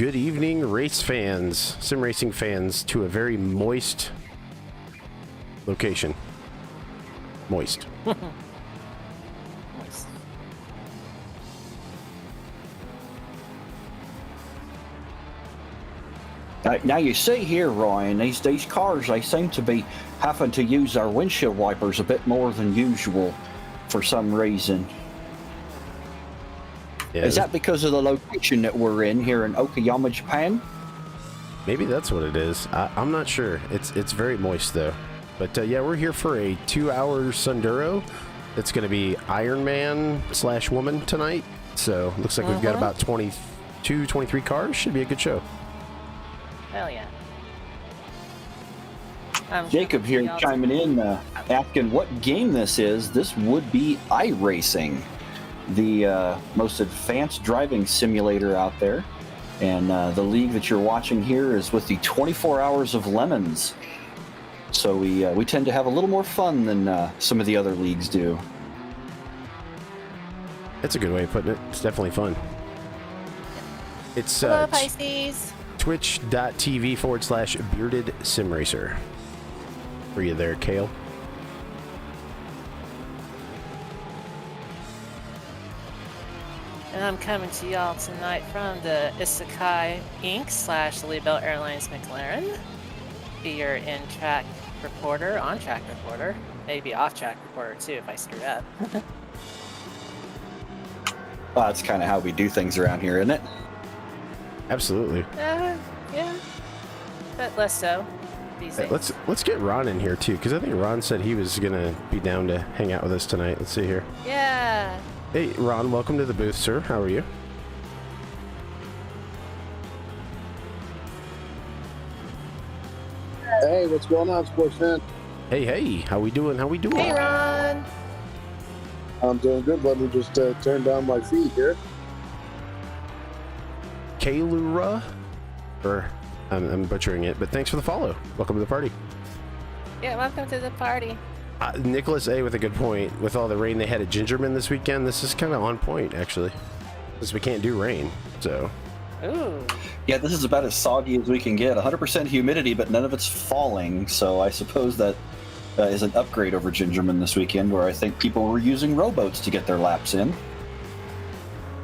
good evening, race fans, sim racing fans, to a very moist location. Moist. Moist. Now you see here, Ryan, these cars, they seem to be having to use our windshield wipers a bit more than usual for some reason. Yeah, Is that because of the location that we're in here in Okayama, Japan? maybe that's what it is. I'm not sure. It's very moist though. But yeah, we're here for a 2-hour Sunduro. It's going to be Iron Man / woman tonight. So looks like we've got about 22, 23 cars. Should be a good show. Hell yeah. Jacob here chiming in, asking what game this is. This would be iRacing, the most advanced driving simulator out there. And the league that you're watching here is with the 24 Hours of Lemons. So we tend to have a little more fun than some of the other leagues do. That's a good way of putting it. It's definitely fun. It's Hello, Pisces. twitch.tv/bearded simracer. Were you there, Kale? And I'm coming to y'all tonight from the Isekai Inc. / Libel Airlines McClaren. Be your in-track reporter, on-track reporter, maybe off-track reporter too if I screw up. Well, that's kind of how we do things around here, isn't it? Absolutely. Yeah, but less so these Hey, days. let's get Ron in here too, because I think Ron said he was gonna be down to hang out with us tonight. Let's see here. Yeah. Hey, Ron, welcome to the booth, sir. How are you? Hey, what's going on, sports fan? Hey, how we doing? Hey, Ron. I'm doing good. Let me just turn down my feed here. Kailura? Or I'm butchering it, but thanks for the follow. Welcome to the party. Yeah, welcome to the party. Nicholas A with a good point. With all the rain they had at Gingerman this weekend, this is kind of on point, actually. Because we can't do rain, so... Ooh. Yeah, this is about as soggy as we can get. 100% humidity, but none of it's falling. So I suppose that is an upgrade over Gingerman this weekend, where I think people were using rowboats to get their laps in.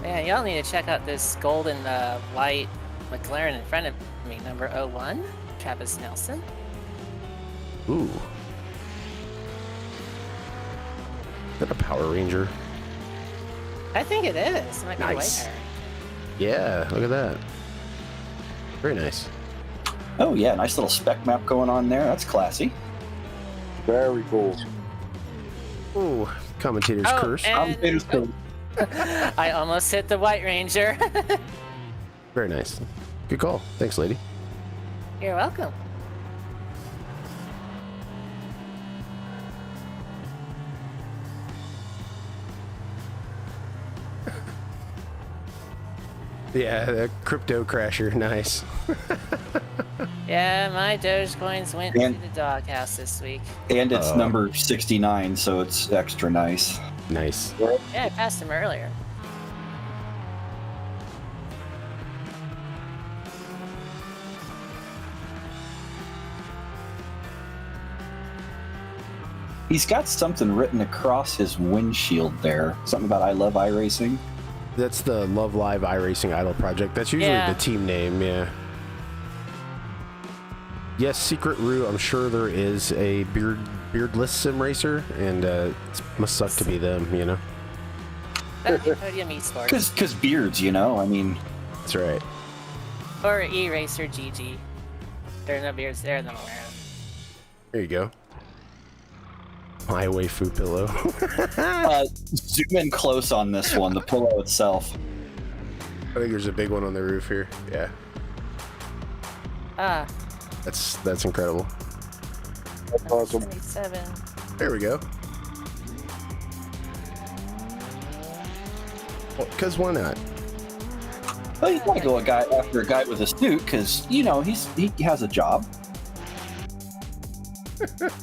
Yeah, y'all need to check out this golden white McClaren in front of me, number 01, Travis Nelson. Ooh. Is that a Power Ranger? I think it is. It might be Nice. white hair. Yeah, look at that. Very nice. Oh yeah, nice little spec map going on there. That's classy. Very cool. Ooh, commentator's Oh, curse. and Cool. I almost hit the White Ranger. Very nice. Good call. Thanks, lady. You're welcome. Yeah, the crypto crasher. Nice. Yeah, my Dogecoins went And- to the doghouse this week. And it's Oh. number 69, so it's extra nice. Nice. Yeah, I passed him earlier. He's got something written across his windshield there. Something about I love iRacing. That's the Love Live iRacing Idol project. That's usually Yeah. the team name, yeah. Yes, Secret Rue, I'm sure there is a beardless sim racer, and it must suck to be them, you know? That'd be Podium Esports. Because beards, you know? I mean, That's right. Or E-Racer GG. There are no beards there that I'm aware of. There you go. My waifu pillow. zoom in close on this one, the pillow itself. I think there's a big one on the roof here. Yeah, Ah, that's incredible. That's awesome. 77. There we go. Well, 'cause why not? Well, you gotta go after a guy with a suit, because, you know, he has a job.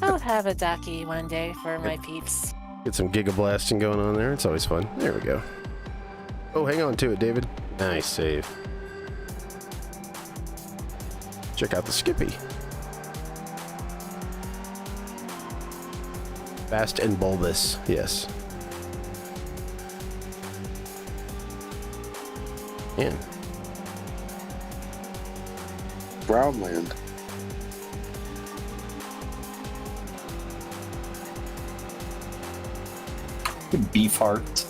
I'll have a ducky one day for my peeps. Get some giga blasting going on there. It's always fun. There we go. Oh, hang on to it, David. Nice save. Check out the Skippy. Fast and bulbous, yes. Man. Brownland. Beef heart.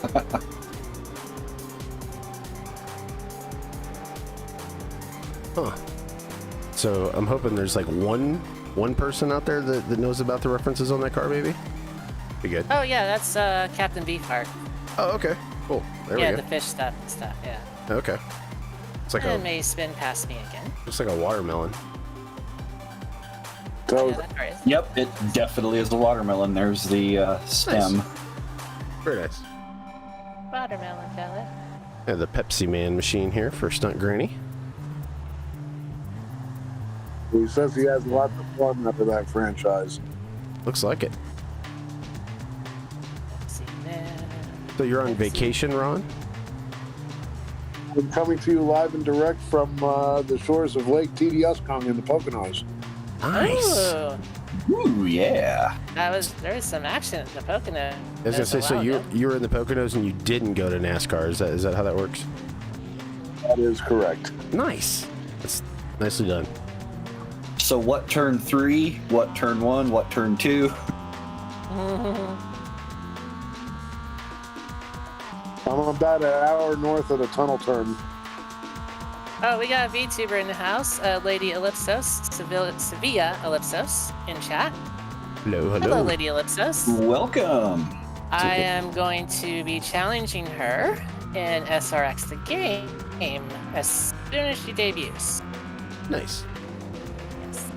Huh. So I'm hoping there's like one person out there that knows about the references on that car, maybe? Be good. Oh yeah, that's Captain Beefheart. Oh, okay. Cool. There Yeah, we the go. fish stuff and stuff. Yeah. Okay. It's like And may spin past me again. looks like a watermelon. So Yeah, that part is. Yep, it definitely is the watermelon. There's the stem. Nice. Very nice. Watermelon fella. Yeah, the Pepsi Man machine here for Stunt Granny. he says he has lots of fun after that franchise. Looks like it. See there. So you're on vacation, Ron? I'm coming to you live and direct from the shores of Lake Titiuscong in the Poconos. Nice. Ooh, Ooh, yeah. there was some action in the Pocono. I was gonna say, so you were in the Poconos and you didn't go to NASCAR. Is that how that works? That is correct. Nice. That's nicely done. So what turn 3? What turn 1? What turn 2? I'm about an hour north of the tunnel turn. Oh, we got a VTuber in the house, Lady Ellipsos, Sevilla Ellipsos, in chat. Hello, hello. Hello, Lady Ellipsos. Welcome. I am going to be challenging her in SRX the game as soon as she debuts. Nice. Yes.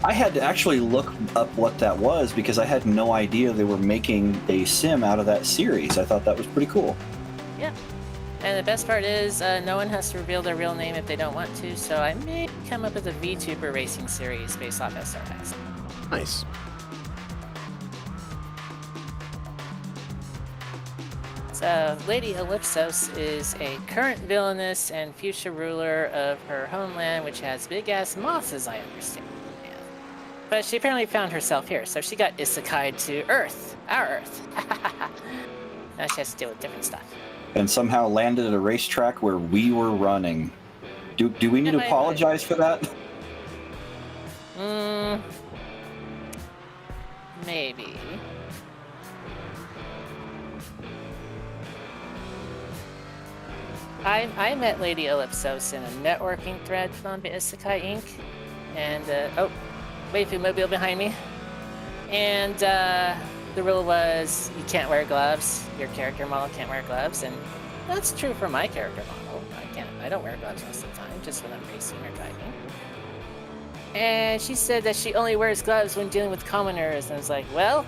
I had to actually look up what that was because I had no idea they were making a sim out of that series. I thought that was pretty cool. Yeah. And the best part is, no one has to reveal their real name if they don't want to, so I may come up with a VTuber racing series based off SRX. Nice. So, Lady Ellipsos is a current villainess and future ruler of her homeland, which has big-ass moths, as I understand. But she apparently found herself here, so she got isekai'd to Earth, our Earth. Now she has to deal with different stuff. And somehow landed at a racetrack where we were running. Do we need to apologize for that? Maybe. I met Lady Ellipsos in a networking thread from Isekai Inc. And, waifu mobile behind me. And, the rule was you can't wear gloves. Your character model can't wear gloves, and that's true for my character model. I don't wear gloves most of the time, just when I'm racing or driving. And she said that she only wears gloves when dealing with commoners, and I was like, well,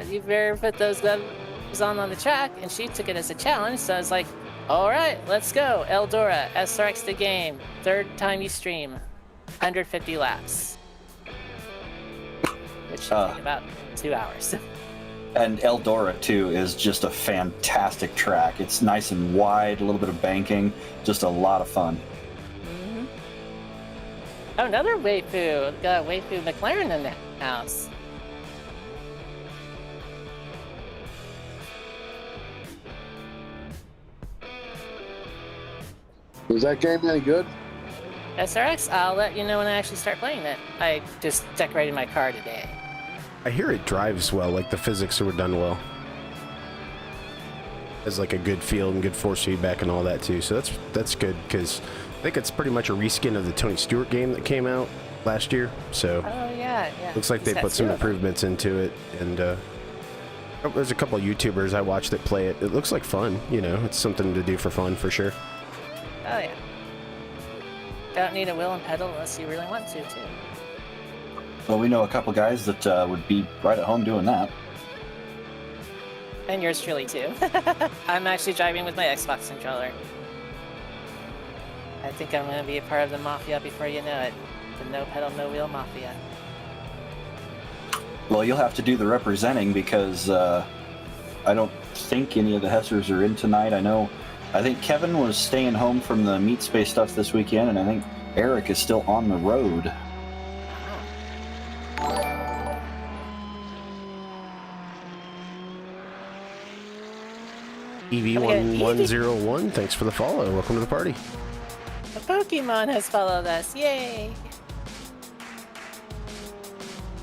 you better put those gloves on the track. And she took it as a challenge, so I was like, all right, let's go. Eldora, SRX the game, third time you stream, 150 laps. Which should take about 2 hours. And Eldora, too, is just a fantastic track. It's nice and wide, a little bit of banking, just a lot of fun. Mm-hmm. Oh, another waifu. Got a waifu McClaren in the house. Is that game any good? SRX, I'll let you know when I actually start playing it. I just decorated my car today. I hear it drives well, like the physics were done well. Has like a good feel and good force feedback and all that too. So that's good because I think it's pretty much a reskin of the Tony Stewart game that came out last year. So Oh, yeah. looks like He's they got put some two of them. improvements into it. And there's a couple of YouTubers I watch that play it. It looks like fun. You know, it's something to do for fun for sure. Oh, yeah. Don't need a wheel and pedal unless you really want to, too. Well, we know a couple guys that would be right at home doing that. And yours truly, too. I'm actually driving with my Xbox controller. I think I'm going to be a part of the mafia before you know it. The no pedal, no wheel mafia. Well, you'll have to do the representing because I don't think any of the Hessers are in tonight. I think Kevin was staying home from the Meat Space stuff this weekend, and I think Eric is still on the road. EV1101, thanks for the follow. Welcome to the party. A Pokemon has followed us. Yay!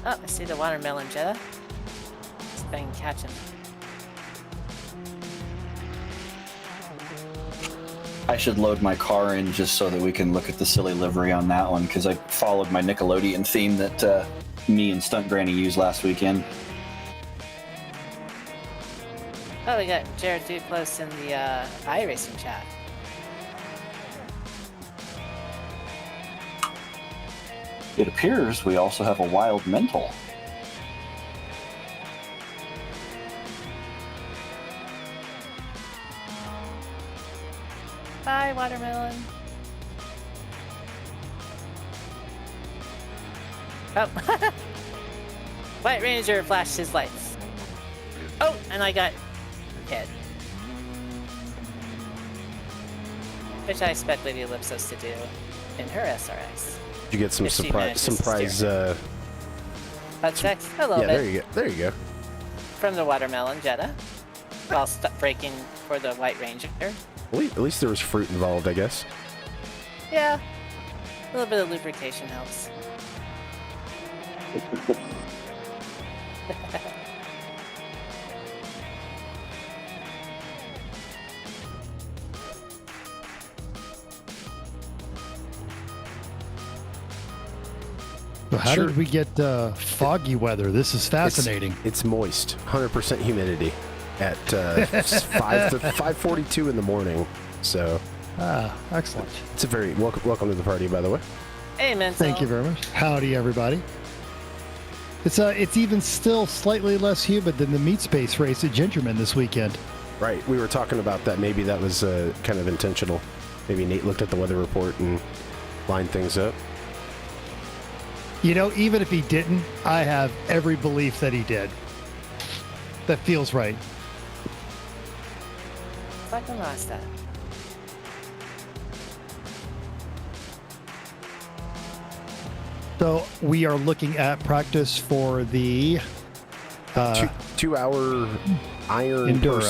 Oh, I see the watermelon Jetta. See if I can catch him. I should load my car in just so that we can look at the silly livery on that one, because I followed my Nickelodeon theme that me and Stunt Granny used last weekend. Oh, we got Jared Duclos in the iRacing chat. It appears we also have a wild mental. Bye, watermelon. Oh. White Ranger flashed his lights. Oh, and I got hit. Which I expect Lady Ellipsos to do in her SRX. Did you get some If she surprise? manages to Surprise. steer. Butt checks a little Yeah, bit there you go. There you go. from the watermelon Jetta, while braking for the White Ranger. At least there was fruit involved, I guess. Yeah, a little bit of lubrication helps. So how Sure. did we get foggy weather? This is fascinating. It's moist, 100% humidity at 5:42 in the morning. So Excellent. it's a very welcome to the party, by the way. Hey, Mental. Thank you very much. Howdy, everybody. It's even still slightly less humid than the meat space race at Gingerman this weekend. Right, we were talking about that. Maybe that was kind of intentional. Maybe Nate looked at the weather report and lined things up. You know, even if he didn't, I have every belief that he did. That feels right. Fucking lost that. So we are looking at practice for the 2 hour iron Enduro.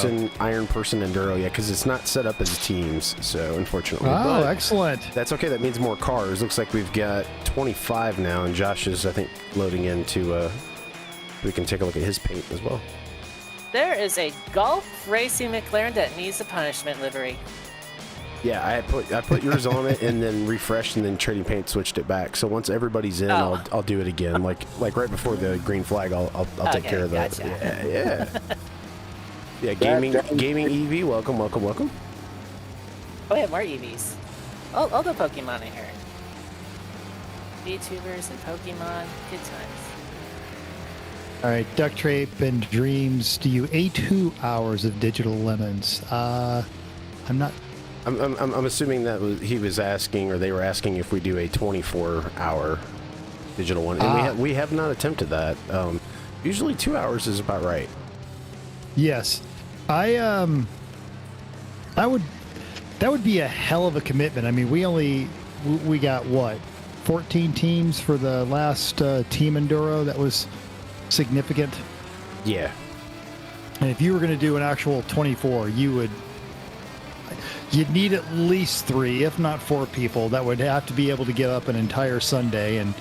person enduro. Yeah, because it's not set up as teams. So unfortunately, Oh, but excellent. that's okay. That means more cars. Looks like we've got 25 now, and Josh is, I think, loading into. We can take a look at his paint as well. There is a Golf Racing McClaren that needs a punishment livery. Yeah, I put yours on it and then refreshed, and then Trading Paint switched it back. So once everybody's in, Oh. I'll do it again. Like right before the green flag, I'll take Okay, care of that. gotcha. Yeah. Yeah, gaming EV. Welcome. Oh, we have more EVs. All the Pokemon in here. VTubers and Pokemon. Good times. All right, Duct Tape and Dreams. Do you 2 hours of digital lemons? I'm not. I'm assuming that he was asking, or they were asking, if we do a 24-hour digital one, and we have not attempted that. Usually 2 hours is about right. Yes, that would be a hell of a commitment. I mean, we got what, 14 teams for the last Team Enduro. That was significant. Yeah. And if you were going to do an actual 24, you'd need at least 3, if not 4 people that would have to be able to give up an entire Sunday. And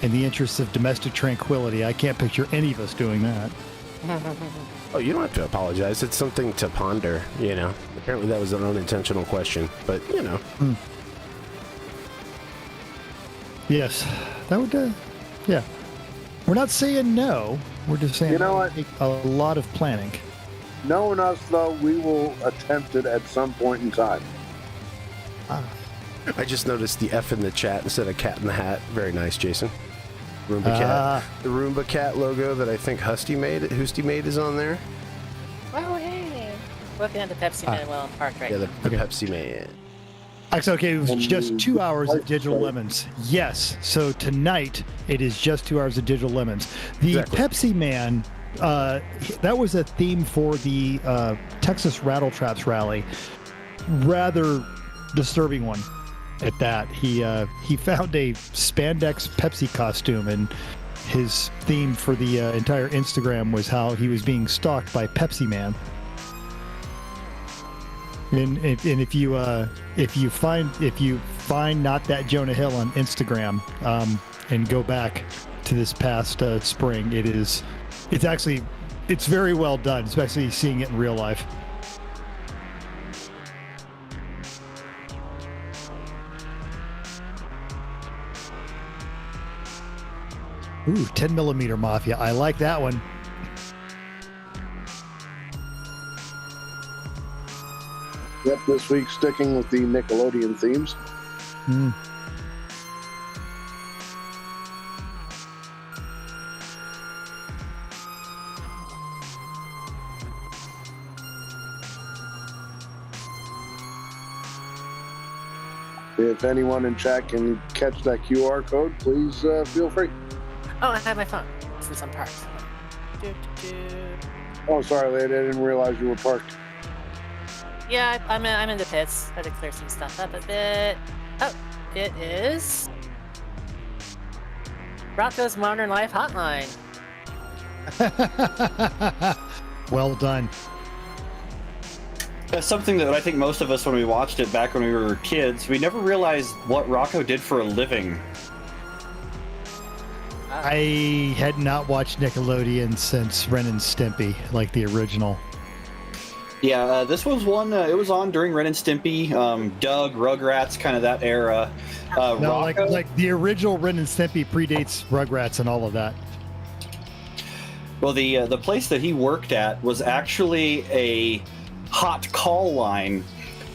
in the interest of domestic tranquility, I can't picture any of us doing that. Oh, you don't have to apologize. It's something to ponder, you know. Apparently that was an unintentional question, but, you know. Yes, that would, yeah. We're not saying no. We're just saying You know what? take a lot of planning. Knowing us, though, we will attempt it at some point in time. I just noticed the F in the chat instead of cat in the hat. Very nice, Jason. Roomba cat. The Roomba cat logo that I think Husty made is on there. Oh, hey. Looking at the Pepsi Man while I'm parked right Yeah, now. the Okay. Pepsi Man. It's okay. It was just 2 hours of digital lemons. Yes. So tonight it is just 2 hours of digital lemons. The Exactly. Pepsi Man, that was a theme for the Texas Rattle Traps rally. Rather disturbing one. at that. He found a spandex Pepsi costume, and his theme for the entire Instagram was how he was being stalked by Pepsi Man. And if you find Not That Jonah Hill on Instagram, and go back to this past spring, it's very well done, especially seeing it in real life. Ooh, 10mm Mafia. I like that one. Yep, this week sticking with the Nickelodeon themes. Mm. If anyone in chat can catch that QR code, please feel free. Oh, I have my phone since I'm parked. Oh, sorry, lady, I didn't realize you were parked. Yeah, I'm in the pits. I had to clear some stuff up a bit. Oh, it is Rocco's Modern Life Hotline. Well done. That's something that I think most of us, when we watched it back when we were kids, we never realized what Rocco did for a living. I had not watched Nickelodeon since Ren and Stimpy, like the original. Yeah, this was one, it was on during Ren and Stimpy, Doug, Rugrats, kind of that era. No, Rocco, like the original Ren and Stimpy predates Rugrats and all of that. well, the place that he worked at was actually a hot call line,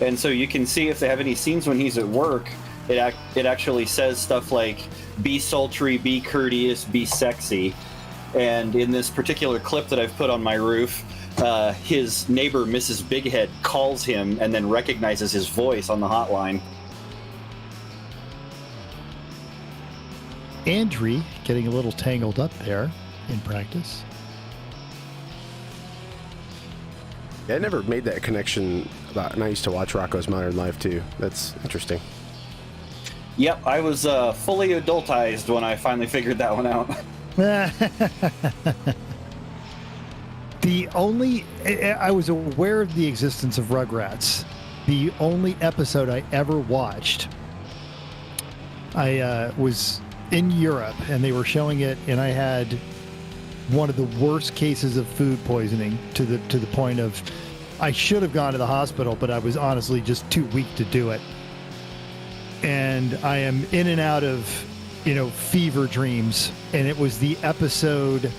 and so you can see if they have any scenes when he's at work, it actually says stuff like, be sultry, be courteous, be sexy. And in this particular clip that I've put on my roof, his neighbor, Mrs. Bighead, calls him and then recognizes his voice on the hotline. Andrew getting a little tangled up there in practice. Yeah, I never made that connection, and I used to watch Rocco's Modern Life too. That's interesting. Yep, I was fully adultized when I finally figured that one out. I was aware of the existence of Rugrats. The only episode I ever watched, I was in Europe and they were showing it, and I had one of the worst cases of food poisoning to the point of I should have gone to the hospital, but I was honestly just too weak to do it. And I am in and out of, fever dreams. And it was the episode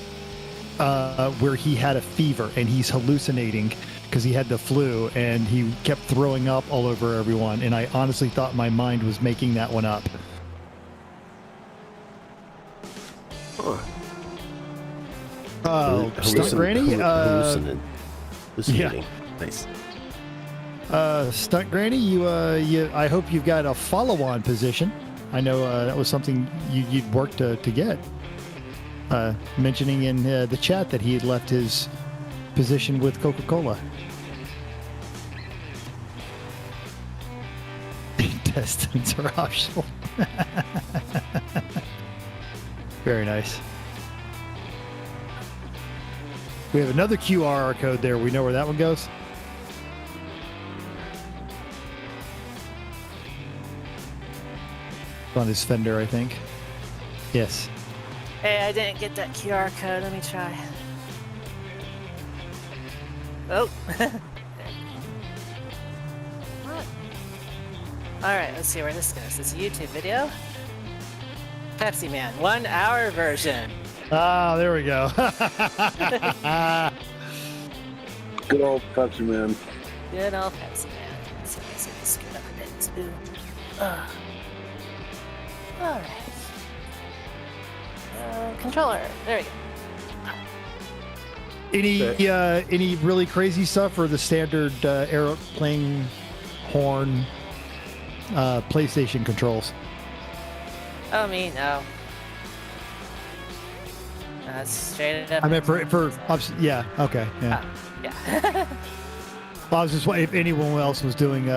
where he had a fever and he's hallucinating because he had the flu and he kept throwing up all over everyone. And I honestly thought my mind was making that one up. Huh. Oh, Stunt Granny? Hallucinating. Yeah. Nice. Stunt Granny, you I hope you've got a follow-on position. I know that was something you'd worked to get. Mentioning in the chat that he had left his position with Coca-Cola. Intestines are optional. Very nice. We have another QR code there. We know where that one goes. On his fender, I think. Yes. Hey, I didn't get that QR code. Let me try. Oh. What? Alright, let's see where this goes. It's a YouTube video. Pepsi Man, 1 hour version. Ah, there we go. Good old Pepsi Man. Good old Pepsi Man. So let's scoot up a bit too. Alright. Controller. There we go. Any really crazy stuff, or the standard aeroplane horn PlayStation controls? Oh, me? No. That's straight up. I mean, yeah, okay, yeah. Yeah. I was just wondering if anyone else was doing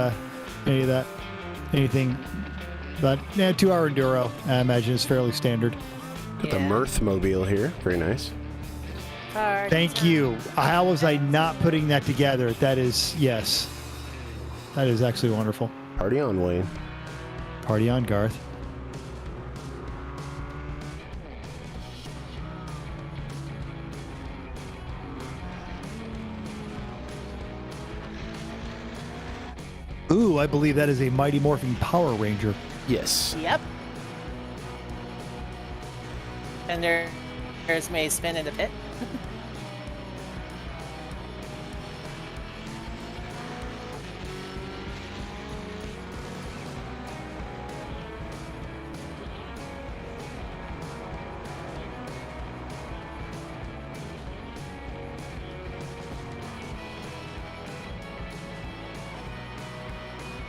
any of that, anything But 2-hour enduro, I imagine, is fairly standard. Got the Mirth Mobile here. Very nice. Party Thank time. you. How was I not putting that together? That is, yes. That is actually wonderful. Party on, Wayne. Party on, Garth. Ooh, I believe that is a Mighty Morphing Power Ranger. Yes. Yep. And there's May spin in the pit.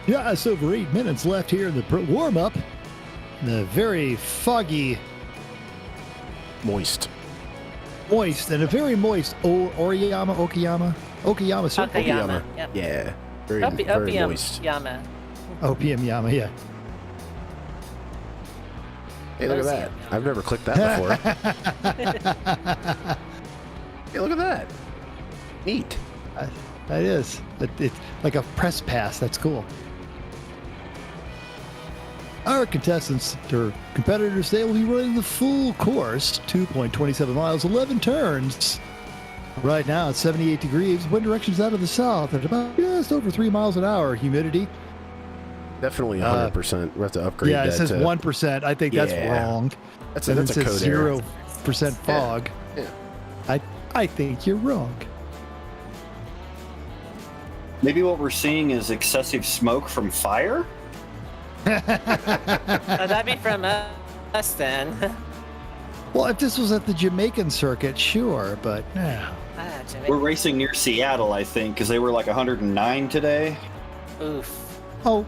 Just over 8 minutes left here in the warm-up. The very foggy, Moist. moist, and a very moist Okayama circle. Okayama. Yep. Yeah. Very, very Opium moist. Yama. OPM Yama, yeah. Hey, look at Those that. I've never clicked that before. Hey, look at that. Neat. That is. It's like a press pass. That's cool. Our contestants, or competitors, they will be running the full course, 2.27 miles, 11 turns. Right now, it's 78 degrees. Wind direction's out of the south at about just over 3 miles an hour. Humidity. Definitely 100%. We have to upgrade Yeah, that. it says 1%. I think that's Yeah. wrong. That's And a it says code error. 0% fog. Yeah. I think you're wrong. Maybe what we're seeing is excessive smoke from fire? That'd be from us then. Well, if this was at the Jamaican circuit, sure, but yeah. Jimmy. We're racing near Seattle, I think, because they were like 109 today. Oof. Oh,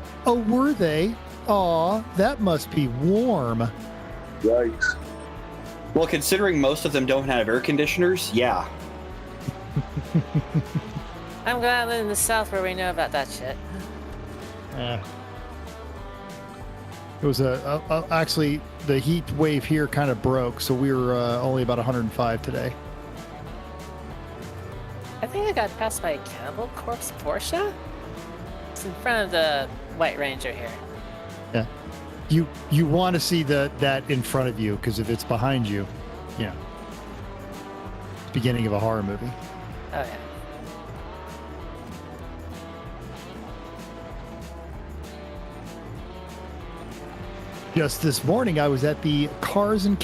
were they? Aw, that must be warm. Yikes. Well, considering most of them don't have air conditioners, yeah. I'm glad I live in the south where we know about that shit. It was actually the heat wave here kind of broke, so we were only about 105 today. I think I got passed by a Cannibal Corpse Porsche. It's in front of the White Ranger here. Yeah, you want to see that in front of you, because if it's behind you, yeah, beginning of a horror movie. Oh yeah. Just this morning, I was at the Cars und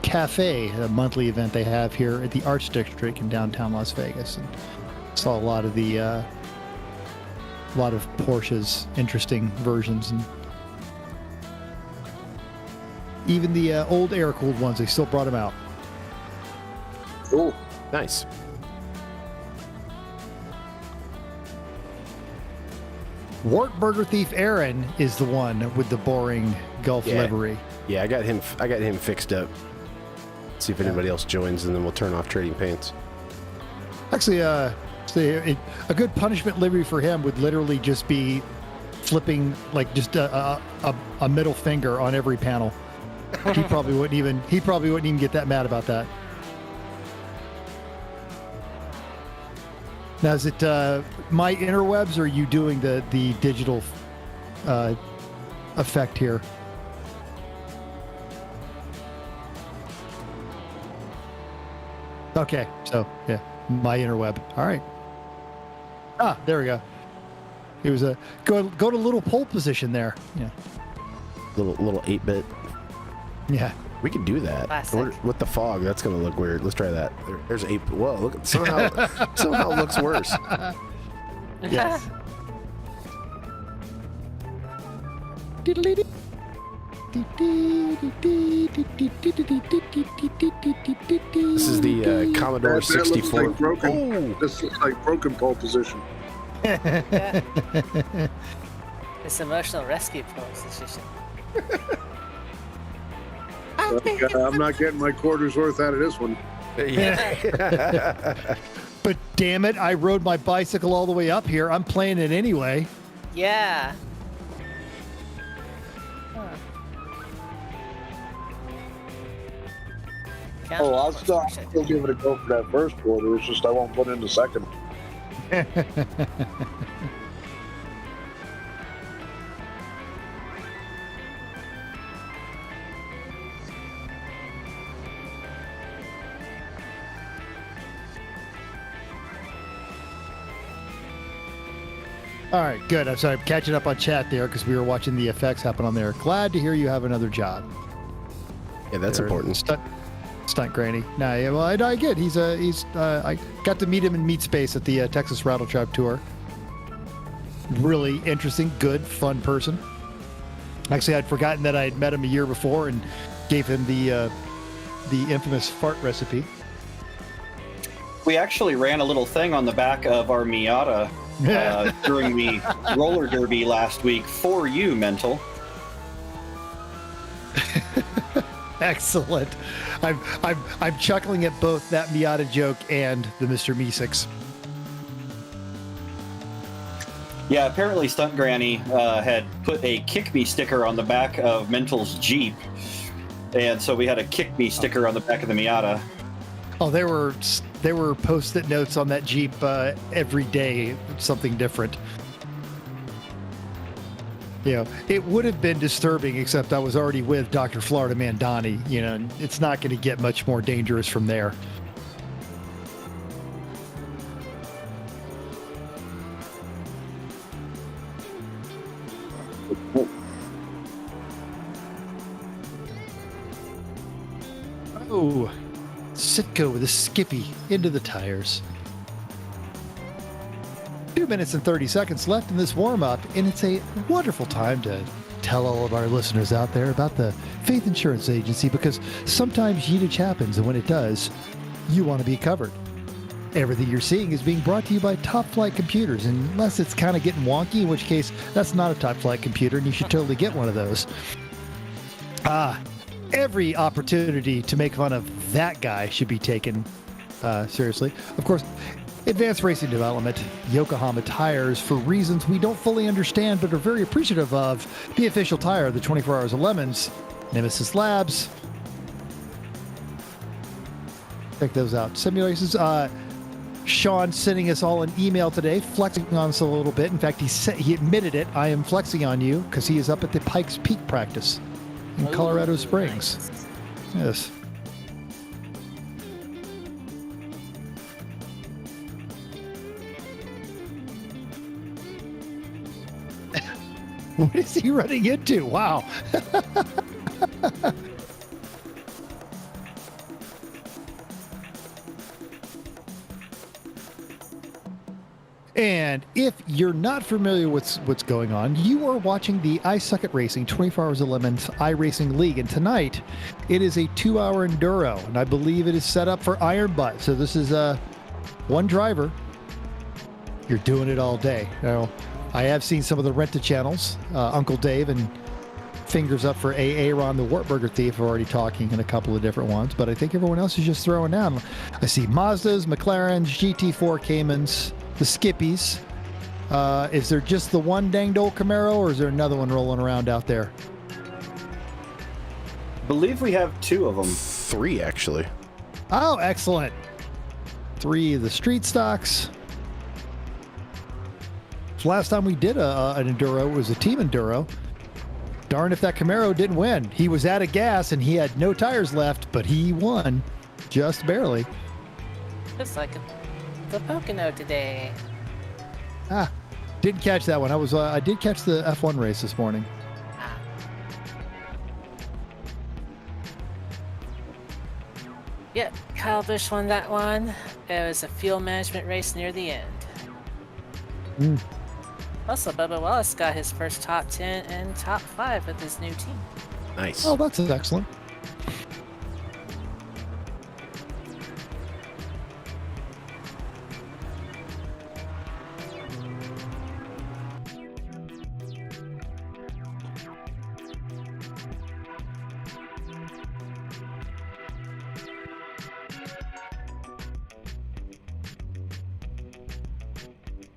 Cafe, a monthly event they have here at the Arts District in downtown Las Vegas, and saw a lot of Porsche's interesting versions, and even the old air-cooled ones. They still brought them out. Cool. Nice. Wartburger Thief Aaron is the one with the boring Gulf livery. Yeah, I got him fixed up. See if anybody else joins, and then we'll turn off Trading Paints. Actually, a good punishment livery for him would literally just be flipping like just a middle finger on every panel. He probably wouldn't even get that mad about that. Now, is it my interwebs, or are you doing the digital effect here? Okay, so yeah, my interweb. All right. Ah, there we go. It was a go to little pole position there. Yeah. Little 8-bit. Yeah. We can do that. Classic. With the fog, that's gonna look weird. Let's try that. There's 8. Whoa! Look, somehow it looks worse. Yes. This is the Commodore That looks 64. like broken. Oh, This looks like broken pole position. It's emotional rescue position. I'm not getting my quarter's worth out of this one. yeah. But damn it, I rode my bicycle all the way up here. I'm playing it anyway. Yeah. Huh. Oh, I'll still give it a go for that first quarter. It's just I won't put in the second. All right, good. I'm sorry, I'm catching up on chat there because we were watching the effects happen on there. Glad to hear you have another job. Yeah, that's important. Stunt Granny. Nah, yeah, well, I get. I got to meet him in Meat Space at the Texas Rattle Trap Tour. Really interesting, good, fun person. Actually, I'd forgotten that I had met him a year before and gave him the infamous fart recipe. We actually ran a little thing on the back of our Miata during the roller derby last week for you, Mental. Excellent. I'm chuckling at both that Miata joke and the Mr. Meeseeks. Yeah, apparently Stunt Granny had put a Kick Me sticker on the back of Mental's Jeep, and so we had a Kick Me sticker on the back of the Miata. Oh, there were post-it notes on that Jeep every day, something different. You know, it would have been disturbing, except I was already with Dr. Florida Man Donnie. You know, it's not going to get much more dangerous from there. Oh, Sitco with a skippy into the tires. 2 minutes and 30 seconds left in this warm-up, and it's a wonderful time to tell all of our listeners out there about the Faith Insurance Agency, because sometimes yeetage happens, and when it does, you want to be covered. Everything you're seeing is being brought to you by Top Flight Computers, unless it's kind of getting wonky, in which case that's not a Top Flight computer, and you should totally get one of those. Every opportunity to make fun of that guy should be taken seriously. Of course, Advanced Racing Development, Yokohama Tires, for reasons we don't fully understand but are very appreciative of, the official tire of the 24 Hours of Lemons, Nemesis Labs. Check those out. Simulations. Sean sending us all an email today, flexing on us a little bit. In fact, he admitted it. I am flexing on you because he is up at the Pikes Peak practice in Colorado Springs. Yes. What is he running into? Wow. And if you're not familiar with what's going on, you are watching the I Suck at Racing 24 Hours of Lemons iRacing League. And tonight, it is a 2-hour enduro. And I believe it is set up for Iron Butt. So this is one driver. You're doing it all day. Now, I have seen some of the rent-a-channels. Uncle Dave and Fingers Up for Aaron, the Wartburger Thief, are already talking in a couple of different ones. But I think everyone else is just throwing down. I see Mazdas, McClarens, GT4 Caymans, the Skippies. Is there just the one danged old Camaro, or is there another one rolling around out there? I believe we have 2 of them. 3, actually. Oh, excellent. 3 of the street stocks. Last time we did an enduro, it was a team enduro. Darn if that Camaro didn't win. He was out of gas and he had no tires left, but he won just barely. Just like the Pocono today. Didn't catch that one. I did catch the F1 race this morning. Yep, Kyle Busch won that one. It was a fuel management race near the end. Also, Bubba Wallace got his first top 10 and top 5 with his new team. Nice. Oh, that's excellent.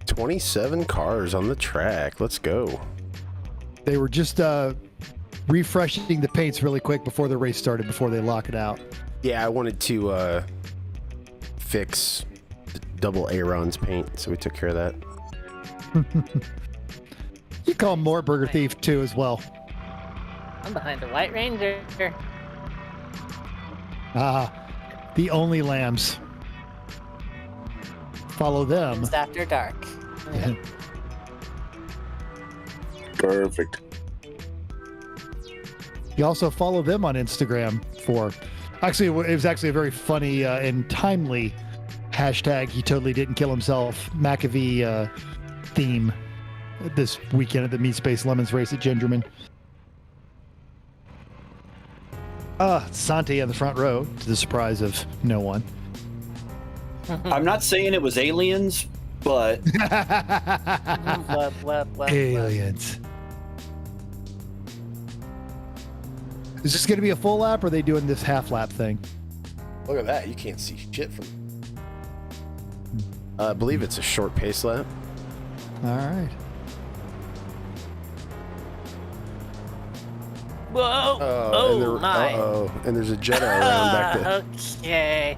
$27 cars on the track. Let's go. They were just refreshing the paints really quick before the race started, before they lock it out. Yeah, I wanted to fix the double Aaron's paint, so we took care of that. You call him more Burger Thief too as well. I'm behind the White Ranger. The only lambs. Follow them. It's after dark. Perfect. You also follow them on Instagram for. Actually, it was actually a very funny and timely hashtag. He totally didn't kill himself. McAfee theme this weekend at the Meat Space Lemons race at Gingerman. Santi in the front row, to the surprise of no one. I'm not saying it was aliens, but Aliens. Is this going to be a full lap, or are they doing this half lap thing? Look at that. You can't see shit from... I believe it's a short pace lap. All right. Whoa! My! And there's a Jedi around back there. Okay.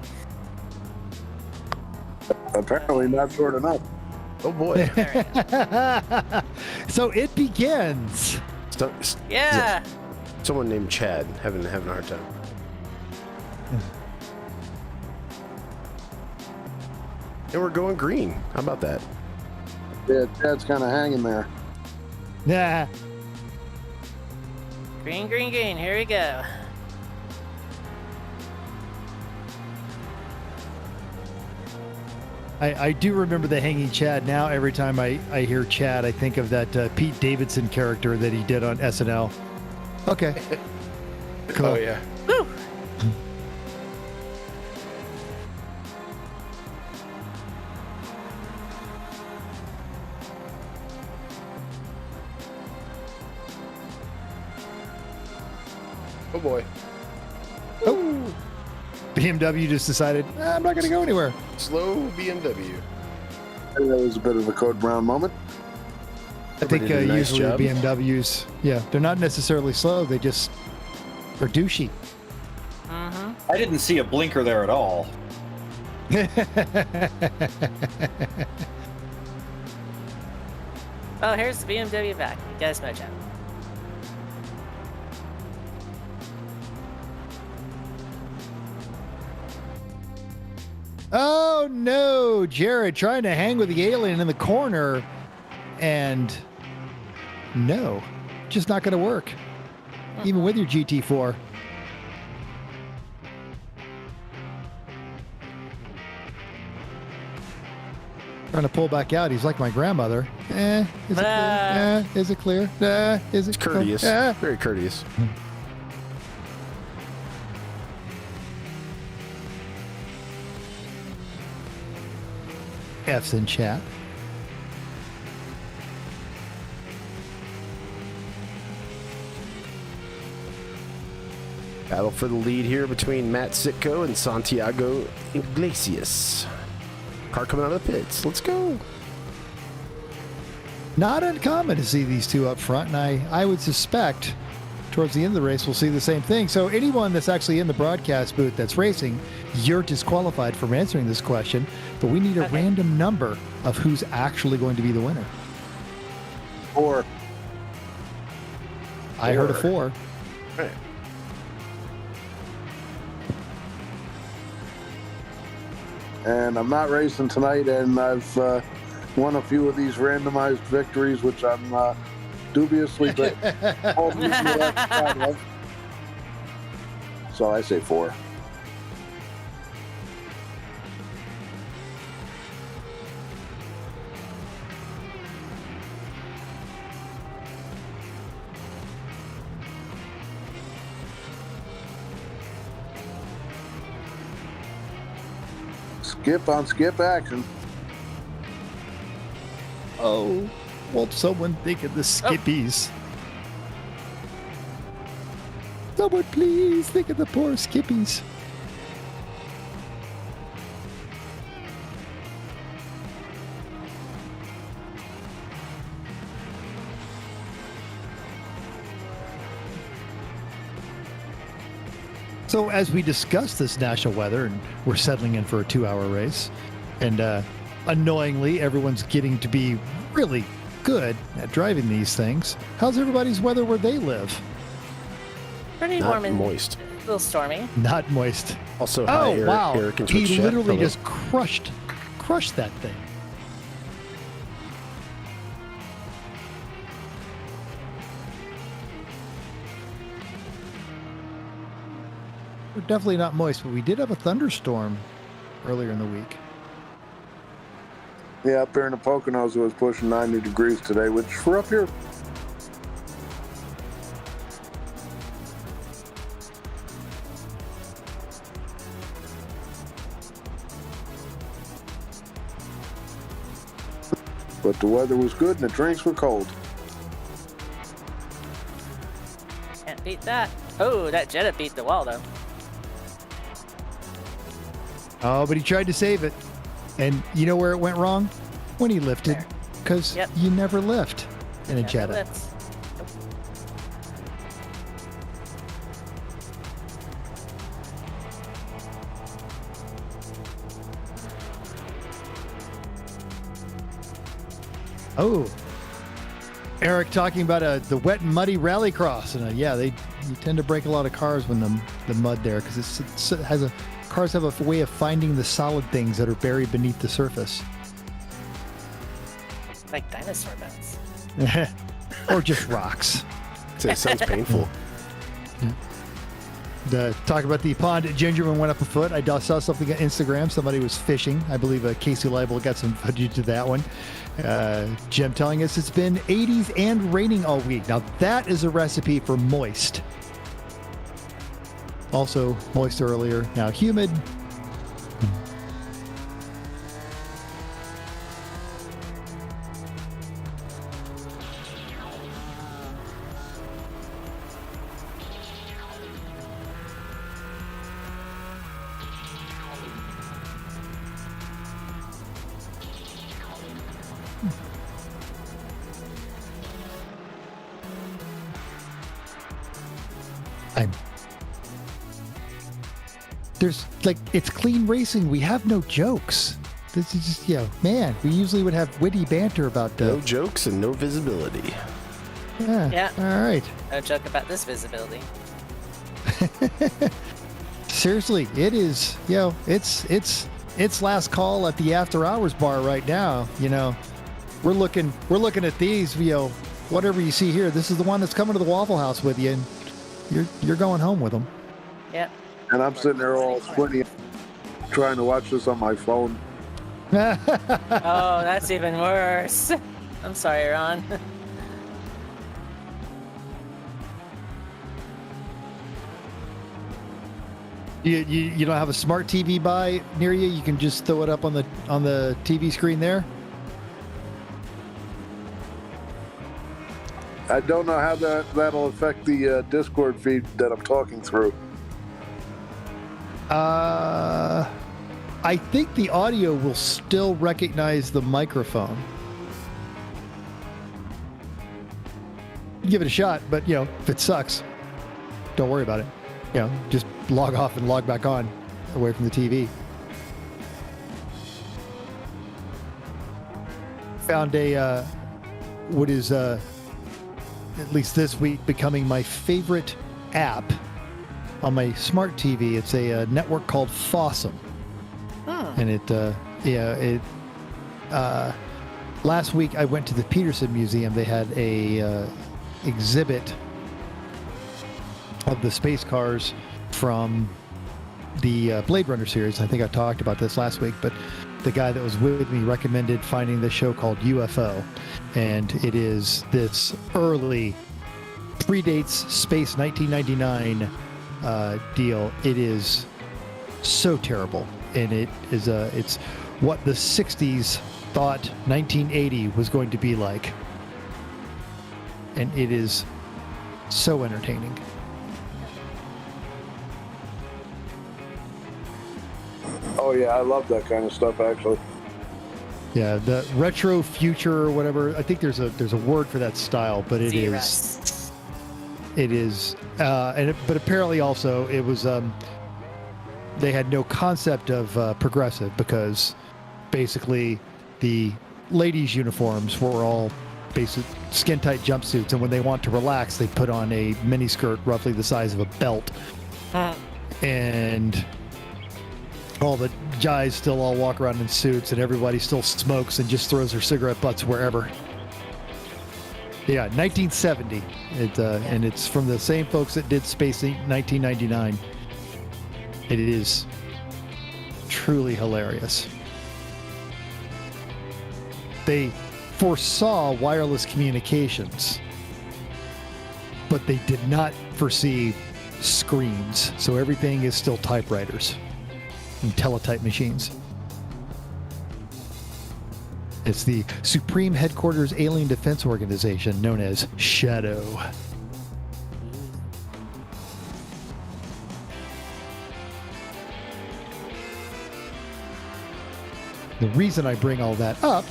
Apparently not short enough. Oh boy. So it begins. Yeah. Someone named Chad having a hard time. And we're going green. How about that? Yeah, Chad's kind of hanging there. Yeah. Green, green, green. Here we go. I do remember the hanging Chad now. Every time I hear Chad, I think of that Pete Davidson character that he did on SNL. Okay. Cool. Oh, yeah. Woo! Oh boy. Oh. BMW just decided, I'm not going to go anywhere. Slow BMW. That was a bit of a Code Brown moment. I think did a nice usually job. BMWs, yeah, they're not necessarily slow. They just are douchey. I didn't see a blinker there at all. Oh, here's the BMW back. You guys mojo. Oh no, Jared trying to hang with the alien in the corner, and no, just not going to work, even with your GT4. Trying to pull back out. He's like my grandmother. Is it clear? Is it clear? Is it It's courteous. clear? Very courteous. F's in chat. Battle for the lead here between Matt Sitko and Santiago Iglesias. Car coming out of the pits. Let's go. Not uncommon to see these two up front, and I would suspect towards the end of the race we'll see the same thing. So anyone that's actually in the broadcast booth that's racing, you're disqualified from answering this question, but we need a random number of who's actually going to be the winner. 4. I heard a 4. Right. And I'm not racing tonight, and I've won a few of these randomized victories, which I'm dubiously but obviously proud of. So I say 4. Skip on skip action. Oh, well, someone think of the skippies. Someone please think of the poor skippies. So as we discuss this national weather, and we're settling in for a 2-hour race, and annoyingly, everyone's getting to be really good at driving these things. How's everybody's weather where they live? Pretty Not warm and moist. a little stormy. Not moist. Also, hi, Eric. Wow. Eric and He Twitch chat. literally Hello. just crushed that thing. We're definitely not moist, but we did have a thunderstorm earlier in the week. Yeah, up here in the Poconos, it was pushing 90 degrees today, which for up here, but the weather was good and the drinks were cold. Can't beat that. Oh, that Jetta beat the wall though. Oh, but he tried to save it. And you know where it went wrong? When he lifted. Where? Because Yep. you never lift in a Never Jetta. lifts. Oh, Eric talking about the wet and muddy rallycross, and yeah, you tend to break a lot of cars when the mud there because cars have a way of finding the solid things that are buried beneath the surface, Like dinosaur bones. or just rocks. It sounds painful. Talk about the pond at Gingerman went up a foot. I saw something on Instagram. Somebody was fishing. I believe Casey Leibel got some footage of that one. Jim telling us it's been 80s and raining all week. Now that is a recipe for moist. Also moist earlier, now humid. There's it's clean racing. We have no jokes. This is just, man, we usually would have witty banter about No jokes and no visibility. Yeah. All right. No joke about this visibility. Seriously, it is, it's last call at the after hours bar right now. We're looking at these, whatever you see here, this is the one that's coming to the Waffle House with you, and you're going home with them. Yep. And I'm sitting there all squinty trying to watch this on my phone. Oh, that's even worse. I'm sorry, Ron. You don't have a smart TV by near you? You can just throw it up on the TV screen there? I don't know how that'll affect the Discord feed that I'm talking through. I think the audio will still recognize the microphone. Give it a shot, but if it sucks, don't worry about it. Just log off and log back on away from the TV. Found what is at least this week becoming my favorite app on my smart TV. It's a network called Fossum. And last week I went to the Peterson Museum. They had a exhibit of the space cars from the Blade Runner series. I think I talked about this last week, but the guy that was with me recommended finding this show called UFO, and it is this early, predates Space 1999 deal. It is so terrible, and it's what the 60s thought 1980 was going to be like, and it is so entertaining. Oh yeah, I love that kind of stuff actually. Yeah, the retro future or whatever. I think there's a word for that style, but it is. Z-Rust. It is, but apparently also it was. They had no concept of progressive because basically the ladies' uniforms were all basic skin-tight jumpsuits, and when they want to relax, they put on a miniskirt roughly the size of a belt, and all the guys still all walk around in suits, and everybody still smokes and just throws their cigarette butts wherever. Yeah, 1970, and it's from the same folks that did Space Inc. 1999. It is truly hilarious. They foresaw wireless communications, but they did not foresee screens. So everything is still typewriters and teletype machines. It's the Supreme Headquarters Alien Defense Organization, known as Shadow. The reason I bring all that up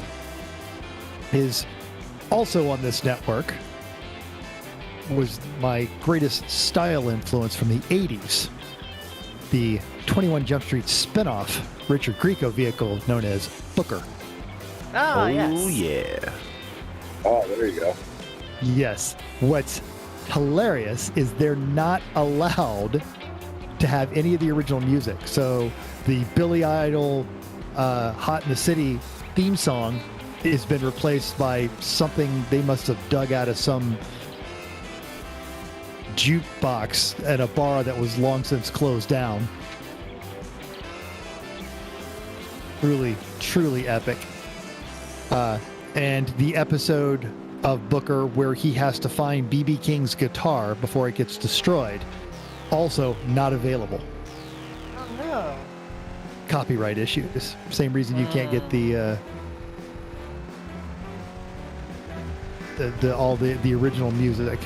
is also on this network was my greatest style influence from the 80s. The 21 Jump Street spinoff Richard Grieco vehicle known as Booker. Oh, yes. Oh, yeah. Oh, there you go. Yes. What's hilarious is they're not allowed to have any of the original music. So the Billy Idol Hot in the City theme song has been replaced by something they must have dug out of some jukebox at a bar that was long since closed down. Truly, truly epic. And the episode of Booker where he has to find B.B. King's guitar before it gets destroyed, also not available. Oh, no. Copyright issues. Same reason you can't get the original music.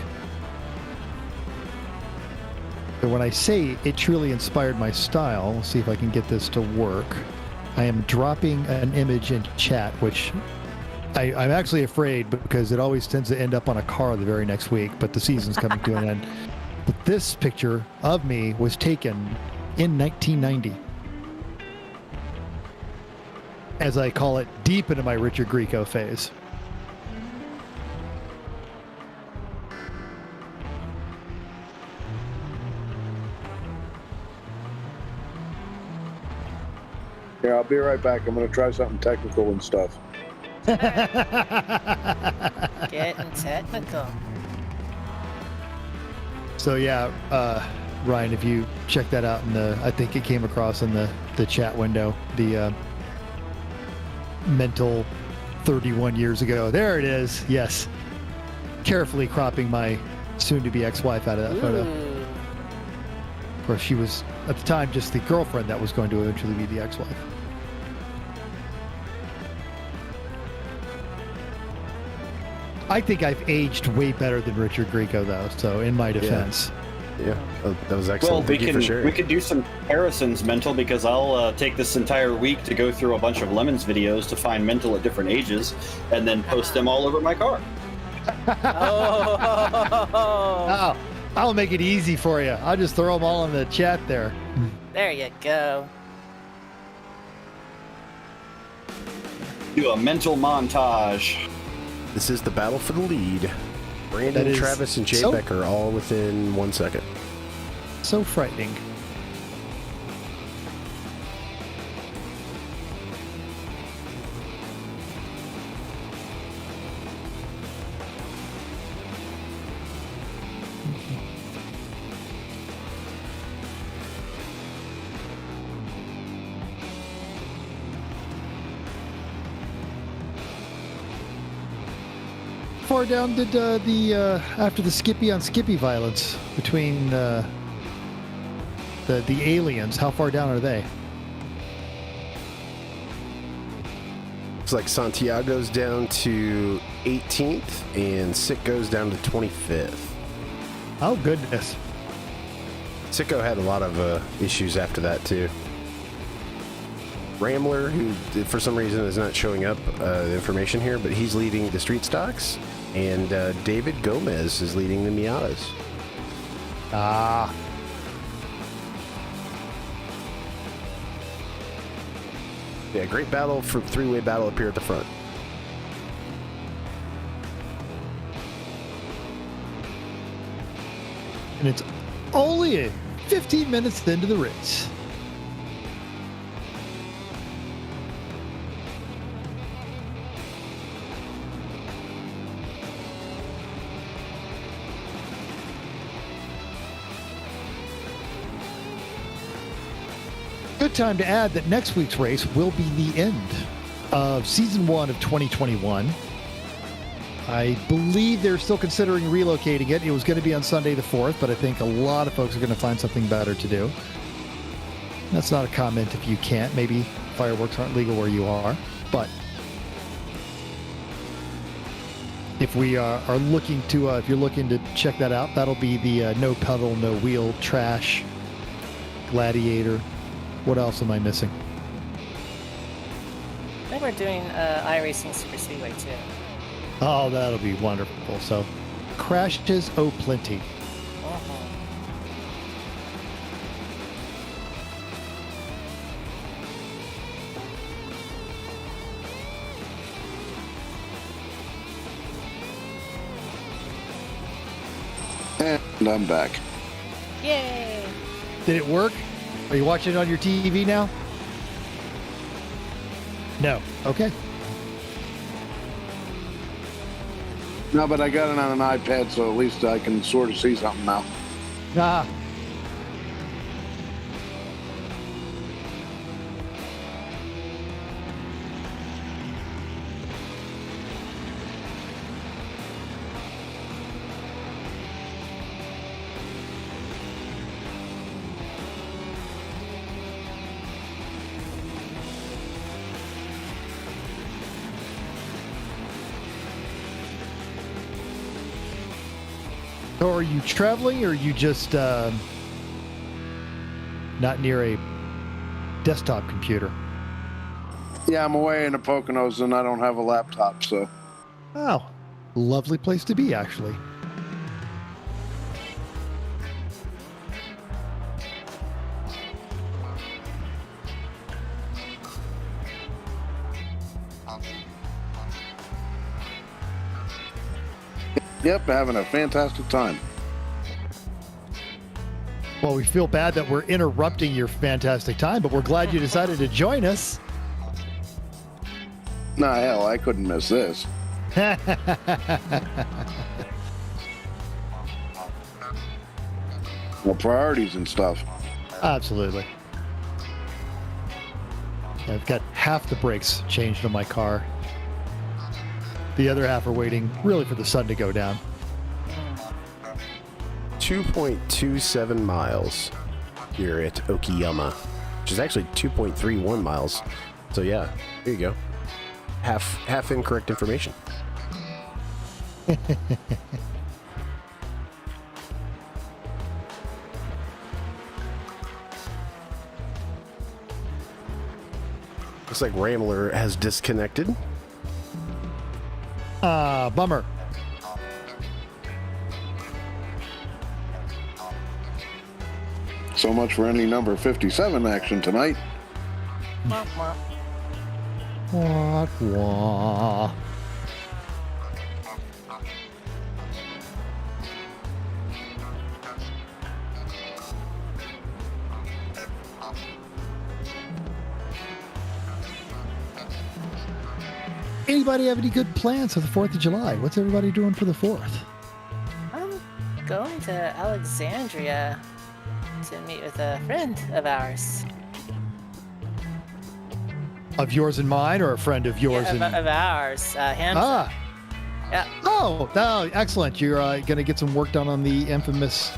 But when I say it truly inspired my style, let's see if I can get this to work. I am dropping an image in chat, which I'm actually afraid because it always tends to end up on a car the very next week, but the season's coming to an end. But this picture of me was taken in 1990. As I call it, deep into my Richard Grieco phase. Yeah, I'll be right back. I'm going to try something technical and stuff. Getting technical. So yeah, Ryan, if you check that out I think it came across in the chat window, the mental 31 years ago. There it is. Yes. Carefully cropping my soon-to-be ex-wife out of that photo. Of course, she was, at the time, just the girlfriend that was going to eventually be the ex-wife. I think I've aged way better than Richard Grieco, though, so in my defense. Yeah, that was excellent. Well, Thank you for sharing. we could do some comparisons, Mental, because I'll take this entire week to go through a bunch of Lemons videos to find Mental at different ages, and then post them all over my car. Oh, I'll make it easy for you. I'll just throw them all in the chat there. there you go. Do a mental montage. This is the battle for the lead. Brandon, That is Travis, and Jay so- Becker all within 1 second. So frightening. Far down did after the Skippy on Skippy violence between the aliens? How far down are they? Looks like Santiago's down to 18th, and Sick goes down to 25th. Oh goodness! Sicko had a lot of issues after that too. Rambler, who for some reason is not showing up the information here, but he's leading the street stocks, and David Gomez is leading the Miatas. Ah. Yeah, great battle for three-way battle up here at the front. And it's only 15 minutes into the race. Good time to add that next week's race will be the end of season 1 of 2021. I believe they're still considering relocating it. It was going to be on Sunday the 4th, but I think a lot of folks are going to find something better to do. That's not a comment if you can't. Maybe fireworks aren't legal where you are, but if we are looking to, if you're looking to check that out, that'll be the no pedal, no wheel, trash, gladiator. What else am I missing? I think we're doing iRacing Super Speedway too. Oh, that'll be wonderful. So, crashes, oh, plenty. And I'm back. Yay! Did it work? Are you watching it on your TV now? No. Okay. No, but I got it on an iPad, so at least I can sort of see something now. Ah. So are you traveling, or are you just not near a desktop computer? Yeah, I'm away in the Poconos and I don't have a laptop, so. Oh, lovely place to be, actually. Yep, having a fantastic time. Well, we feel bad that we're interrupting your fantastic time, but we're glad you decided to join us. Nah, hell, I couldn't miss this. Well, priorities and stuff. Absolutely. I've got half the brakes changed on my car. The other half are waiting really for the sun to go down. 2.27 miles here at Okayama, which is actually 2.31 miles. So yeah, there you go. Half incorrect information. Looks like Rambler has disconnected. Bummer. So much for any number 57 action tonight. Wah, wah. Wah, wah. Anybody have any good plans for the 4th of July? What's everybody doing for the 4th? I'm going to Alexandria to meet with a friend of ours. Of yours and mine, or a friend of yours Yeah, and... of ours. Hampton. Ah. Yeah. Oh, excellent. You're going to get some work done on the infamous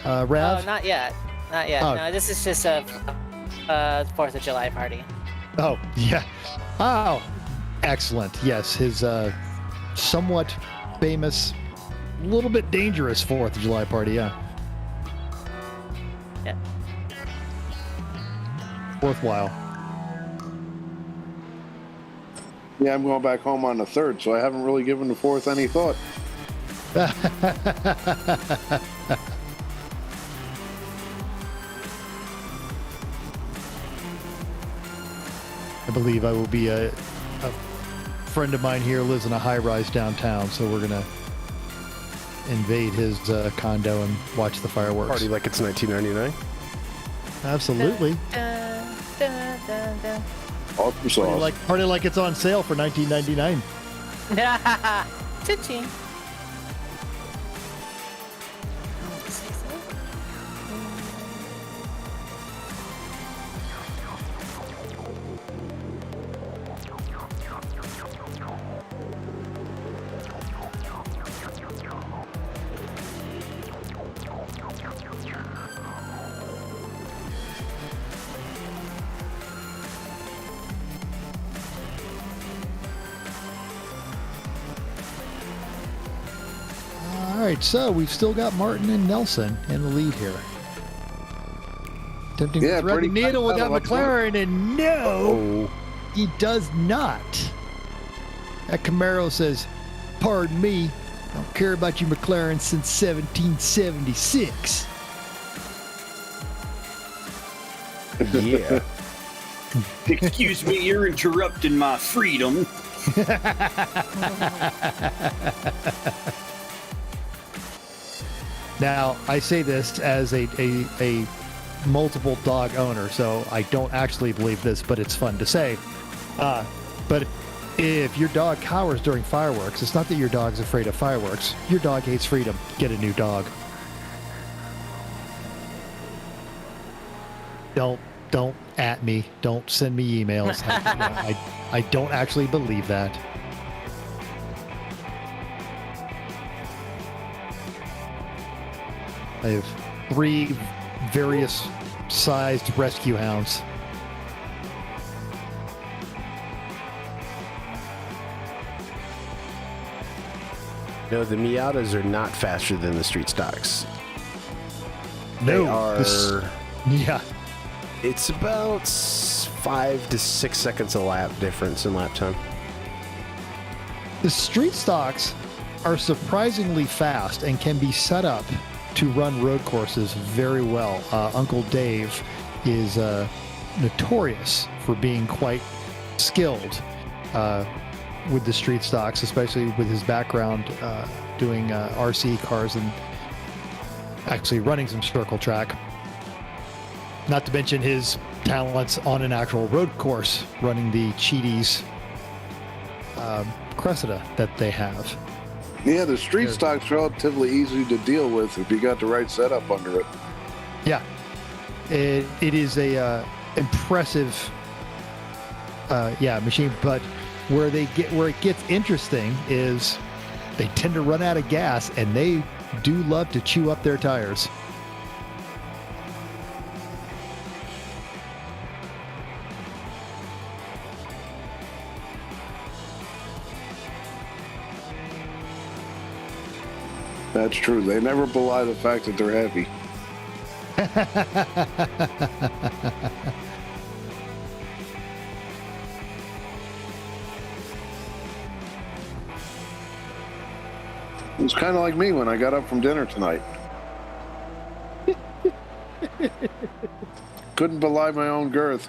RAV? Oh, not yet. Not yet. Oh. No, this is just a 4th of July party. Oh, yeah. Oh, excellent. Yes, his somewhat famous, little bit dangerous 4th of July party, yeah. Yeah. Worthwhile. Yeah, I'm going back home on the 3rd, so I haven't really given the 4th any thought. I believe I will be a friend of mine here lives in a high-rise downtown, so we're gonna invade his condo and watch the fireworks. Party like it's 1999. Absolutely. Dun, dun, dun, dun. Awesome sauce. Party like it's on sale for $19.99. Cha-ching. All right, so we've still got Martin and Nelson in the lead here. Attempting to thread the pretty needle tight without battle, McClaren, and no, he does not. That Camaro says, "Pardon me, I don't care about you McLaren since 1776." Yeah. Excuse me, you're interrupting my freedom. Now, I say this as a multiple dog owner, so I don't actually believe this, but it's fun to say. But if your dog cowers during fireworks, it's not that your dog's afraid of fireworks. Your dog hates freedom. Get a new dog. Don't at me. Don't send me emails. I don't actually believe that. I have 3 various sized rescue hounds. No, the Miatas are not faster than the street stocks. No, They are. yeah. It's about 5 to 6 seconds a lap difference in lap time. The street stocks are surprisingly fast and can be set up to run road courses very well. Uncle Dave is notorious for being quite skilled with the street stocks, especially with his background doing RC cars and actually running some circle track. Not to mention his talents on an actual road course, running the Cheaties Cressida that they have. Yeah, the street stock's relatively easy to deal with if you got the right setup under it. Yeah, it is a impressive machine. But where it gets interesting is they tend to run out of gas, and they do love to chew up their tires. That's true. They never belie the fact that they're heavy. It was kind of like me when I got up from dinner tonight. Couldn't belie my own girth.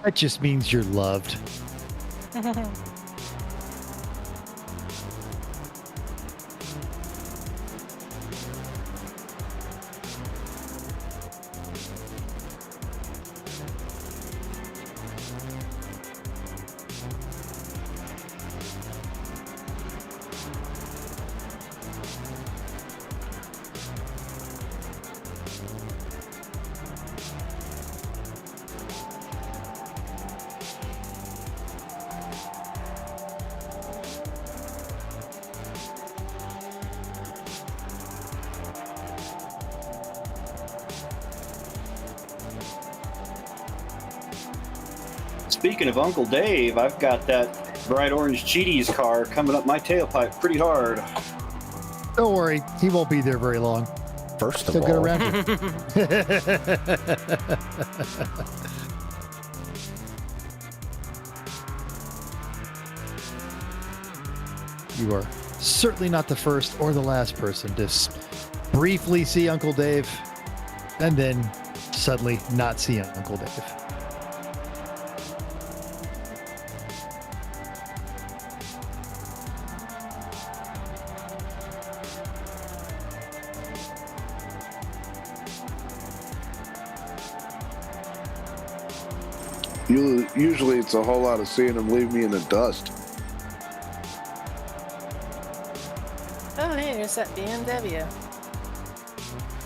That just means you're loved. Speaking of Uncle Dave, I've got that bright orange Cheaties car coming up my tailpipe pretty hard. Don't worry, he won't be there very long. First of He'll get all, around you. You are certainly not the first or the last person to briefly see Uncle Dave and then suddenly not see Uncle Dave. Usually it's a whole lot of seeing him leave me in the dust. Oh, hey, there's that BMW.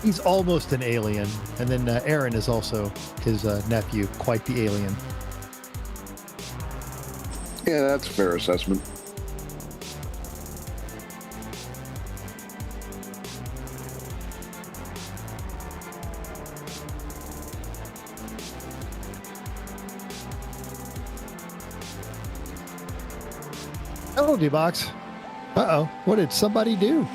He's almost an alien. And then Aaron is also his nephew, quite the alien. Yeah, that's a fair assessment. Hello, D-Box. Uh-oh. What did somebody do?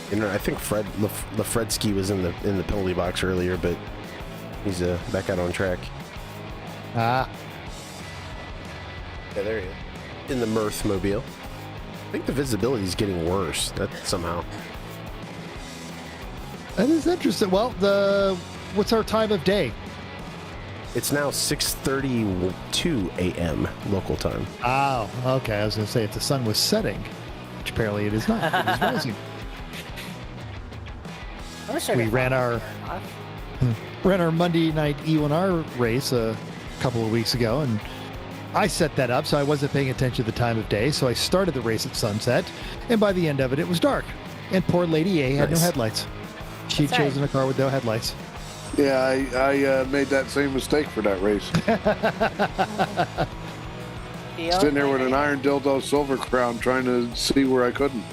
You know, I think Lefredsky was in the penalty box earlier, but he's back out on track. Ah. Yeah, there he is. In the Mirth mobile. I think the visibility is getting worse. That somehow. That is interesting. Well, what's our time of day? It's now 6:32 a.m. local time. Oh, okay. I was going to say if the sun was setting, which apparently it is not. It is rising. I wish I We could ran find our it. ran our Monday night E1R race a couple of weeks ago, and I set that up so I wasn't paying attention to the time of day. So I started the race at sunset, and by the end of it, it was dark. And poor Lady A had no Nice. headlights. She'd That's right. chosen a car with no headlights. Yeah, I made that same mistake for that race. The Sitting there with only- an iron dildo silver crown trying to see where I couldn't.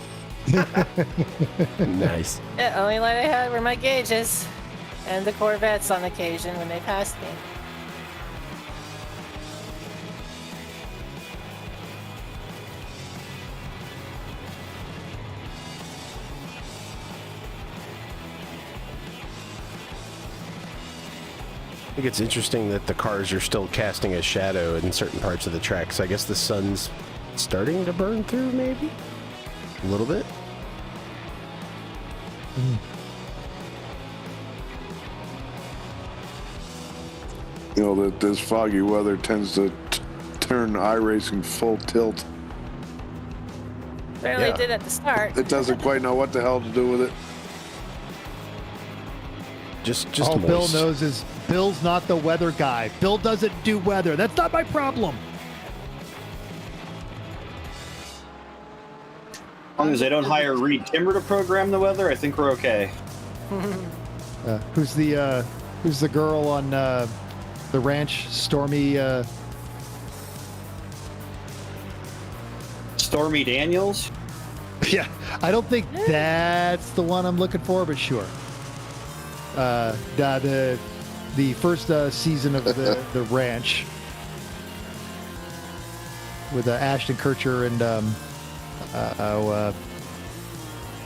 Nice. The only light I had were my gauges and the Corvettes on occasion when they passed me. I think it's interesting that the cars are still casting a shadow in certain parts of the track. So I guess the sun's starting to burn through, maybe? A little bit? You know, that this foggy weather tends to turn iRacing full tilt. Barely Yeah. did at the start. It doesn't quite know what the hell to do with it. Just All moist. Bill knows is Bill's not the weather guy. Bill doesn't do weather. That's not my problem. As long as they don't hire Reed Timber to program the weather, I think we're okay. Who's the girl on the ranch? Stormy. Stormy Daniels? Yeah, I don't think that's the one I'm looking for, but sure. The first season of the ranch with Ashton Kutcher and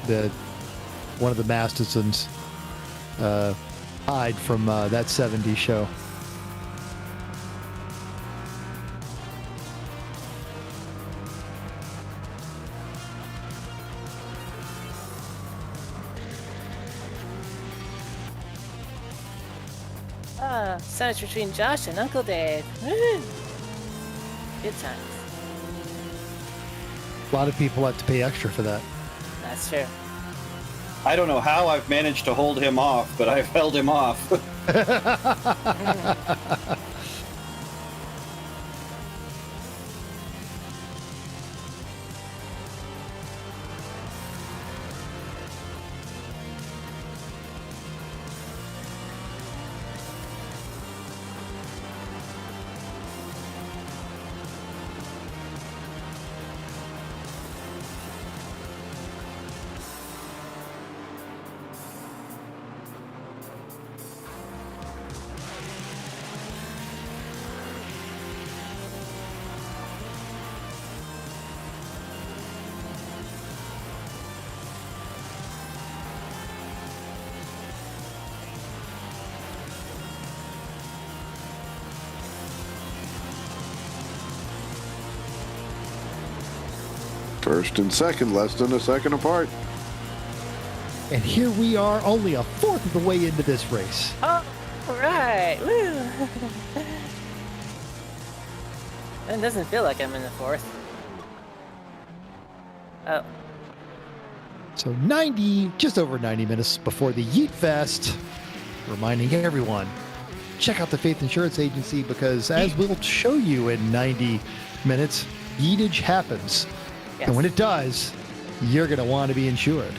the one of the Mastersons Hyde from that '70s show. Sandwich between Josh and Uncle Dave. Woo. Good times. A lot of people have to pay extra for that. That's true. I don't know how I've managed to hold him off, but I've held him off. First and second, less than a second apart. And here we are, only a fourth of the way into this race. Oh, right. Woo. It doesn't feel like I'm in the fourth. Oh. So 90, just over 90 minutes before the Yeet Fest, reminding everyone, check out the Faith Insurance Agency because as we'll show you in 90 minutes, yeetage happens. Yes. And when it does, you're going to want to be insured.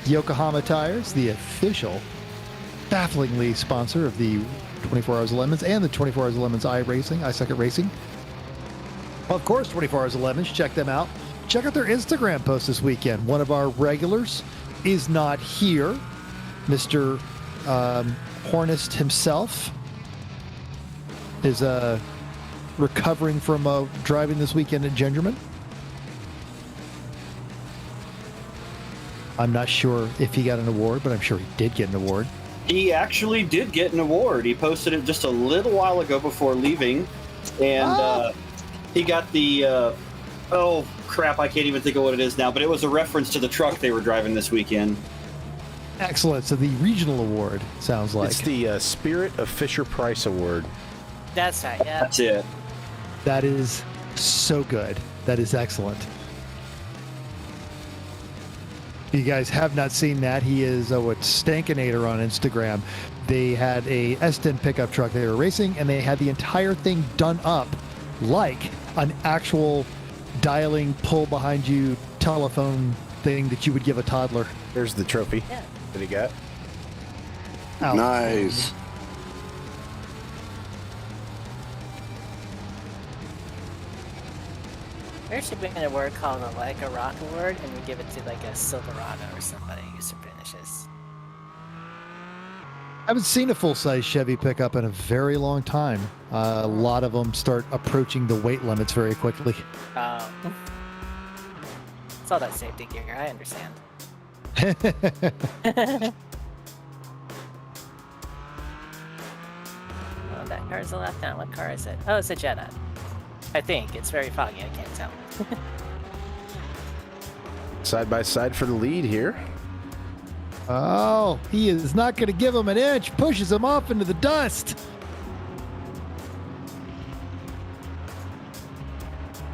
Yokohama Tires, the official, bafflingly sponsor of the 24 Hours of Lemons and the 24 Hours of Lemons iRacing, iSuck Racing. Of course, 24 Hours of Lemons, check them out. Check out their Instagram post this weekend. One of our regulars is not here. Mr. Hornist himself is recovering from driving this weekend at Gingerman. I'm not sure if he got an award, but I'm sure he did get an award. He actually did get an award. He posted it just a little while ago before leaving, and he got the oh crap, I can't even think of what it is now, but it was a reference to the truck they were driving this weekend. Excellent. So the regional award sounds like. It's the Spirit of Fisher-Price Award. That's right, yeah. That's it. That is so good. That is excellent. If you guys have not seen that, he is Stankinator on Instagram. They had a S10 pickup truck they were racing, and they had the entire thing done up like an actual dialing, pull behind you telephone thing that you would give a toddler. There's the trophy Yeah. that he got. Out. Nice. There should be an award called the Like a Rock Award, and we give it to like a Silverado or somebody who finishes. I haven't seen a full-size Chevy pickup in a very long time. A lot of them start approaching the weight limits very quickly. It's all that safety gear, I understand. Oh, that car's a left down. What car is it? Oh, it's a Jetta. I think. It's very foggy, I can't tell. Side by side for the lead here. Oh, he is not going to give him an inch. Pushes him off into the dust.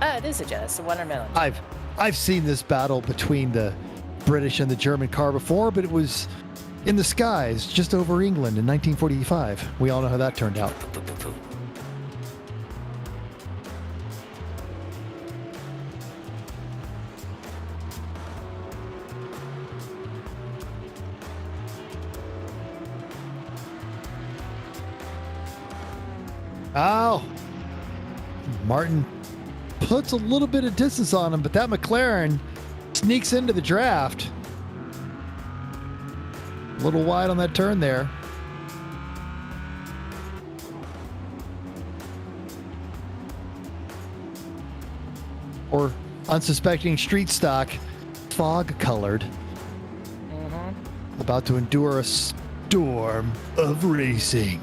It is a Jetta. It's a watermelon. I've seen this battle between the British and the German car before, but it was in the skies just over England in 1945. We all know how that turned out. Oh, Martin puts a little bit of distance on him, but that McClaren sneaks into the draft. A little wide on that turn there. Or unsuspecting street stock, fog colored. About to endure a storm of racing.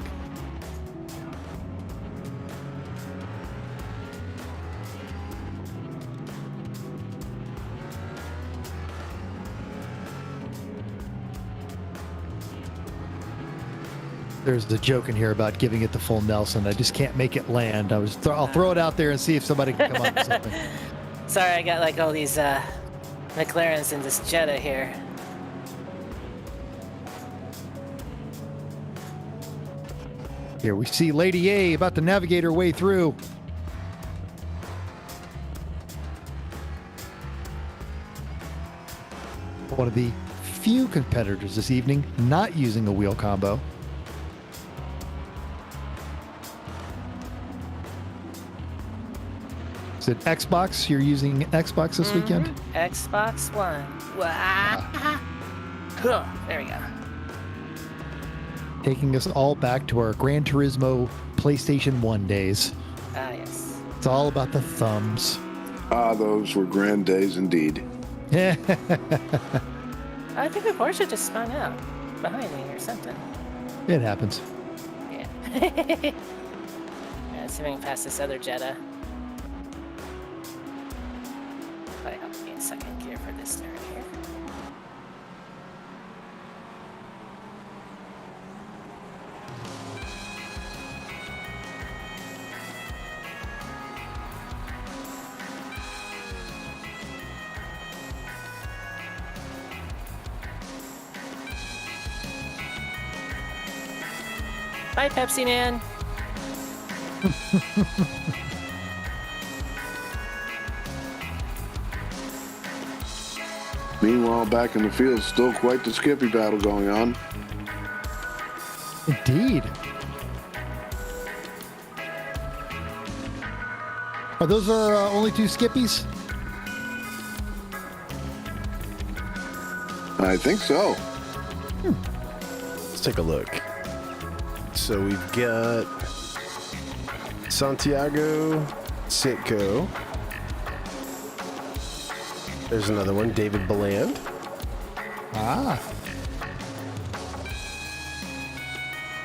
There's the joke in here about giving it the full Nelson. I just can't make it land. I'll throw it out there and see if somebody can come up with something. Sorry, I got like all these McLarens in this Jetta here. Here we see Lady A about to navigate her way through. One of the few competitors this evening not using a wheel combo. Is it Xbox? You're using Xbox this weekend? Xbox One. Cool. There we go. Taking us all back to our Gran Turismo PlayStation 1 days. Ah, yes. It's all about the thumbs. Ah, those were grand days indeed. I think the Porsche just spun out behind me or something. It happens. Yeah. Yeah, zooming past this other Jetta. second gear for this turn here. Bye, Pepsi Man. Meanwhile, back in the field, still quite the Skippy battle going on. Indeed. Are those our only two Skippies? I think so. Let's take a look. So we've got Santiago Sitko. There's another one, David Beland. Ah.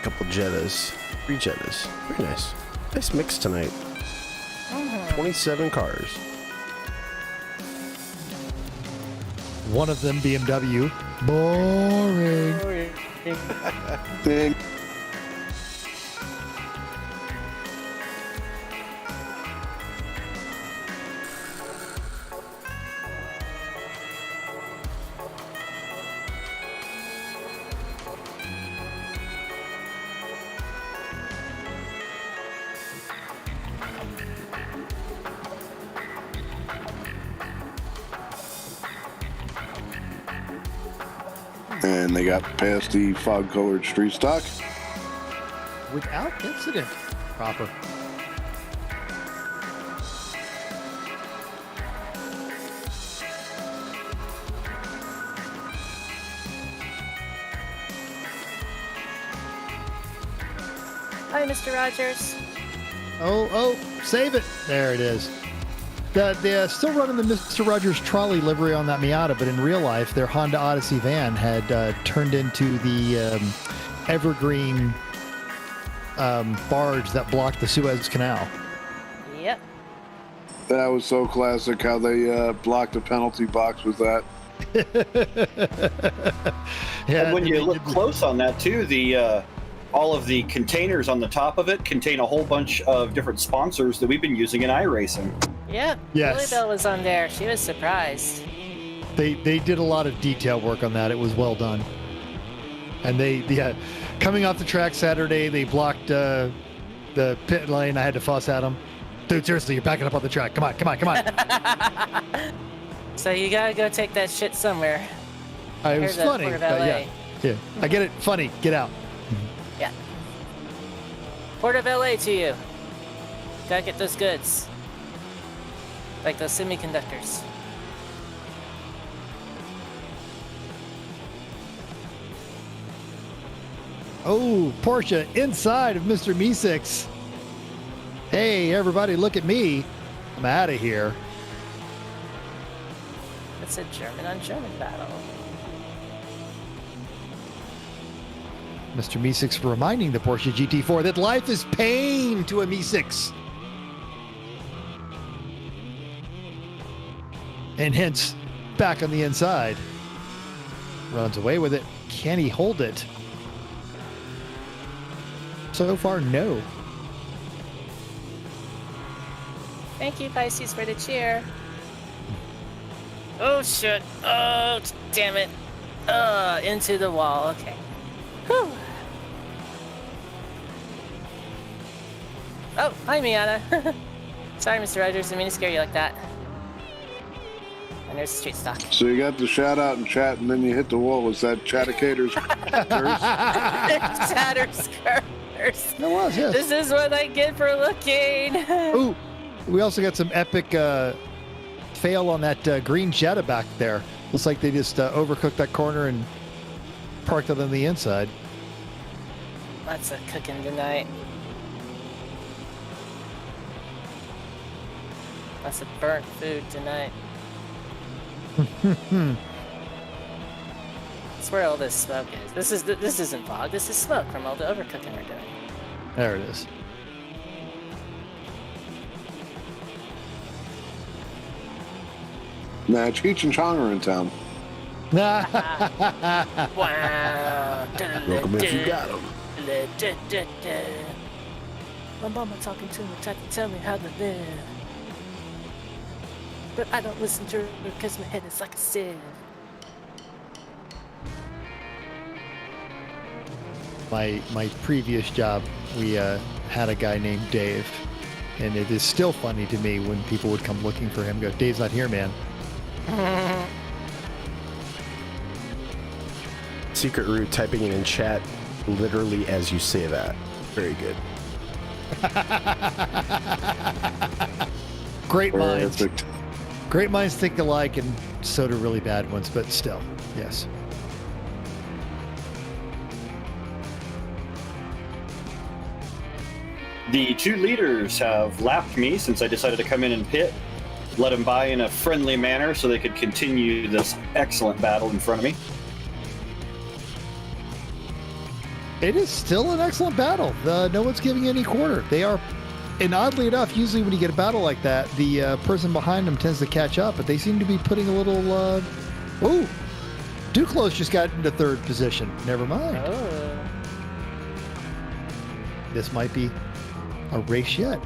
Couple Jettas. 3 Jettas. Very nice. Nice mix tonight. 27 cars. One of them BMW. Boring. Ding. And they got past the fog-colored street stock. Without incident. Proper. Hi, Mr. Rogers. Oh, save it. There it is. They're still running the Mr. Rogers trolley livery on that Miata, but in real life, their Honda Odyssey van had turned into the evergreen barge that blocked the Suez Canal. Yep. That was so classic how they blocked the penalty box with that. Yeah, And when you look close on that too, the all of the containers on the top of it contain a whole bunch of different sponsors that we've been using in iRacing. Yep. Yes. Lily Bell was on there. She was surprised. They did a lot of detail work on that. It was well done. And coming off the track Saturday, they blocked the pit lane. I had to fuss at them. Dude, seriously, you're backing up on the track. Come on. So you gotta go take that shit somewhere. It was Here's a funny. Port of LA. Yeah. I get it. Funny. Get out. Yeah. Port of LA to you. Gotta get those goods. Like those semiconductors. Oh, Porsche inside of Mr. Meeseeks. Hey, everybody, look at me. I'm out of here. It's a German on German battle. Mr. Meeseeks reminding the Porsche GT4 that life is pain to a Meeseeks. And hence, back on the inside. Runs away with it. Can he hold it? So far, no. Thank you, Pisces, for the cheer. Oh, shit. Oh, damn it. Into the wall. Okay. Whew. Oh, hi, Miata. Sorry, Mr. Rogers. Didn't mean to scare you like that. And there's the street stock. So you got the shout out and chat, and then you hit the wall. Was that Chattercator's curse? Chatter's curse. It was, yes. This is what I get for looking. Ooh, we also got some epic fail on that green Jetta back there. Looks like they just overcooked that corner and parked it on the inside. Lots of cooking tonight. Lots of burnt food tonight. That's where all this smoke is. This isn't fog. This is smoke from all the overcooking we're doing. There it is. Nah, Cheech and Chong are in town. Wow. Welcome if you got 'em. My mama talking to me, trying to tell me how to live. But I don't listen to her because my head is like a sieve. My previous job, we had a guy named Dave, and it is still funny to me when people would come looking for him. Go, Dave's not here, man. Secret Root typing it in chat literally as you say that. Very good. Great minds. Perfect. Great minds think alike, and so do really bad ones. But still, yes. The 2 leaders have lapped me since I decided to come in and pit. Let them by in a friendly manner so they could continue this excellent battle in front of me. It is still an excellent battle. No one's giving any quarter. They are, and oddly enough, usually when you get a battle like that, the person behind them tends to catch up, but they seem to be putting a little. Ooh, Duclos just got into 3rd position. Never mind. Oh. This might be a race yet.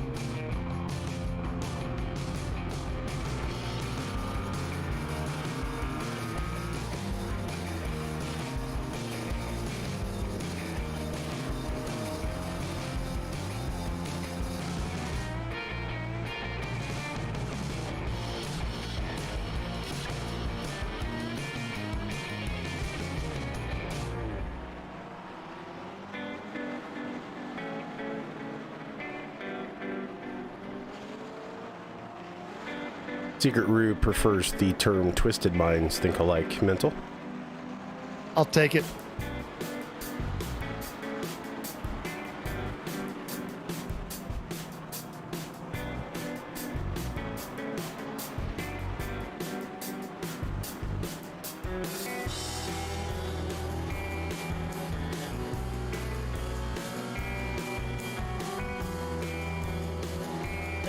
Secret Root prefers the term twisted minds think alike mental. I'll take it.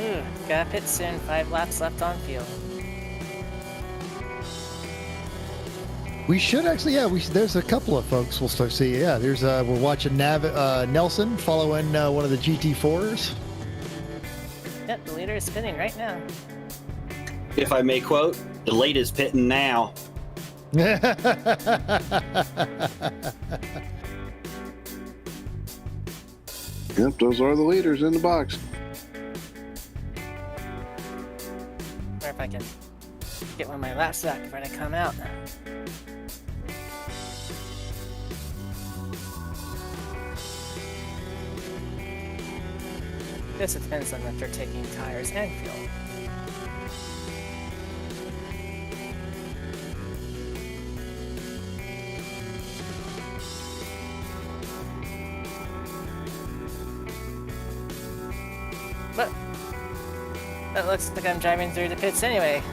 Ooh, gotta pit soon. 5 laps left on field. We should actually, yeah. There's a couple of folks we'll start seeing. Yeah, there's we're watching Nelson following one of the GT4s. Yep, the leader is spinning right now. If I may quote, the late is pitting now. Yep, those are the leaders in the box. Or if I can get one of my laps back before I come out. Guess it depends on if they're taking tires and fuel. But that looks like I'm driving through the pits anyway.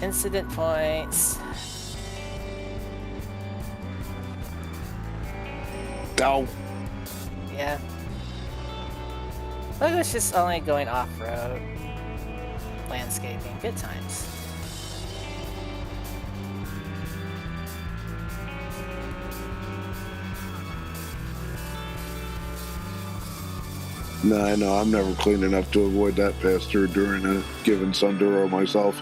Incident points. Ow. Yeah. Look, it's just only going off-road. Landscaping. Good times. No, I know. I'm never clean enough to avoid that pass through during a given Sunduro myself.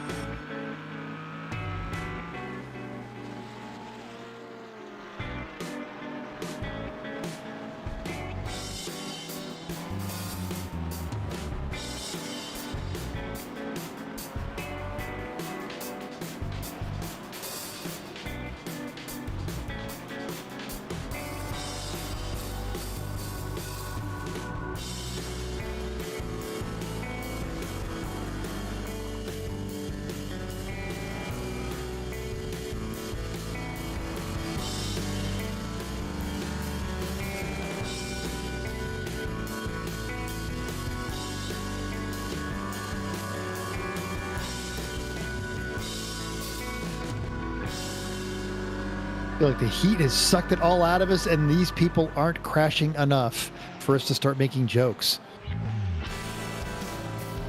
I feel like the heat has sucked it all out of us, and these people aren't crashing enough for us to start making jokes.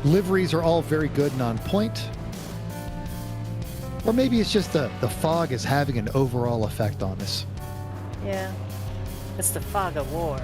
Liveries are all very good and on point. Or maybe it's just the fog is having an overall effect on us. Yeah. It's the fog of war.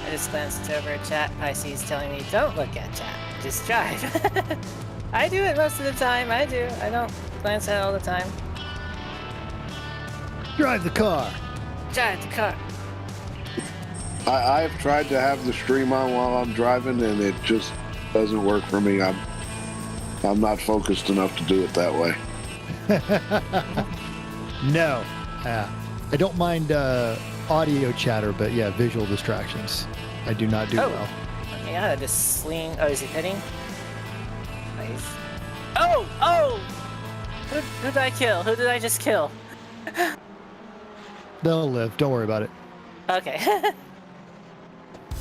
I just glanced over at chat. Pisces telling me, don't look at chat. Just drive. I do it most of the time. I do. I don't glance at it all the time. Drive the car. Drive the car. I've tried to have the stream on while I'm driving, and it just doesn't work for me. I'm not focused enough to do it that way. No. I don't mind audio chatter, but yeah, visual distractions. I do not do well. Yeah, just swing. Oh, is he hitting? Nice. Oh! Oh! Who did I kill? Who did I just kill? They'll live. Don't worry about it. Okay.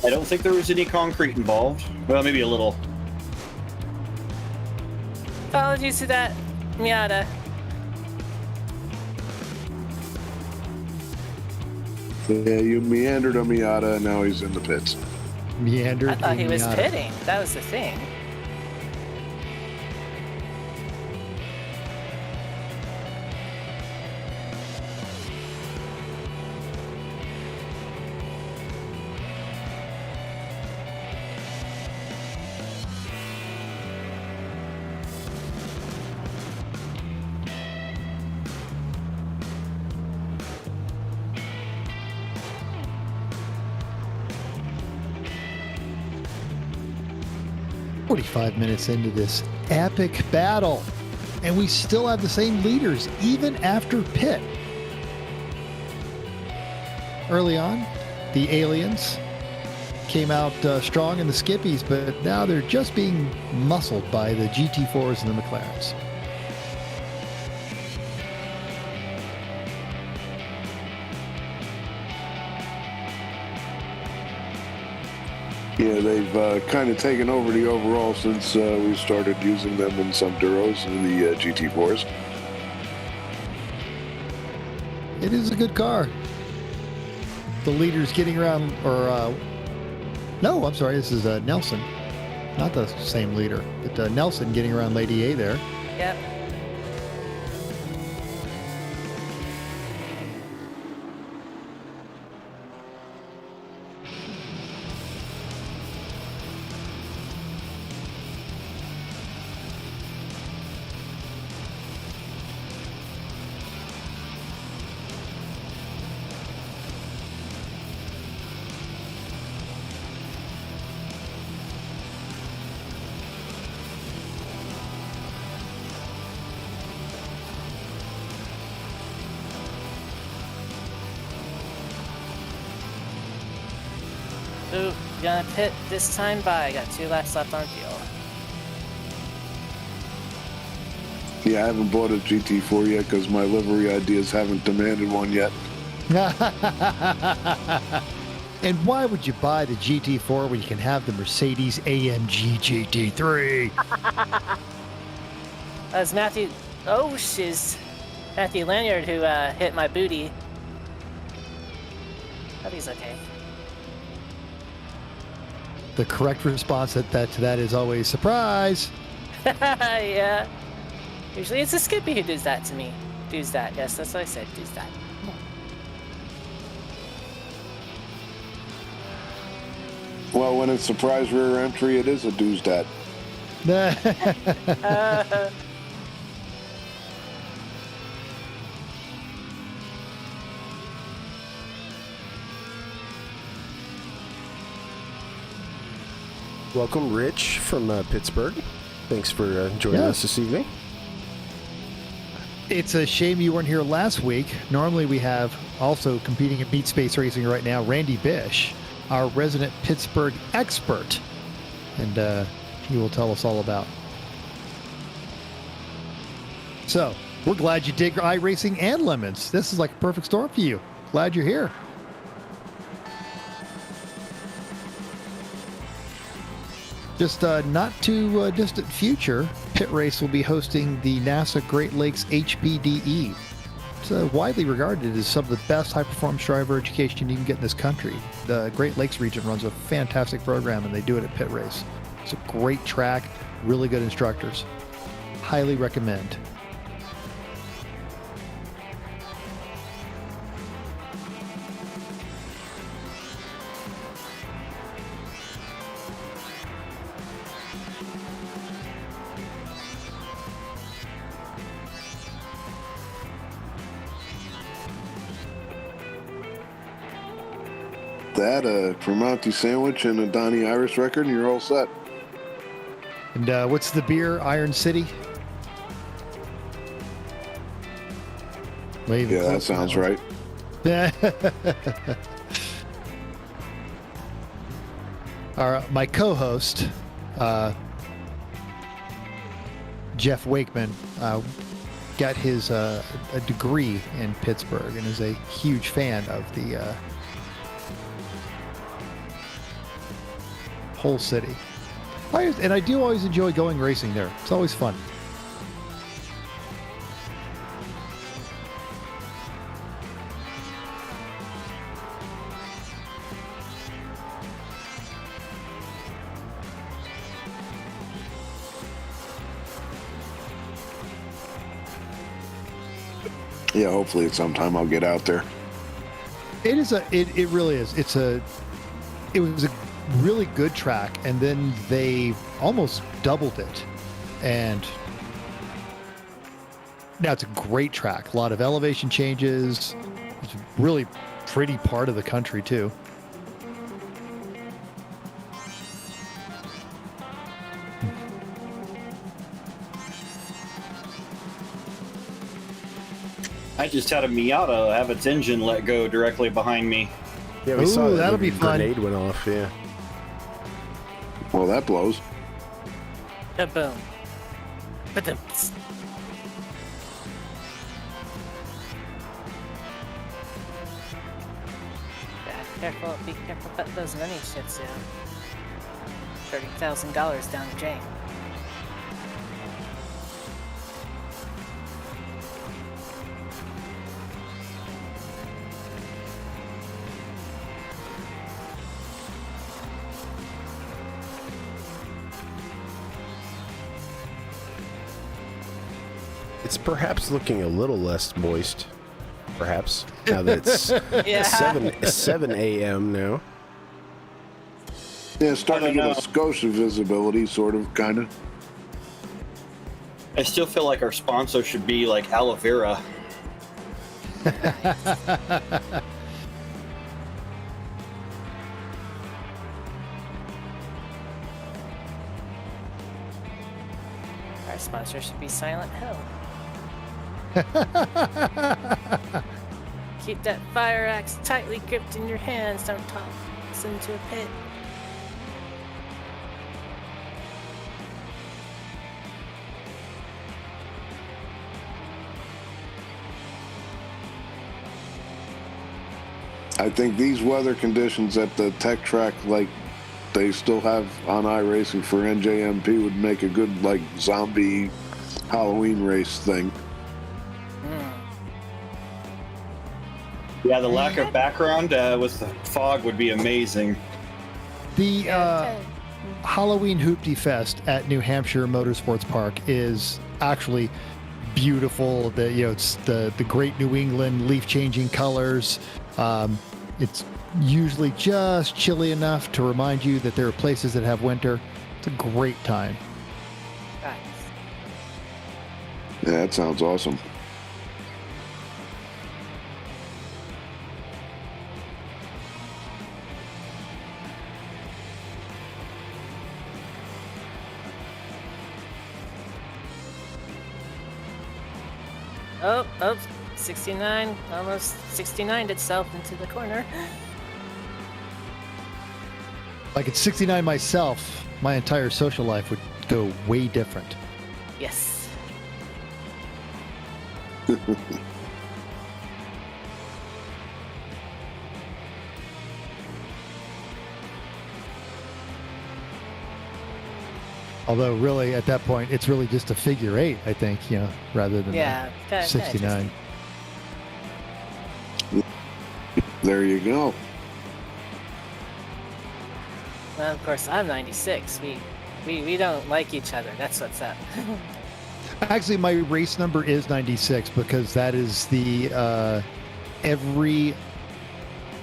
I don't think there was any concrete involved. Well, maybe a little. Apologies to that, Miata. Yeah, you meandered a Miata, and now he's in the pits. Meandered. I thought he was Miata. pitting. That was the thing. "45 minutes into this epic battle, and we still have the same leaders even after pit." Early on, the aliens came out strong in the skippies, but now they're just being muscled by the GT4s and the McLarens. Yeah, they've kind of taken over the overall since we started using them in Sunduros and the GT4s. It is a good car. The leader's getting around, or no, I'm sorry, this is Nelson, not the same leader, but Nelson getting around Lady A there. Yep. Ooh, gonna pit this time by. Got 2 laps left on fuel. Yeah, I haven't bought a GT4 yet because my livery ideas haven't demanded one yet. And why would you buy the GT4 when you can have the Mercedes AMG GT3? That's Matthew. Oh, shiz. Matthew Lanyard who hit my booty. Hope he's okay. The correct response to that is always surprise. Yeah. Usually it's a Skippy who does that to me. Does that. Yes, that's what I said. Does that. Well, when it's surprise rear entry, it is a doosdat. Welcome, Rich from Pittsburgh. Thanks for joining us this evening. It's a shame you weren't here last week. Normally we have also competing at Meat Space Racing right now, Randy Bish, our resident Pittsburgh expert. And he will tell us all about. So, we're glad you dig iRacing and Lemons. This is like a perfect storm for you. Glad you're here. Just not too distant future, Pit Race will be hosting the NASA Great Lakes HPDE. It's widely regarded as some of the best high-performance driver education you can get in this country. The Great Lakes region runs a fantastic program, and they do it at Pit Race. It's a great track, really good instructors. Highly recommend. That, a Tremonti sandwich and a Donnie Iris record, and you're all set. And what's the beer? Iron City? Yeah, that sounds right. My co-host, Jeff Wakeman, got his a degree in Pittsburgh and is a huge fan of the whole city. I do always enjoy going racing there. It's always fun. Yeah, hopefully at some time I'll get out there. It is it really is. It was a really good track, and then they almost doubled it, and now it's a great track. A lot of elevation changes. It's a really pretty part of the country too. I just had a Miata have its engine let go directly behind me. Yeah, we saw that. That'll be fun. Grenade went off, yeah. Well, that blows. Boom. Ba-dum. Yeah, be careful putting those money shits down. $30,000 down the drain. It's perhaps looking a little less moist. Perhaps. Now that it's Yeah. 7 a.m. now. Yeah, it's starting to I don't get a Scotia visibility, sort of, kind of. I still feel like our sponsor should be like aloe vera. Our sponsor should be Silent Hill. Keep that fire axe tightly gripped in your hands. Don't toss into a pit. I think these weather conditions at the tech track, like they still have on iRacing for NJMP, would make a good, like, zombie Halloween race thing. Yeah, the lack of background with the fog would be amazing. The Halloween Hoopty Fest at New Hampshire Motorsports Park is actually beautiful. It's the great New England leaf changing colors. It's usually just chilly enough to remind you that there are places that have winter. It's a great time. Nice. Yeah, that sounds awesome. Oh, 69, almost 69 itself into the corner. If I could 69 myself, my entire social life would go way different. Yes. Although, really, at that point, it's really just a figure eight, I think, rather than kinda 69. There you go. Well, of course, I'm 96. We don't like each other. That's what's up. Actually, my race number is 96 because that is the every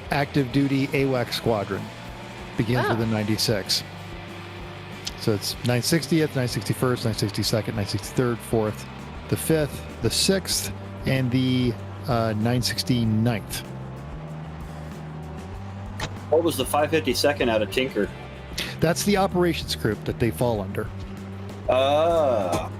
active duty AWAC squadron begins with a 96. So it's 960th, 961st, 962nd, 963rd, 4th, the 5th, the 6th, and the 969th. What was the 552nd out of Tinker? That's the operations group that they fall under. Ah.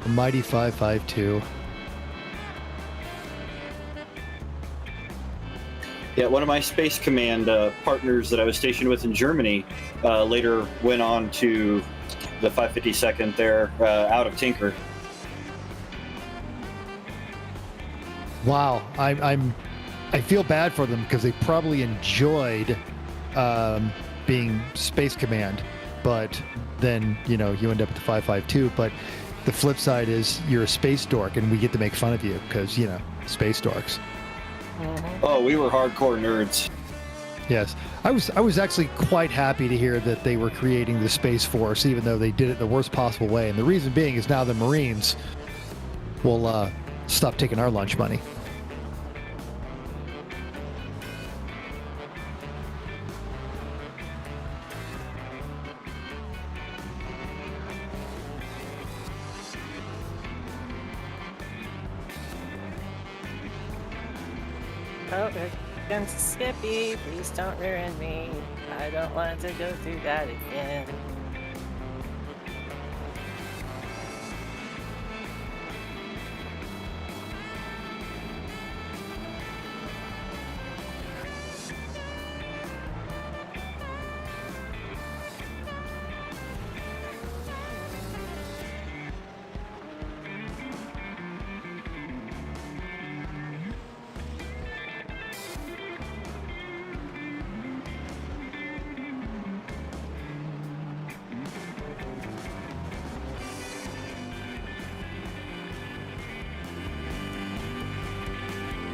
The mighty 552. Yeah, one of my Space Command partners that I was stationed with in Germany later went on to the 552nd there out of Tinker. Wow, I feel bad for them because they probably enjoyed being Space Command, but then you end up at the 552. But the flip side is you're a space dork, and we get to make fun of you because space dorks. Oh, we were hardcore nerds. Yes, I was actually quite happy to hear that they were creating the Space Force, even though they did it the worst possible way. And the reason being is now the Marines will stop taking our lunch money. Oh, here comes Skippy. Please don't ruin me. I don't want to go through that again.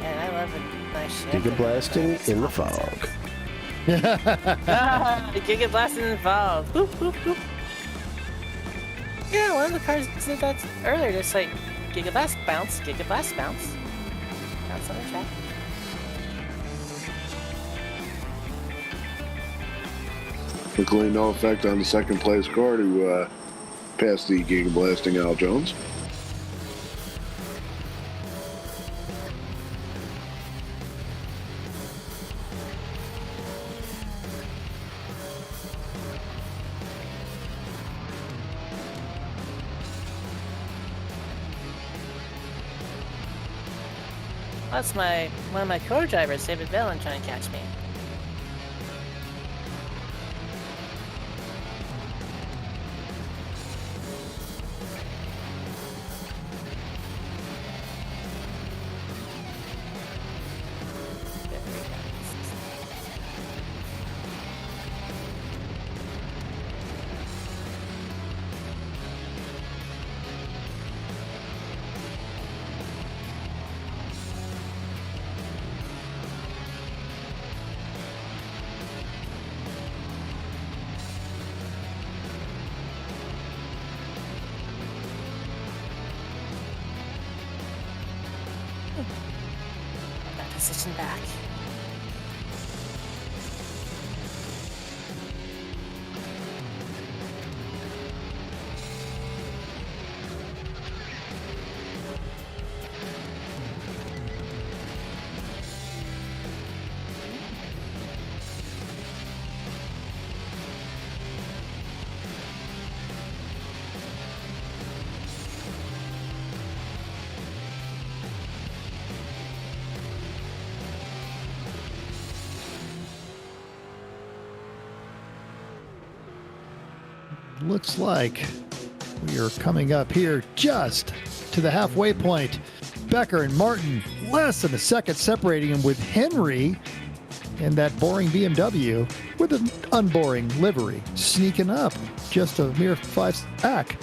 And I love a nice ship. Giga blasting in the fog. Giga blasting in the fog. Boop, boop, boop. Yeah, one of the cars did that earlier. Just like Giga blast bounce, Giga blast bounce. Bounce on the track. Luckily, no effect on the second place car to pass the Giga Blasting Al Jones. That's one of my co-drivers, David Valen, trying to catch me. That position back. looks like we are coming up here just to the halfway point. Becker and Martin less than a second separating him, with Henry and that boring BMW with an unboring livery sneaking up just a mere 5 back.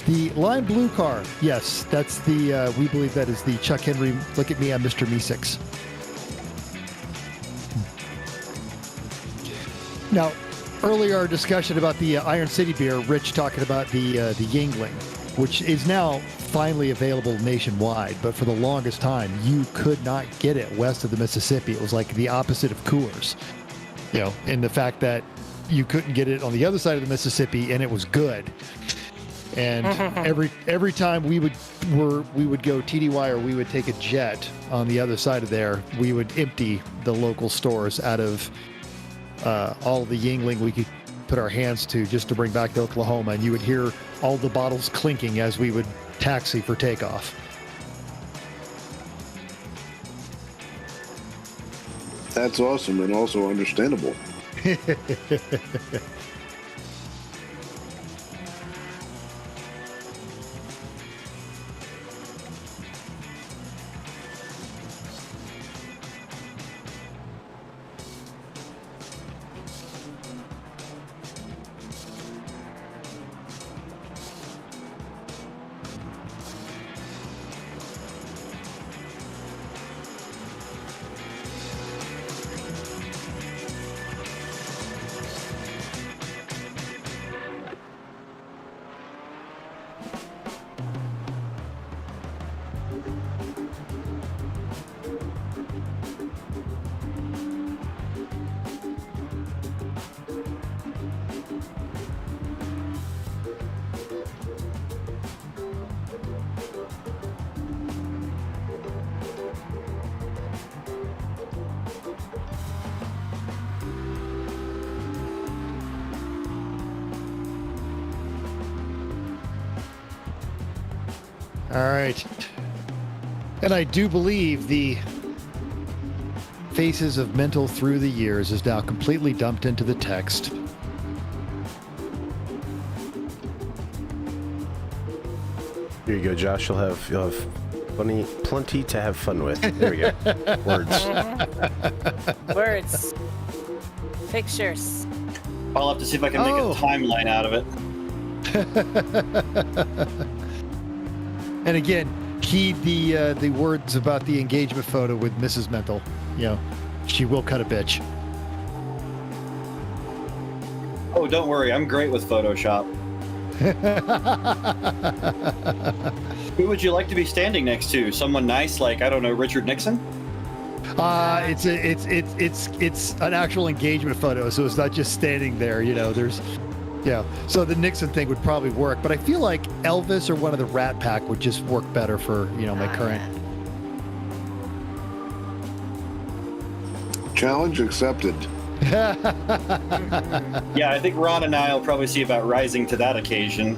The lime blue car, yes, that's the, we believe that is the Chuck Henry, look at me, I'm Mr. Meeseeks. Now, earlier our discussion about the Iron City beer, Rich talking about the Yingling, which is now finally available nationwide, but for the longest time, you could not get it west of the Mississippi. It was like the opposite of Coors, you know, in the fact that you couldn't get it on the other side of the Mississippi, and it was good. And every time we would go TDY, or we would take a jet on the other side of there, we would empty the local stores out of all the Yingling we could put our hands to, just to bring back to Oklahoma, and you would hear all the bottles clinking as we would taxi for takeoff. That's awesome, and also understandable. All right. And I do believe the Faces of Mental Through the Years is now completely dumped into the text. Here you go, Josh. You'll have plenty to have fun with. There we go. Words. Words. Pictures. I'll have to see if I can make a timeline out of it. And again, heed the words about the engagement photo with Mrs. Mental. You know, she will cut a bitch. Oh, don't worry. I'm great with Photoshop. Who would you like to be standing next to? Someone nice, like, I don't know, Richard Nixon? It's an actual engagement photo, so it's not just standing there. You know, so the Nixon thing would probably work, but I feel like Elvis or one of the Rat Pack would just work better for, you know, my current. Challenge accepted. Yeah, I think Ron and I will probably see about rising to that occasion.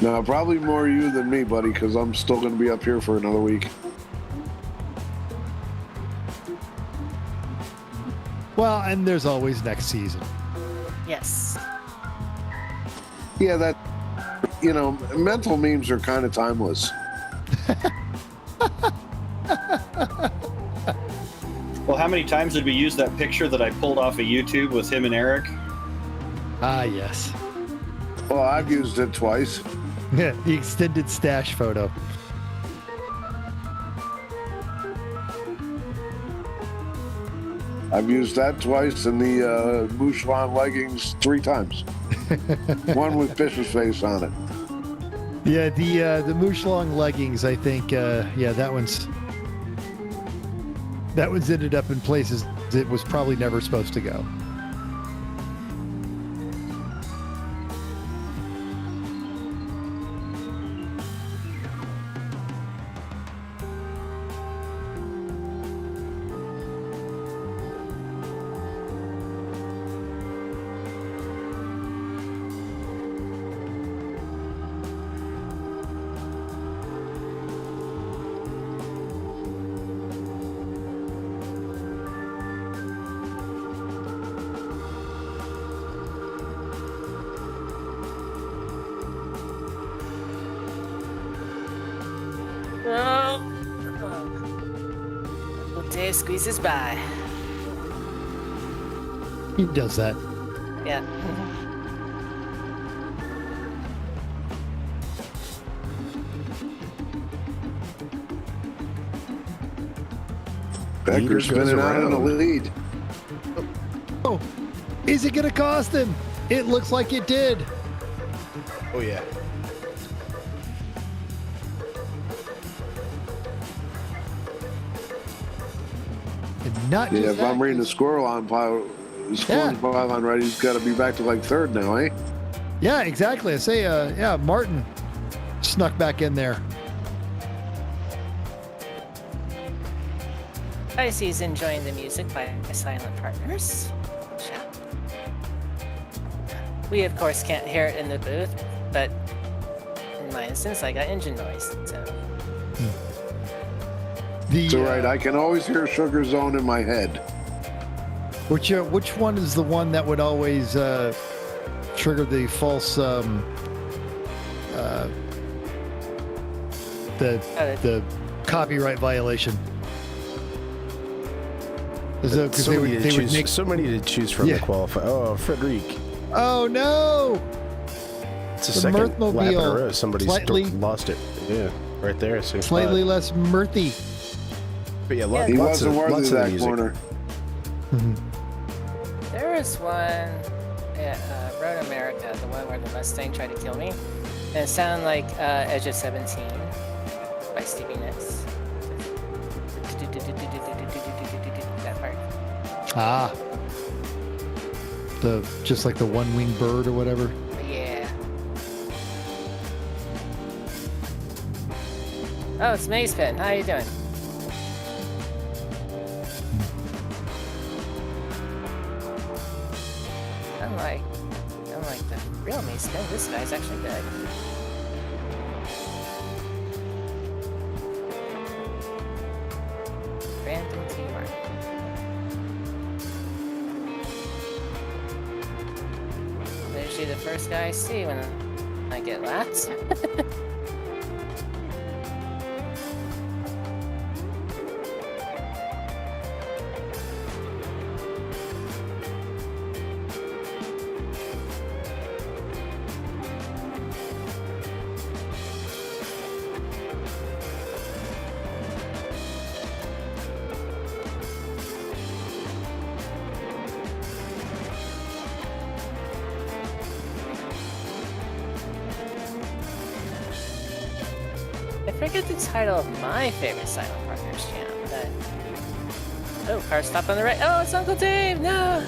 No, probably more you than me, buddy, because I'm still going to be up here for another week. Well, and there's always next season. Yes. Yeah, that, you know, mental memes are kind of timeless. Well, how many times did we use that picture that I pulled off of YouTube with him and Eric? Ah, yes. Well, I've used it twice. The extended stash photo. I've used that twice, and the Mouchelon leggings 3 times. One with Fish's face on it. Yeah, the Mouchelon leggings, I think, that one's ended up in places it was probably never supposed to go. Dave squeezes by. He does that. Yeah. Becker's spinning out in the lead. Oh, is it going to cost him? It looks like it did. Oh, yeah. And not just If that, I'm reading the scoreline file right, he's got to be back to like third now, eh? Yeah, exactly. I say, Martin snuck back in there. Icy's enjoying the music by Silent Partners. We, of course, can't hear it in the booth, but in my instance, I got engine noise, so... It's all right. I can always hear Sugar Zone in my head. Which one is the one that would always trigger the false the copyright violation? So many to choose from to qualify. Oh, Frederic. Oh no! It's a The second lap in a Mirthmobile. row. Somebody's lost it. Yeah, right there. So Slightly less mirthy. But yeah, He lots wasn't of worthy of the that music. corner. There was one at Road America, the one where the Mustang tried to kill me. And it sounded like Edge of 17 by Stevie Nicks. That part. Ah. Just like the one-winged bird or whatever. Yeah. Oh, it's Maze Pin. How you doing? Unlike the real Maze Pin, this guy's actually good. Brandon T. Martin. There's usually the first guy I see when I get laps. I forget the title of my favorite Silent Partners jam, but... Oh, car stop on the right. Oh, it's Uncle Dave! No!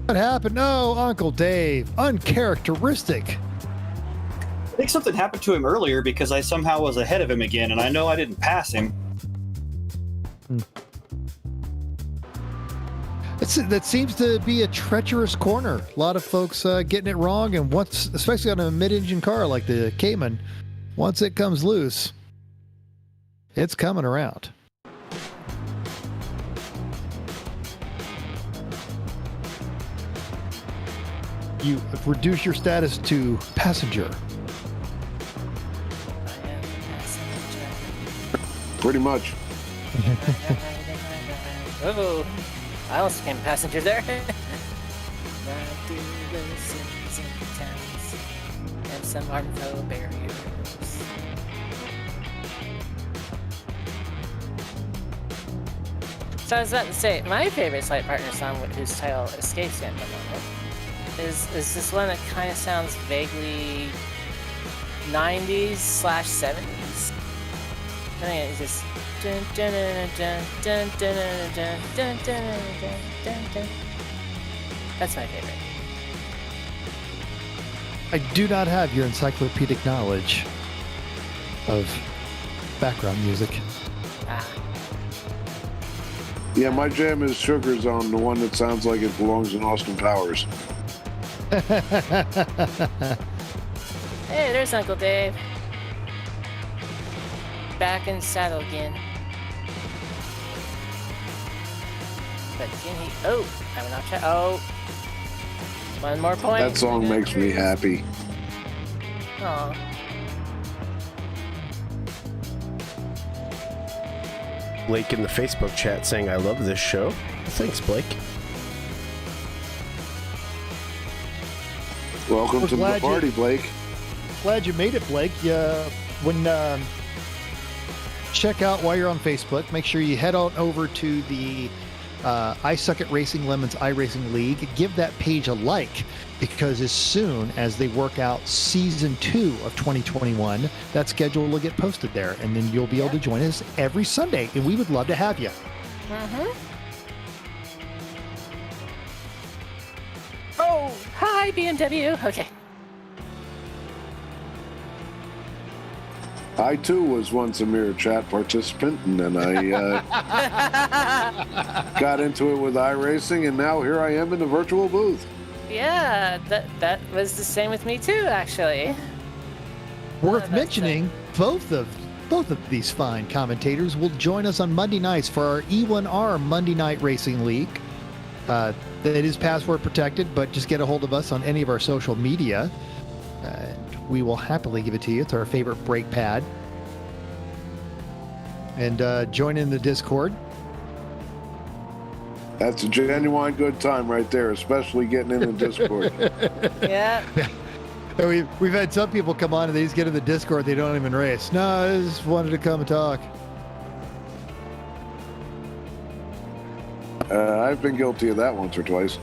What happened? No, Uncle Dave. Uncharacteristic. I think something happened to him earlier because I somehow was ahead of him again, and I know I didn't pass him. That seems to be a treacherous corner. A lot of folks getting it wrong, and especially on a mid-engine car like the Cayman, once it comes loose, it's coming around. You reduce your status to passenger. I am passenger. Pretty much. Oh, I almost became a passenger there. Ride through the cities and towns and some harmful barriers. So I was about to say, my favorite Slight Partner song, whose title escapes me at the moment, is this one that kind of sounds vaguely 90s/70s. I think it's just dun, dun, dun, dun, dun, dun, dun, dun, dun, dun, dun, dun. That's my favorite. I do not have your encyclopedic knowledge of background music. Ah, Yeah, my jam is Sugar Zone, the one that sounds like it belongs in Austin Powers. hey, there's Uncle Dave. Back in saddle again. But can he? Oh, I'm not trying. Oh, one more point. That song makes me happy. Aw. Blake in the Facebook chat saying, I love this show. Well, thanks, Blake. Welcome We're to the glad party, Blake. Glad you made it, Blake. Check out while you're on Facebook. Make sure you head on over to the I Suck at Racing Lemons iRacing League. Give that page a like, because as soon as they work out season 2 of 2021, that schedule will get posted there, and then you'll be able to join us every Sunday, and we would love to have you. Oh, hi, BMW. Okay. I too was once a mere chat participant, and then I got into it with iRacing, and now here I am in the virtual booth. Yeah, that was the same with me too, actually. Worth that's mentioning, both of these fine commentators will join us on Monday nights for our E1R Monday Night Racing League. That is password protected, but just get a hold of us on any of our social media. We will happily give it to you. It's our favorite brake pad. And join in the Discord. That's a genuine good time right there, especially getting in the Discord. Yeah. We've had some people come on and they just get in the Discord. They don't even race. No, I just wanted to come and talk. I've been guilty of that once or twice.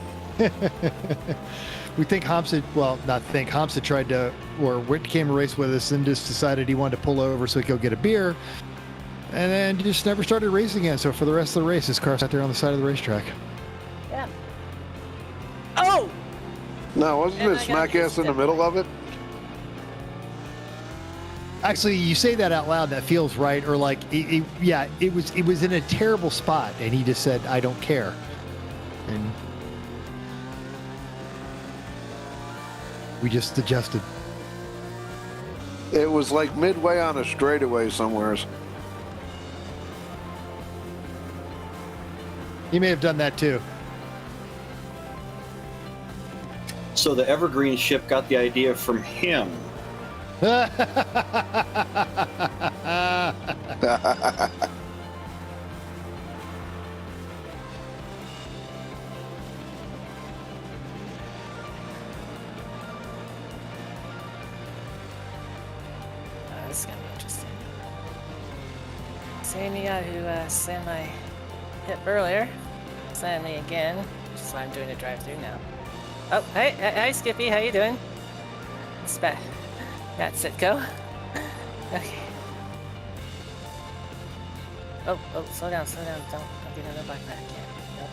We think Hamza, Hamza tried to, or came a race with us and just decided he wanted to pull over so he could go get a beer. And then just never started racing again. So for the rest of the race, his car sat there on the side of the racetrack. Yeah. Oh! No, wasn't And it I got smack ass in the mixed middle of it? Actually, you say that out loud, that feels right. Or like, it was in a terrible spot, and he just said, "I don't care." And we just adjusted. It was like midway on a straightaway somewheres. He may have done that too. So the Evergreen ship got the idea from him. This is gonna be interesting. Same guy who slammed my hip earlier. Slammed me again, which is why I'm doing a drive-through now. Oh, hi Skippy, how you doing? It's Matt Sitko. Okay. Oh, slow down. Don't get in the back back. Yeah. Nope.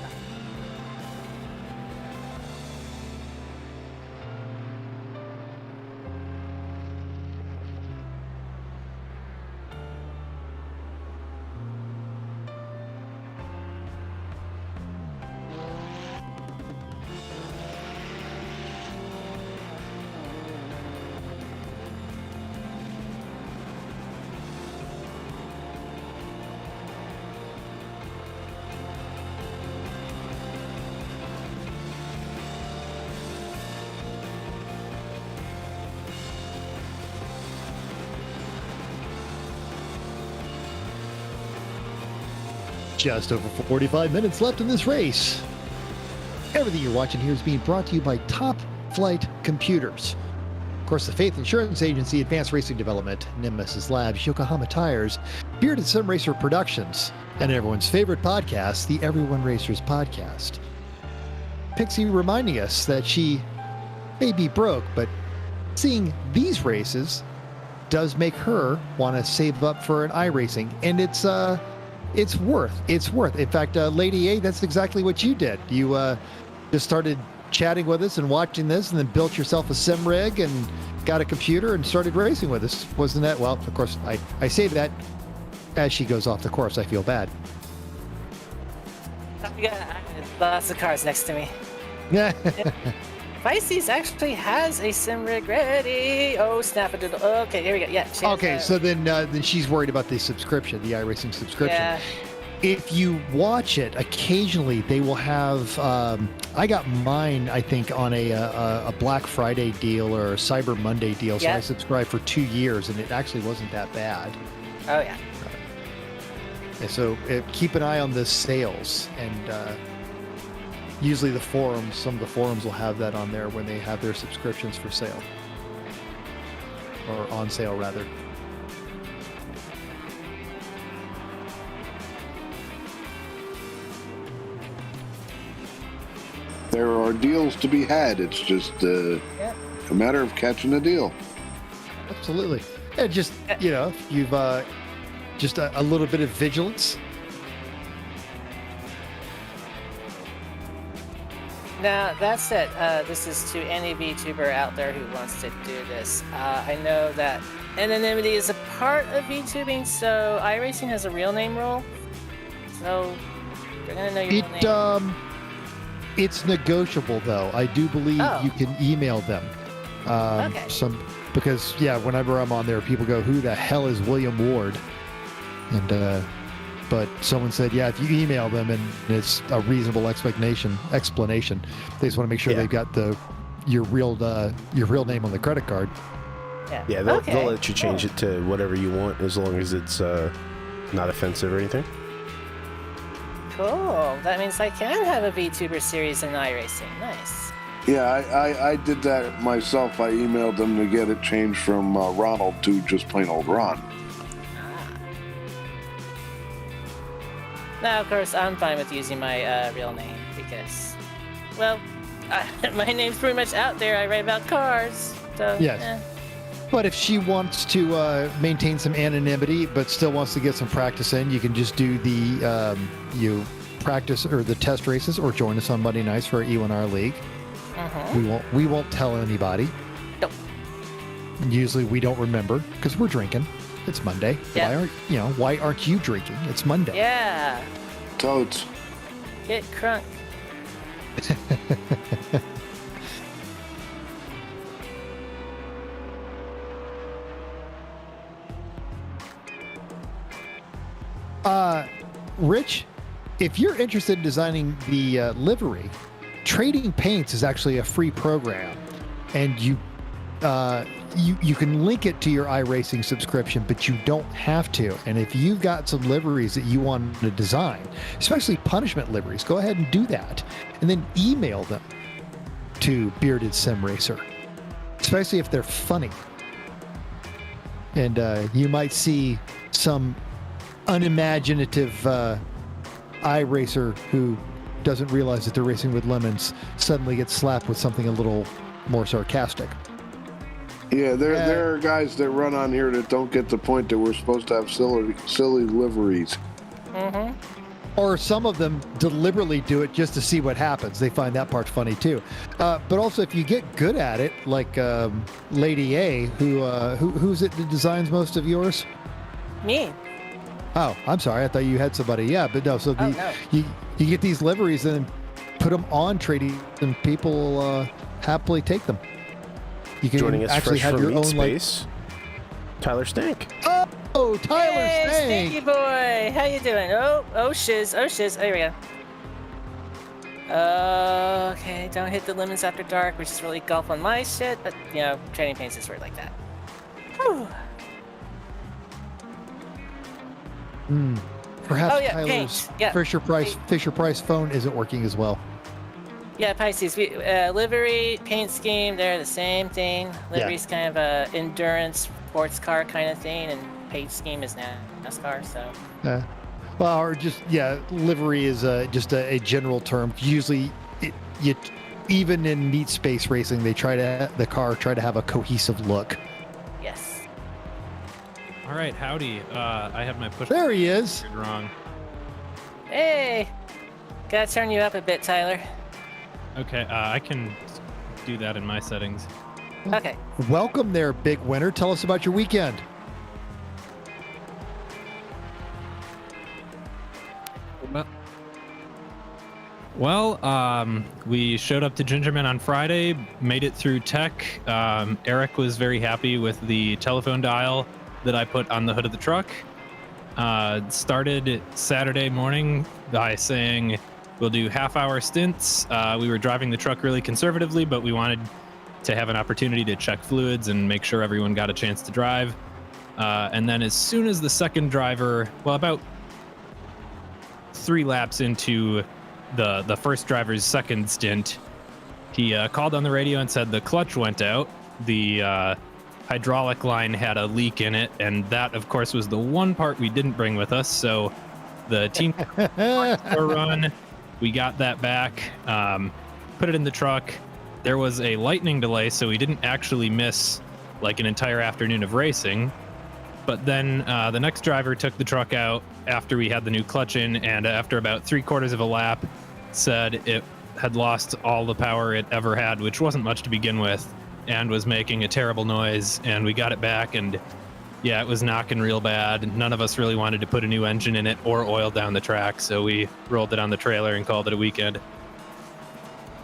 Just over 45 minutes left in this race. Everything you're watching here is being brought to you by Top Flight Computers. Of course, the Faith Insurance Agency, Advanced Racing Development, Nemesis Labs, Yokohama Tires, Bearded Sim Racer Productions, and everyone's favorite podcast, the Everyone Racers Podcast. Pixie reminding us that she may be broke, but seeing these races does make her want to save up for an iRacing, and it's worth. In fact, Lady A, that's exactly what you did. You just started chatting with us and watching this, and then built yourself a sim rig and got a computer and started racing with us. Wasn't that? Well, of course, I say that as she goes off the course. I feel bad. Yeah, lots of cars next to me. Yeah. Pisces actually has a sim rig ready. Oh, snap it. Okay, here we go. Yeah. Okay, so then she's worried about the subscription, the iRacing subscription. Yeah. If you watch it, occasionally they will have. I got mine, I think, on a Black Friday deal or a Cyber Monday deal. So Yeah. I subscribed for 2 years, and it actually wasn't that bad. Oh, yeah. And so keep an eye on the sales, and usually some of the forums will have that on there when they have their subscriptions for sale, or on sale rather. There are deals to be had. It's just a matter of catching a deal. Absolutely. And just, you've just a little bit of vigilance. Now, that said, this is to any VTuber out there who wants to do this. I know that anonymity is a part of VTubing, so iRacing has a real name rule. So, they're going to know your real name. It's negotiable, though. I do believe you can email them. Okay. Because whenever I'm on there, people go, "Who the hell is William Ward?" And but someone said, if you email them and it's a reasonable explanation, they just want to make sure they've got your real name on the credit card. Yeah, they'll let you change it to whatever you want as long as it's not offensive or anything. Cool. That means I can have a VTuber series in iRacing. Nice. Yeah, I did that myself. I emailed them to get it changed from Ronald to just plain old Ron. Now, of course, I'm fine with using my real name because, well, my name's pretty much out there. I write about cars, so yes. But if she wants to maintain some anonymity, but still wants to get some practice in, you can just do the you practice or the test races, or join us on Monday nights for our E1R League. We won't tell anybody. Nope. Usually we don't remember because we're drinking. It's Monday. Yeah. Why aren't you drinking? It's Monday. Yeah. Totes. Get crunk. Rich, if you're interested in designing the livery, Trading Paints is actually a free program, and you can link it to your iRacing subscription, but you don't have to. And if you've got some liveries that you want to design, especially punishment liveries, go ahead and do that, and then email them to Bearded Sim Racer, especially if they're funny. And you might see some unimaginative iRacer who doesn't realize that they're racing with lemons suddenly get slapped with something a little more sarcastic. Yeah, there are guys that run on here that don't get the point that we're supposed to have silly liveries. Or some of them deliberately do it just to see what happens. They find that part funny too. But also, if you get good at it, like Lady A, who's it that designs most of yours? Me. Oh, I'm sorry. I thought you had somebody. Yeah, but no. So no. You get these liveries and put them on trading, and people happily take them. You can Joining us actually fresh have from your Meat own Space, Tyler Stank. Oh, Tyler Hey, Stank. Stinky boy, how you doing? Oh shiz. There we go. Okay, don't hit the lemons after dark, which is really golf on my shit, but Trading Paints is weird like that. Whew. Perhaps paint. Tyler's Yeah. Fisher Price phone isn't working as well. Yeah, Pisces. Livery, paint scheme, they're the same thing. Livery's kind of a endurance sports car kind of thing, and paint scheme is NASCAR. So. Well, or just livery is just a general term. Usually, even in meat space racing, they try to have a cohesive look. Yes. All right, howdy. I have my push. There he is. Wrong. Hey, gotta turn you up a bit, Tyler. Okay, I can do that in my settings. Okay. Welcome there, big winner. Tell us about your weekend. Well, we showed up to Gingerman on Friday, made it through tech. Eric was very happy with the telephone dial that I put on the hood of the truck. Started Saturday morning by saying we'll do half-hour stints. We were driving the truck really conservatively, but we wanted to have an opportunity to check fluids and make sure everyone got a chance to drive. And then as soon as the second driver, well, about 3 laps into the first driver's second stint, he called on the radio and said the clutch went out. The hydraulic line had a leak in it, and that, of course, was the one part we didn't bring with us. So the team run, we got that back, put it in the truck. There was a lightning delay, so we didn't actually miss like an entire afternoon of racing. But then the next driver took the truck out after we had the new clutch in, and after about 3/4 of a lap, said it had lost all the power it ever had, which wasn't much to begin with, and was making a terrible noise. And we got it back, and yeah, it was knocking real bad. None of us really wanted to put a new engine in it or oil down the track, so we rolled it on the trailer and called it a weekend.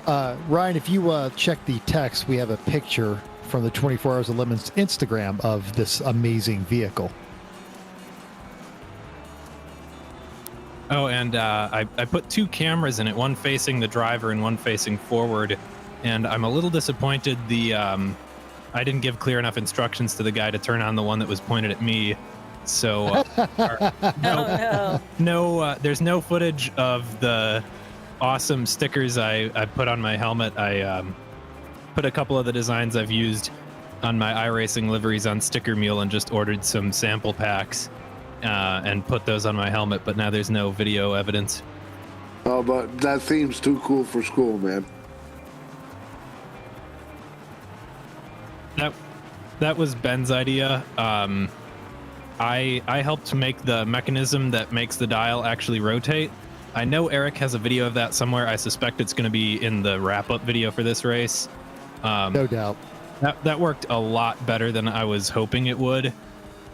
Ryan, if you check the text, we have a picture from the 24 Hours of Lemon's Instagram of this amazing vehicle. Oh, and I put 2 cameras in it, one facing the driver and one facing forward. And I'm a little disappointed I didn't give clear enough instructions to the guy to turn on the one that was pointed at me. So there's no footage of the awesome stickers I put on my helmet. I put a couple of the designs I've used on my iRacing liveries on Sticker Mule and just ordered some sample packs and put those on my helmet, but now there's no video evidence. Oh, but that theme's too cool for school, man. That was Ben's idea. I helped make the mechanism that makes the dial actually rotate. I know Eric has a video of that somewhere. I suspect it's going to be in the wrap-up video for this race. No doubt. That worked a lot better than I was hoping it would.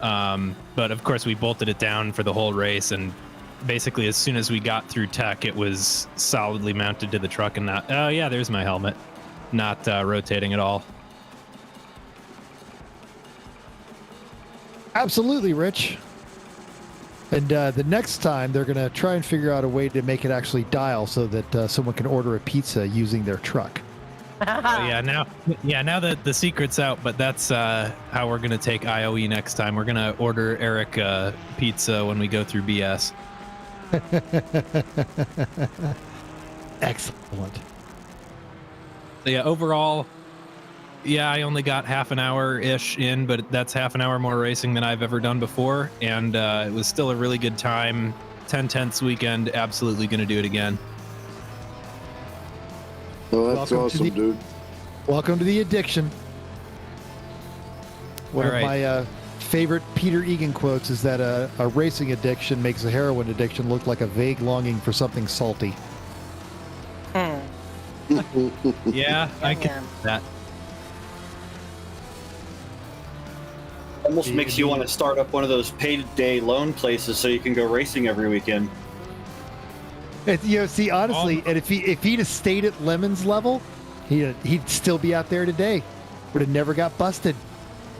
But of course, we bolted it down for the whole race, and basically as soon as we got through tech, it was solidly mounted to the truck and not... Oh, yeah, there's my helmet. Not rotating at all. Absolutely, Rich. And the next time, they're going to try and figure out a way to make it actually dial so that someone can order a pizza using their truck. Now that the secret's out, but that's how we're going to take IOE next time. We're going to order Eric pizza when we go through BS. Excellent. So yeah, overall, I only got half an hour-ish in, but that's half an hour more racing than I've ever done before, and it was still a really good time. 10/10 weekend, absolutely going to do it again. Oh, that's awesome, dude. Welcome to the addiction. One All of right. my favorite Peter Egan quotes is that a racing addiction makes a heroin addiction look like a vague longing for something salty. Yeah, I can that. Almost makes you want to start up one of those payday loan places so you can go racing every weekend. See, honestly, and if he'd have stayed at Lemon's level, he'd still be out there today. Would have never got busted.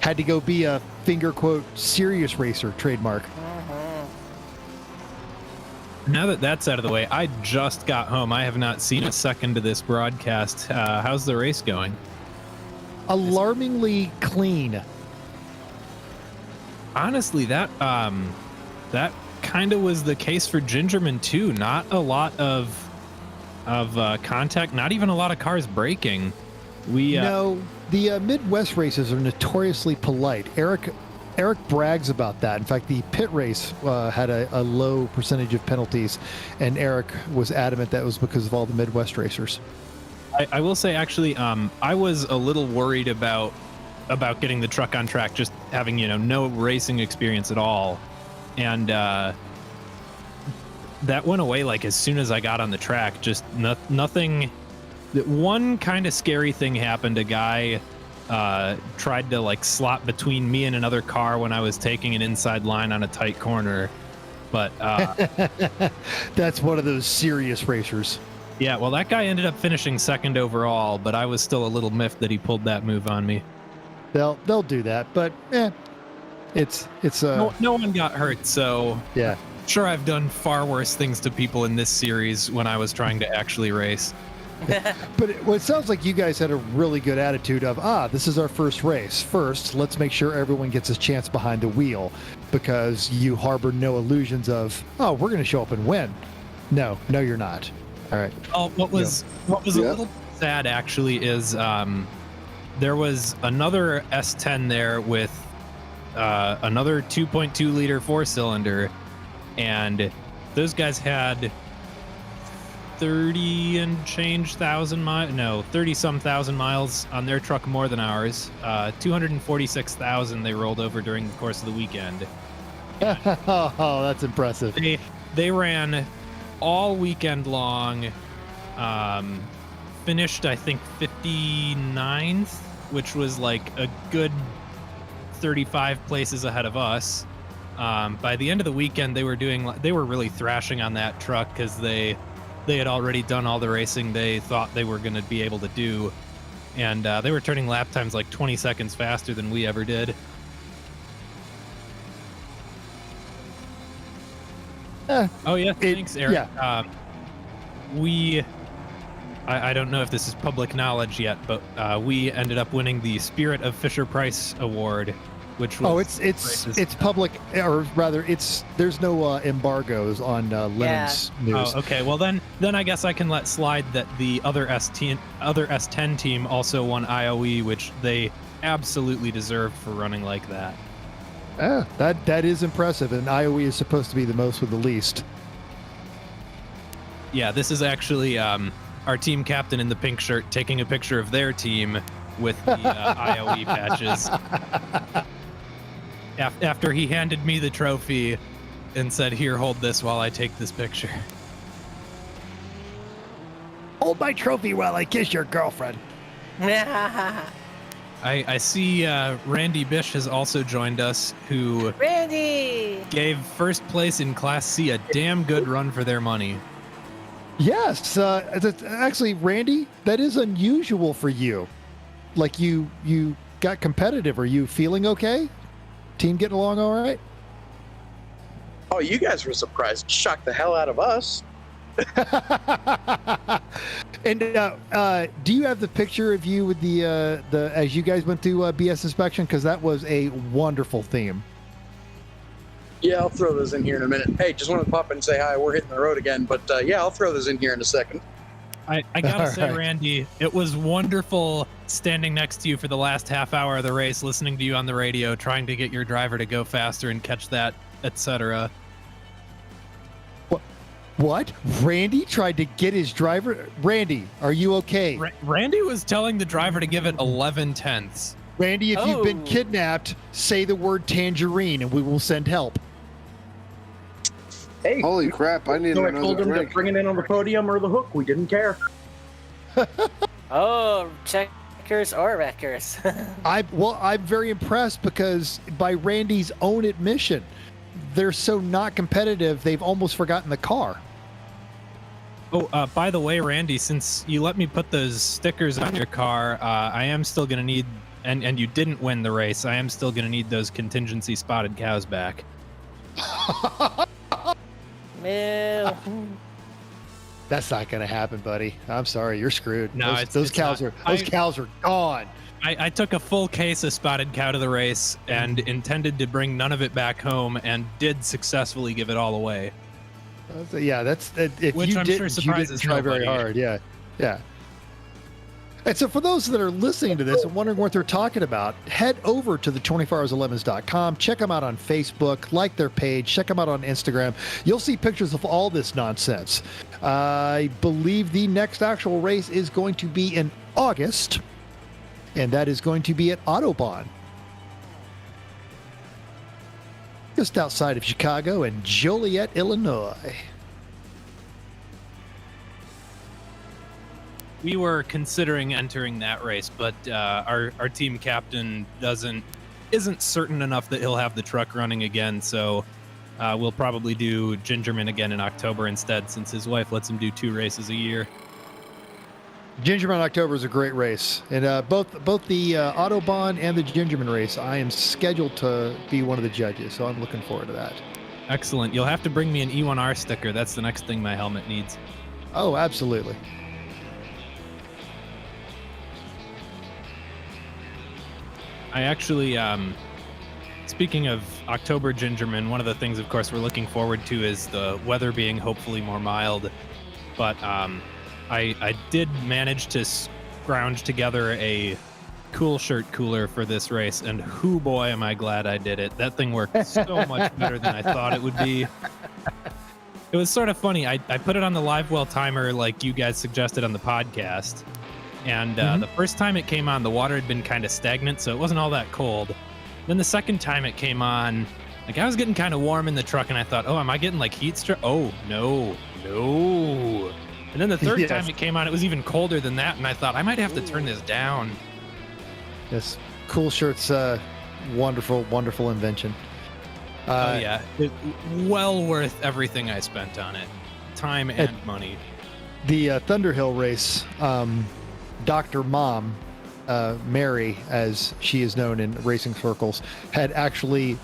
Had to go be a finger quote serious racer trademark. Now that that's out of the way, I just got home. I have not seen a second of this broadcast. How's the race going? Alarmingly clean. Honestly, that kind of was the case for Gingerman too. Not a lot of contact. Not even a lot of cars braking. No, the Midwest races are notoriously polite. Eric brags about that. In fact, the pit race had a low percentage of penalties, and Eric was adamant that was because of all the Midwest racers. I will say, actually, I was a little worried about getting the truck on track, just having no racing experience at all, and that went away like as soon as I got on the track. Just nothing. One kind of scary thing happened. A guy tried to slot between me and another car when I was taking an inside line on a tight corner, but that's one of those serious racers. Yeah, well, that guy ended up finishing second overall, but I was still a little miffed that he pulled that move on me. They'll do that, but it's no one got hurt, so yeah. Sure, I've done far worse things to people in this series when I was trying to actually race. But it sounds like you guys had a really good attitude of, this is our first race. First, let's make sure everyone gets a chance behind the wheel, because you harbor no illusions of, we're going to show up and win. No, you're not. All right. Oh, what was a little sad actually is there was another S10 there with another 2.2 liter 4-cylinder, and those guys had 30-some thousand miles on their truck more than ours. 246,000 they rolled over during the course of the weekend. Oh, that's impressive. They ran all weekend long. Finished, I think, 59th, which was like a good 35 places ahead of us. By the end of the weekend, they were really thrashing on that truck because they had already done all the racing they thought they were going to be able to do, and they were turning lap times like 20 seconds faster than we ever did. Oh yeah, thanks, Eric. Yeah. I don't know if this is public knowledge yet, but we ended up winning the Spirit of Fisher-Price Award, which was it's public, or rather, there's no embargoes on Lennon's news. Oh, okay. Well, then I guess I can let slide that the other S10 team also won IOE, which they absolutely deserved for running like that. That is impressive, and IOE is supposed to be the most with the least. Yeah, this is actually our team captain in the pink shirt taking a picture of their team with the IOE patches. After he handed me the trophy and said, "Here, hold this while I take this picture." Hold my trophy while I kiss your girlfriend. I see Randy Bish has also joined us, who gave first place in Class C a damn good run for their money. Yes, actually, Randy, that is unusual for you. Like you got competitive. Are you feeling okay? Team getting along all right? Oh, you guys were surprised. Shocked the hell out of us. And do you have the picture of you with the as you guys went through BS inspection? Because that was a wonderful theme. Yeah, I'll throw those in here in a minute. Hey, just wanted to pop in and say hi. We're hitting the road again, but yeah, I'll throw those in here in a second. I gotta All say, right. Randy, it was wonderful standing next to you for the last half hour of the race, listening to you on the radio, trying to get your driver to go faster and catch that, etc. What? Randy tried to get his driver? Randy, are you okay? Randy was telling the driver to give it 11 tenths. Randy, if you've been kidnapped, say the word tangerine and we will send help. Hey, Holy crap, I need so I another told him to drink. bring it in on the podium or the hook. We didn't care. Oh, checkers or wreckers. I'm very impressed because by Randy's own admission, they're so not competitive, they've almost forgotten the car. Oh, by the way, Randy, since you let me put those stickers on your car, I am still going to need, and you didn't win the race, I am still going to need those contingency spotted cows back. Moo. That's not going to happen, buddy. I'm sorry, you're screwed. No, those cows are gone. I took a full case of spotted cow to the race and intended to bring none of it back home, and did successfully give it all away. Yeah, that's if Which you I'm didn't, sure you didn't surprises try very nobody. hard. Yeah. And so for those that are listening to this and wondering what they're talking about, head over to the 24hourslemons.com. Check them out on Facebook, like their page, check them out on Instagram. You'll see pictures of all this nonsense. I believe the next actual race is going to be in August, and that is going to be at Autobahn, just outside of Chicago in Joliet, Illinois. We were considering entering that race, but our team captain isn't certain enough that he'll have the truck running again, so we'll probably do Gingerman again in October instead, since his wife lets him do 2 races a year. Gingerman October is a great race, and both the Autobahn and the Gingerman race, I am scheduled to be one of the judges, so I'm looking forward to that. Excellent. You'll have to bring me an E1R sticker. That's the next thing my helmet needs. Oh, absolutely. I actually, speaking of October Gingerman. One of the things, of course, we're looking forward to is the weather being hopefully more mild. But I did manage to scrounge together a cool shirt cooler for this race, and hoo boy am I glad I did it. That thing worked so much better than I thought it would be. It was sort of funny. I put it on the live well timer like you guys suggested on the podcast, and the first time it came on, the water had been kind of stagnant, so it wasn't all that cold. Then the second time it came on, like I was getting kind of warm in the truck, and I thought, oh, am I getting like heat stroke? Oh, no. And then the third time it came on, it was even colder than that, and I thought I might have to turn this down. Yes, cool shirts, wonderful, wonderful invention. Well worth everything I spent on it, time and money. The Thunderhill race, Dr. Mom, Mary, as she is known in racing circles, had actually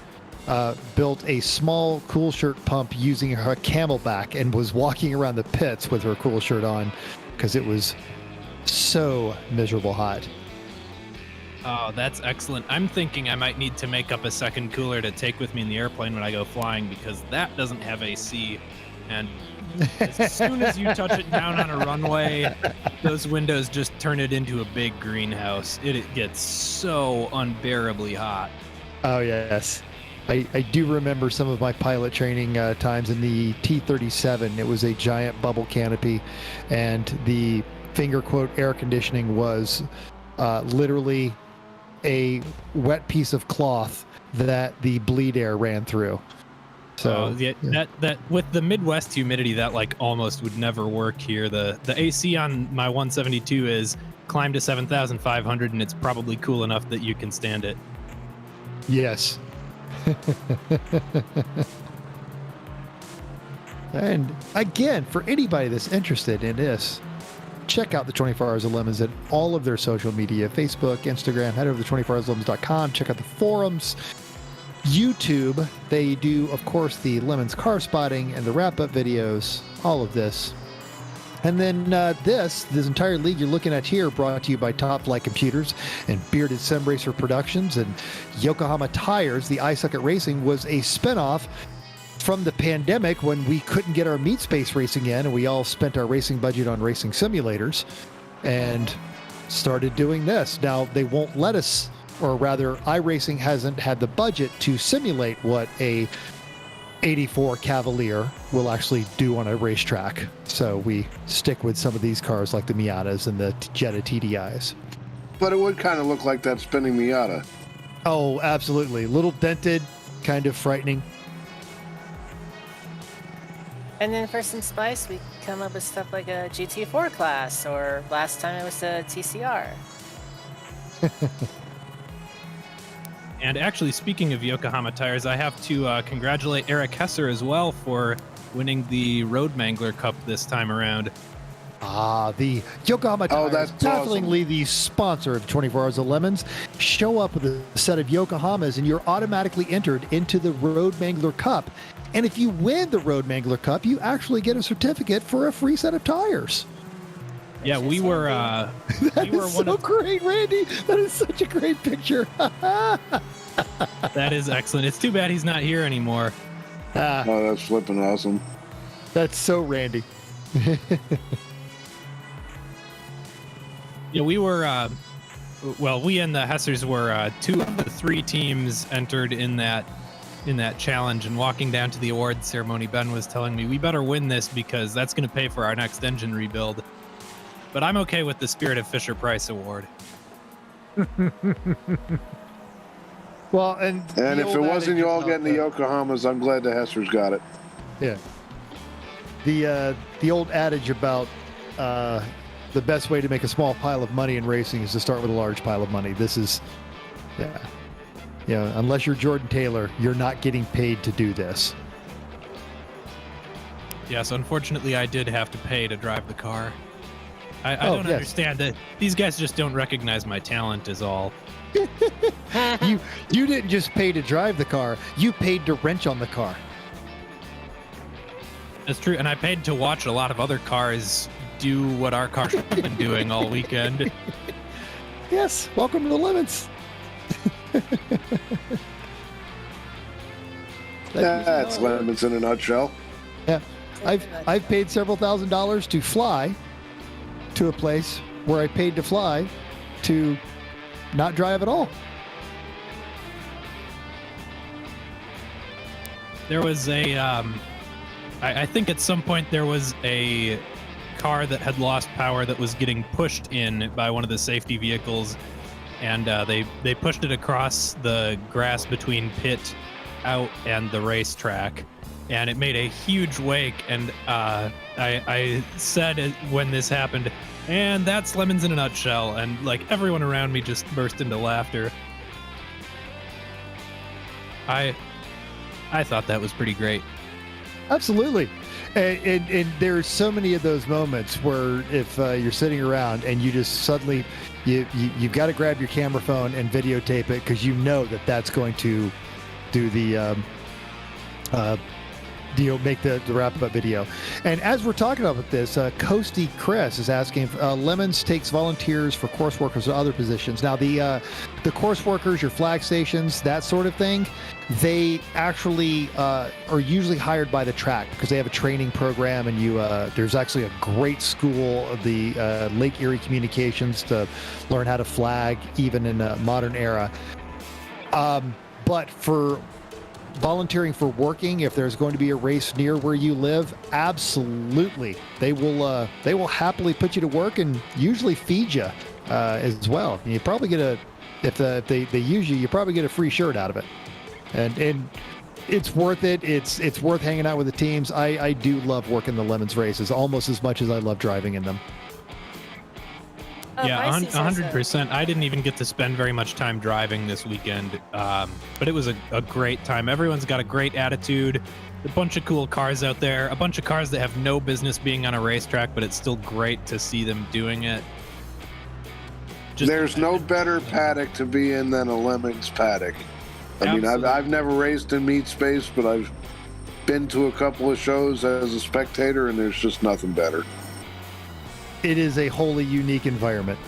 built a small cool shirt pump using her Camelback and was walking around the pits with her cool shirt on because it was so miserable hot. Oh, that's excellent. I'm thinking I might need to make up a second cooler to take with me in the airplane when I go flying, because that doesn't have AC. And as soon as you touch it down on a runway, those windows just turn it into a big greenhouse. It gets so unbearably hot. Oh, yes. I do remember some of my pilot training times in the T-37. It was a giant bubble canopy, and the finger quote air conditioning was literally a wet piece of cloth that the bleed air ran through. So that with the Midwest humidity, that like almost would never work here. The AC on my 172 is climbed to 7,500, and it's probably cool enough that you can stand it. Yes. And again, for anybody that's interested in this, check out the 24 Hours of Lemons at all of their social media, Facebook, Instagram. Head over to 24hoursoflemons.com. Check out the forums, YouTube. They do, of course, the Lemons car spotting and the wrap-up videos, all of this. And then this entire league you're looking at here brought to you by Top Flight Computers and Bearded Sim Racer Productions and Yokohama Tires. The I Suck at Racing was a spinoff from the pandemic when we couldn't get our meat space racing in, and we all spent our racing budget on racing simulators and started doing this. Now, they won't let us, or rather, iRacing hasn't had the budget to simulate what a 84 Cavalier will actually do on a racetrack. So we stick with some of these cars like the Miatas and the Jetta TDIs. But it would kind of look like that spinning Miata. Oh, absolutely. Little dented, kind of frightening. And then for some spice, we come up with stuff like a GT4 class, or last time it was a TCR. And actually, speaking of Yokohama Tires, I have to congratulate Eric Hesser as well for winning the Road Mangler Cup this time around. The Yokohama Tires, that's definitely the sponsor of 24 Hours of Lemons. Show up with a set of Yokohamas and you're automatically entered into the Road Mangler Cup. And if you win the Road Mangler Cup, you actually get a certificate for a free set of tires. Yeah, we were That is so great, Randy. That is such a great picture. That is excellent. It's too bad he's not here anymore. Oh, that's flipping awesome. That's so Randy. Yeah, we were, we and the Hessers were 2 of the 3 teams entered in that challenge. And walking down to the awards ceremony, Ben was telling me we better win this because that's going to pay for our next engine rebuild. But I'm okay with the Spirit of Fisher-Price award. Well, and if it wasn't you all getting the Yokohamas, I'm glad the Hessers got it. Yeah. The old adage about the best way to make a small pile of money in racing is to start with a large pile of money. This is, unless you're Jordan Taylor, you're not getting paid to do this. Yes, unfortunately, I did have to pay to drive the car. I don't understand that. These guys just don't recognize my talent is all. You didn't just pay to drive the car. You paid to wrench on the car. That's true. And I paid to watch a lot of other cars do what our cars have been doing all weekend. Yes. Welcome to the Lemons. That's lemons in a nutshell. Yeah, I've paid several $1,000s to fly to a place where I paid to fly to not drive at all. There was I think at some point there was a car that had lost power that was getting pushed in by one of the safety vehicles, and they pushed it across the grass between pit out and the racetrack, and it made a huge wake. And I said when this happened, and that's lemons in a nutshell, and like everyone around me just burst into laughter. I thought that was pretty great. Absolutely. And there's so many of those moments where if you're sitting around and you just suddenly you've got to grab your camera phone and videotape it, because you know that that's going to do the make the wrap-up video. And as we're talking about this, Coasty Chris is asking if Lemons takes volunteers for course workers or other positions. Now, the course workers, your flag stations, that sort of thing, they actually are usually hired by the track because they have a training program, and there's actually a great school, the Lake Erie Communications, to learn how to flag even in a modern era. But for volunteering for working, if there's going to be a race near where you live, absolutely, they will happily put you to work and usually feed you as well. You probably get if they use you probably get a free shirt out of it, and it's worth it. It's worth hanging out with the teams. I do love working the Lemons races almost as much as I love driving in them. Yeah, 100%. I didn't even get to spend very much time driving this weekend, but it was a great time. Everyone's got a great attitude, a bunch of cool cars out there, a bunch of cars that have no business being on a racetrack, but it's still great to see them doing it. There's no better paddock to be in than a Lemons paddock. I mean, I've never raced in meet space, but I've been to a couple of shows as a spectator, and there's just nothing better. It is a wholly unique environment.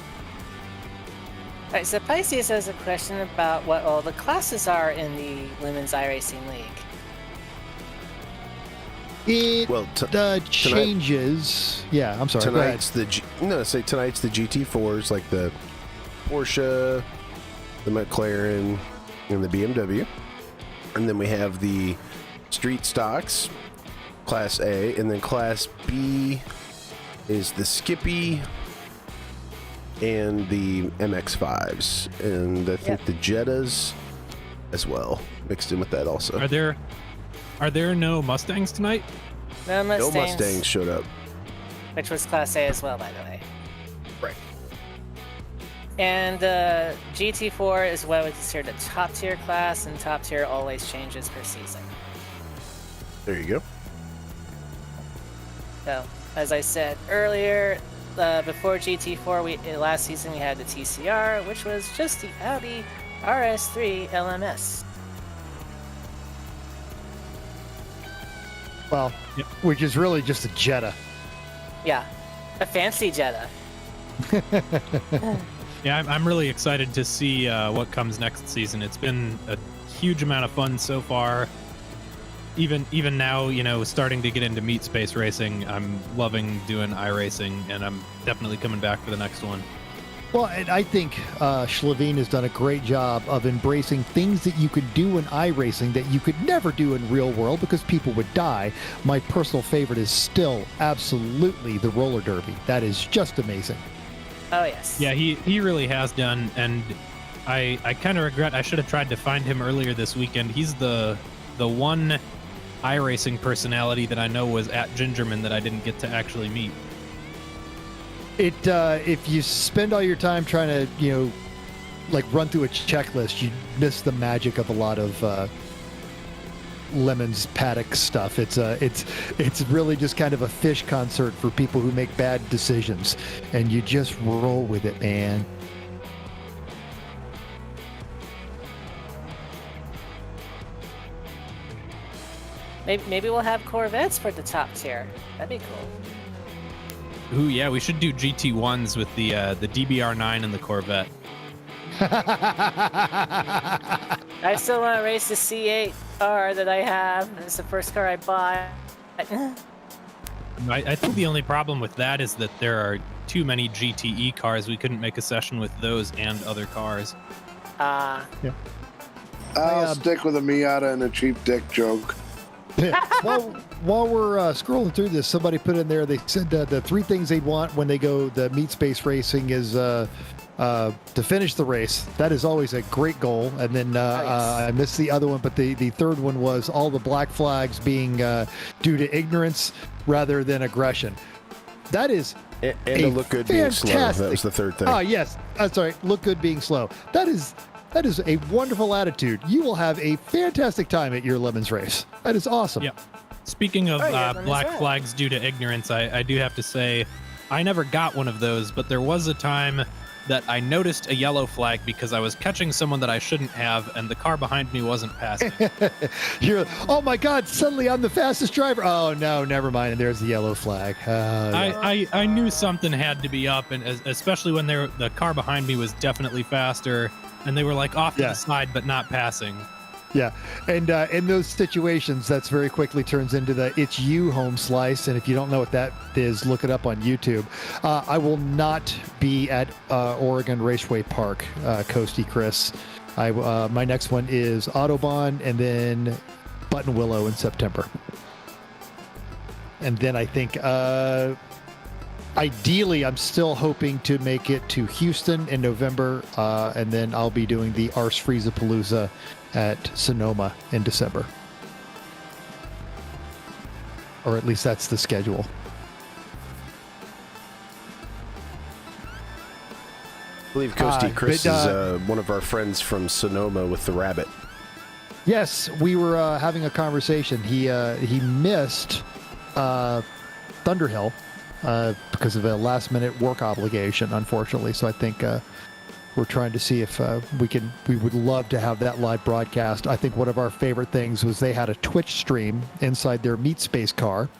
All right, so Pisces has a question about what all the classes are in the Women's iRacing League. It changes. Yeah, I'm sorry. Tonight's tonight's the GT4s, like the Porsche, the McClaren, and the BMW, and then we have the street stocks, Class A, and then Class B is the Skippy and the MX-5s, and I think the Jettas as well mixed in with that also. Are there no Mustangs tonight? No Mustangs. No Mustangs showed up. Which was Class A as well, by the way. Right. And GT4 is what we consider the top tier class, and top tier always changes per season. There you go. So, as I said earlier, before GT4, last season we had the TCR, which was just the Audi RS3 LMS. Well, which is really just a Jetta. Yeah, a fancy Jetta. Yeah, I'm really excited to see what comes next season. It's been a huge amount of fun so far. Even now, starting to get into meet space racing, I'm loving doing iRacing, and I'm definitely coming back for the next one. Well, and I think Schlavine has done a great job of embracing things that you could do in iRacing that you could never do in real world because people would die. My personal favorite is still absolutely the roller derby. That is just amazing. Oh, yes. Yeah, he really has done, and I kind of regret I should have tried to find him earlier this weekend. He's the one iRacing personality that I know was at Gingerman that I didn't get to actually meet. If you spend all your time trying to, run through a checklist, you miss the magic of a lot of Lemons paddock stuff. It's really just kind of a fish concert for people who make bad decisions, and you just roll with it, man. Maybe we'll have Corvettes for the top tier. That'd be cool. Ooh, yeah, we should do GT1s with the DBR9 and the Corvette. I still want to race the C8 car that I have. It's the first car I bought. I think the only problem with that is that there are too many GTE cars. We couldn't make a session with those and other cars. I'll stick with a Miata and a cheap dick joke. While we're scrolling through this, somebody put in there, they said the 3 things they'd want when they go the meat space racing is to finish the race. That is always a great goal. And then Nice. I missed the other one, but the third one was all the black flags being due to ignorance rather than aggression. That is And to look good being slow. That was the third thing. Oh, yes. Sorry. Look good being slow. That is a wonderful attitude. You will have a fantastic time at your Lemons race. That is awesome. Yep. Speaking of let me black try it. flags due to ignorance, I do have to say I never got one of those, but there was a time that I noticed a yellow flag because I was catching someone that I shouldn't have, and the car behind me wasn't passing. You're, oh my God, suddenly I'm the fastest driver. Oh, no, never mind. And there's the yellow flag. Yeah. I knew something had to be up, and especially when the car behind me was definitely faster, and they were like off to Yeah. the side but not passing. Yeah. And in those situations, that's very quickly turns into the It's You home slice. And if you don't know what that is, look it up on YouTube. I will not be at Oregon Raceway Park, Coasty Chris. My next one is Autobahn and then Button Willow in September. And then I think ideally I'm still hoping to make it to Houston in November. And then I'll be doing the Ars Frieza-Palooza at Sonoma in December. Or at least that's the schedule. I believe Coasty Chris but, is one of our friends from Sonoma with the rabbit. Yes, we were having a conversation. He missed Thunderhill because of a last-minute work obligation, unfortunately. So I think we're trying to see if we would love to have that live broadcast. I think one of our favorite things was they had a Twitch stream inside their meat space car,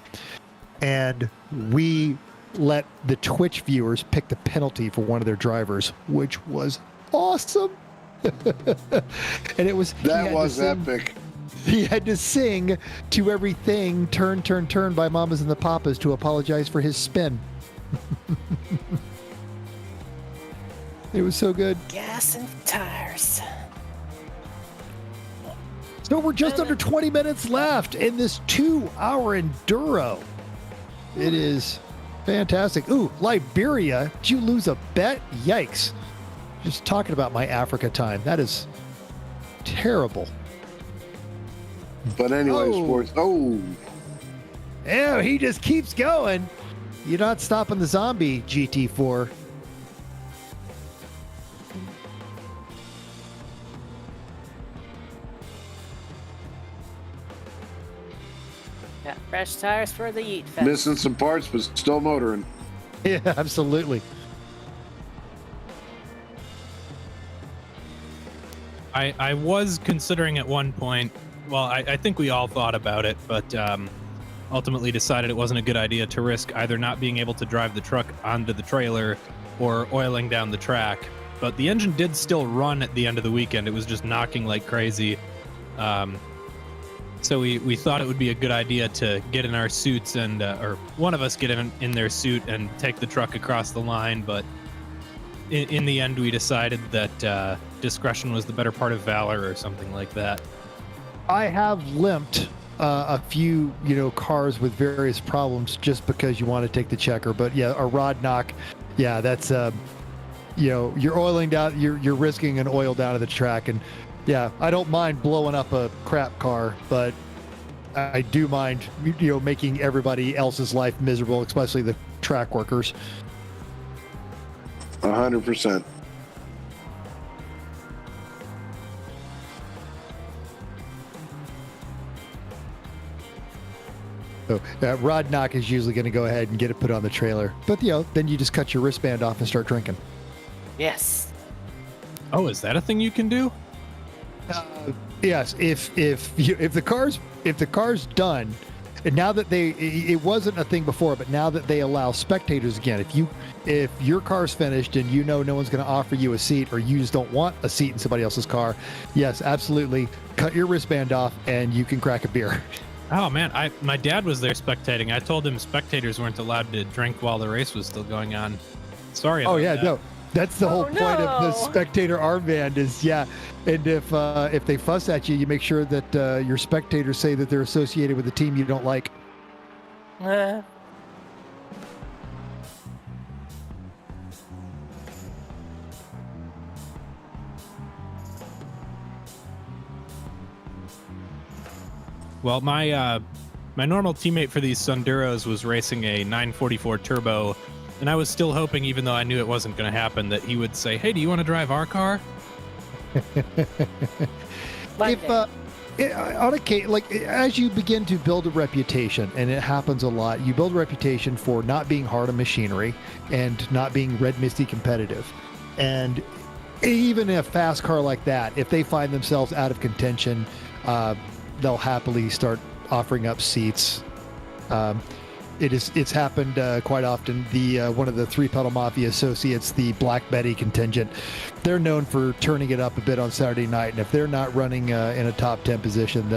and we let the Twitch viewers pick the penalty for one of their drivers, which was awesome. And it was That was epic. He had to sing to everything "Turn, Turn, Turn" by Mamas and the Papas to apologize for his spin. It was so good. Gas and tires. So we're just under 20 minutes left in this 2-hour enduro. It is fantastic. Ooh, Liberia. Did you lose a bet? Yikes. Just talking about my Africa time. That is terrible. But anyway, Oh. sports. Oh, Yeah, he just keeps going. You're not stopping the zombie, GT4. Got fresh tires for the Yeet Fest. missing some parts, but still motoring. Yeah, absolutely. I was considering at one point, well, I think we all thought about it, but ultimately decided it wasn't a good idea to risk either not being able to drive the truck onto the trailer or oiling down the track. But the engine did still run at the end of the weekend. It was just knocking like crazy. So we thought it would be a good idea to get in our suits and, or one of us get in their suit and take the truck across the line. But in the end, we decided that discretion was the better part of valor or something like that. I have limped a few, cars with various problems just because you want to take the checker. But yeah, a rod knock, yeah, that's, you're oiling down, you're risking an oil down to the track. And yeah, I don't mind blowing up a crap car, but I do mind, making everybody else's life miserable, especially the track workers. 100%. So rod knock is usually going to go ahead and get it put on the trailer. But, then you just cut your wristband off and start drinking. Yes. Oh, is that a thing you can do? Yes, if the car's done And now that it wasn't a thing before, but now that they allow spectators again, if your car's finished and you know no one's going to offer you a seat, or you just don't want a seat in somebody else's car, yes, absolutely, cut your wristband off and you can crack a beer. Oh man, my dad was there spectating. I told him spectators weren't allowed to drink while the race was still going on. Sorry about that. No. That's the whole point of the spectator armband is, and if they fuss at you, you make sure that your spectators say that they're associated with a team you don't like. Well, my normal teammate for these Sunduros was racing a 944 Turbo, and I was still hoping, even though I knew it wasn't going to happen, that he would say, "Hey, do you want to drive our car?" On a case, like as you begin to build a reputation, and it happens a lot, you build a reputation for not being hard on machinery and not being red misty competitive. And even a fast car like that, if they find themselves out of contention, they'll happily start offering up seats. It's happened quite often. One of the Three Pedal Mafia associates, the Black Betty contingent, they're known for turning it up a bit on Saturday night, and if they're not running in a top 10 position,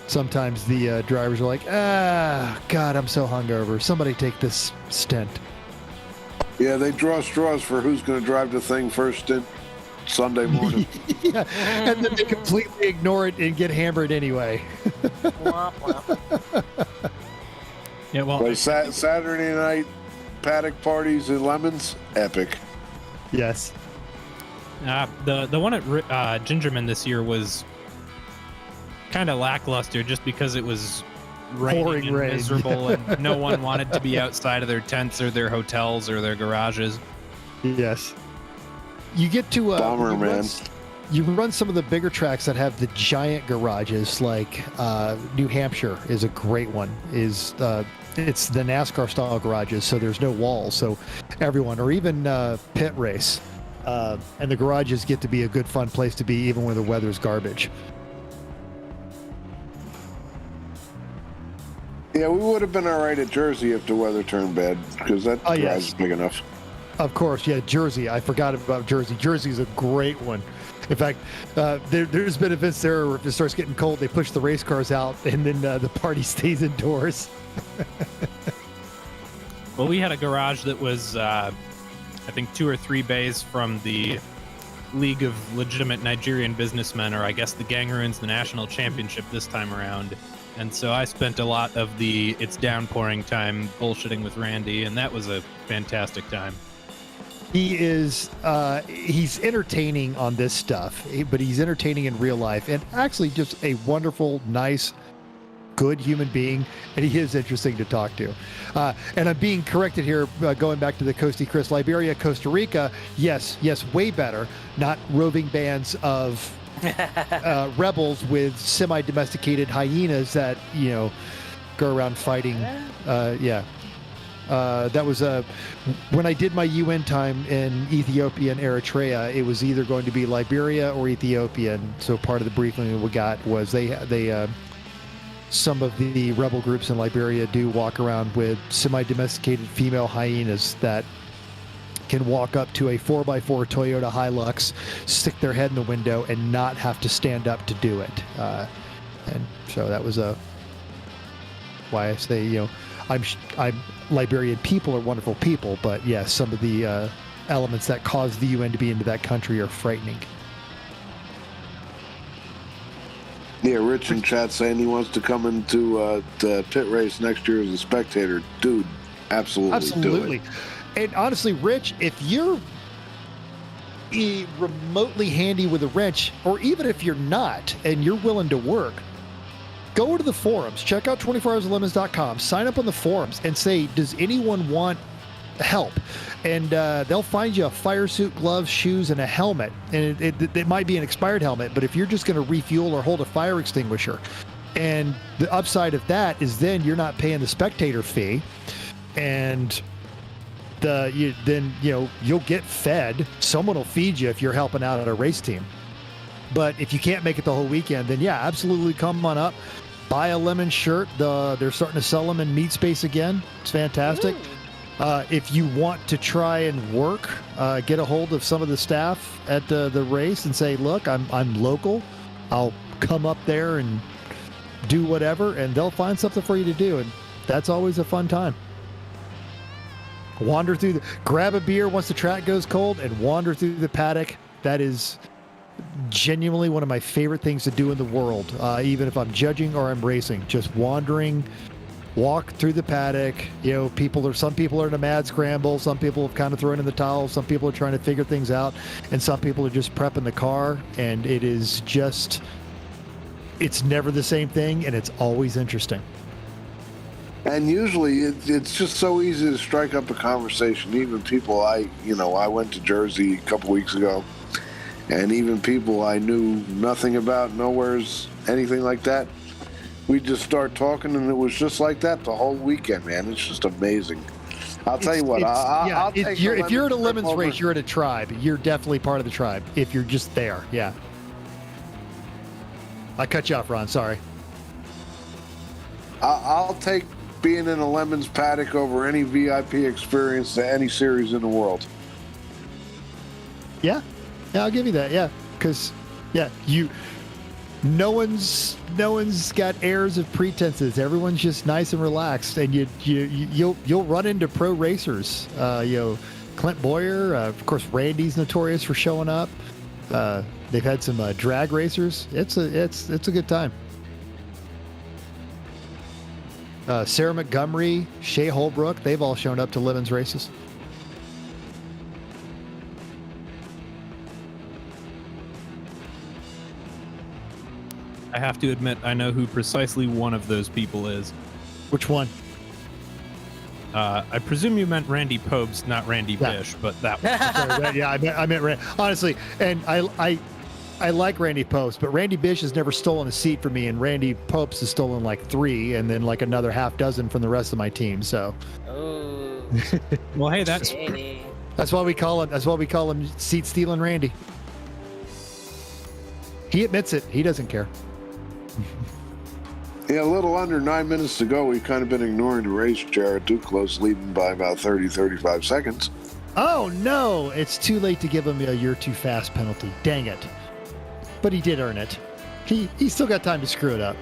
sometimes the drivers are like, God, I'm so hungover. Somebody take this stint. Yeah, they draw straws for who's going to drive the thing first stint Sunday morning. Yeah, and then they completely ignore it and get hammered anyway. Yeah, well, Like Saturday night paddock parties in Lemons, epic. Yes. the one at Gingerman this year was kind of lackluster, just because it was raining and rain. miserable, and no one wanted to be outside of their tents or their hotels or their garages. Yes. You get to Bummer, man. You run some of the bigger tracks that have the giant garages, like New Hampshire is a great one. It's the NASCAR style garages, so there's no walls, so everyone, or even pit race, and the garages get to be a good fun place to be, even when the weather's garbage. Yeah, we would have been all right at Jersey if the weather turned bad, because that garage is big enough. Of course, yeah, Jersey. I forgot about Jersey. Jersey's a great one. In fact, there's been events there where if it starts getting cold, they push the race cars out, and then the party stays indoors. Well, we had a garage that was, I think, 2 or 3 bays from the League of Legitimate Nigerian Businessmen, or I guess the Gangaroons, the national championship this time around. And so I spent a lot of the it's downpouring time bullshitting with Randy, and that was a fantastic time. He's entertaining on this stuff, but he's entertaining in real life, and actually just a wonderful, nice, good human being, and he is interesting to talk to. And I'm being corrected here, going back to the Coasty Chris, Liberia, Costa Rica, yes, way better. Not roving bands of rebels with semi-domesticated hyenas that, go around fighting. That was when I did my UN time in Ethiopia and Eritrea, it was either going to be Liberia or Ethiopia. And so part of the briefing we got was they some of the rebel groups in Liberia do walk around with semi-domesticated female hyenas that can walk up to a 4x4 Toyota Hilux, stick their head in the window, and not have to stand up to do it. And so that was why I say, I'm Liberian people are wonderful people, but yes, some of the elements that caused the UN to be into that country are frightening. Yeah, Rich in chat saying he wants to come into the pit race next year as a spectator. Dude, absolutely. Do it. And honestly, Rich, if you're remotely handy with a wrench, or even if you're not and you're willing to work, go to the forums, check out 24hoursoflemons.com, sign up on the forums and say, does anyone want help? And they'll find you a fire suit, gloves, shoes, and a helmet. And it might be an expired helmet, but if you're just going to refuel or hold a fire extinguisher, and the upside of that is then you're not paying the spectator fee, and you'll get fed. Someone will feed you if you're helping out at a race team. But if you can't make it the whole weekend, then yeah, absolutely come on up. buy a lemon shirt. They're starting to sell them in Meat Space again. It's fantastic. If you want to try and work, get a hold of some of the staff at the race and say, look, I'm local. I'll come up there and do whatever, and they'll find something for you to do. And that's always a fun time. Wander through grab a beer once the track goes cold and wander through the paddock. That is genuinely one of my favorite things to do in the world. Even if I'm judging or I'm racing, just wandering, walk through the paddock. Some people are in a mad scramble. Some people have kind of thrown in the towel. Some people are trying to figure things out, and some people are just prepping the car. And it's never the same thing, and it's always interesting. And usually it's just so easy to strike up a conversation. Even people I went to Jersey a couple weeks ago, and even people I knew nothing about, nowhere's anything like that. We just start talking, and it was just like that the whole weekend, man. It's just amazing. I'll tell you what. I'll take if you're at a Lemons race, you're at a tribe. You're definitely part of the tribe. If you're just there, yeah. I cut you off, Ron. Sorry. I'll take being in a Lemons paddock over any VIP experience to any series in the world. Yeah, I'll give you that. Yeah, because no one's got airs of pretenses. Everyone's just nice and relaxed, and you'll run into pro racers. Clint Boyer, of course, Randy's notorious for showing up. They've had some drag racers. It's a good time. Sarah Montgomery, Shea Holbrook, they've all shown up to Lemons races. I have to admit, I know who precisely one of those people is. Which one? I presume you meant Randy Pobst, not Randy Bish, but that one. Sorry, yeah, I meant Randy. Honestly, and I like Randy Pobst, but Randy Bish has never stolen a seat for me, and Randy Pobst has stolen like 3, and then like another half dozen from the rest of my team. So, well, hey, that's why we call him seat stealing Randy. He admits it. He doesn't care. Yeah, a little under 9 minutes to go. We've kind of been ignoring the race. Jared Duclos leading by about 35 seconds. Oh no! It's too late to give him a "you're too fast" penalty. Dang it! But he did earn it. He still got time to screw it up.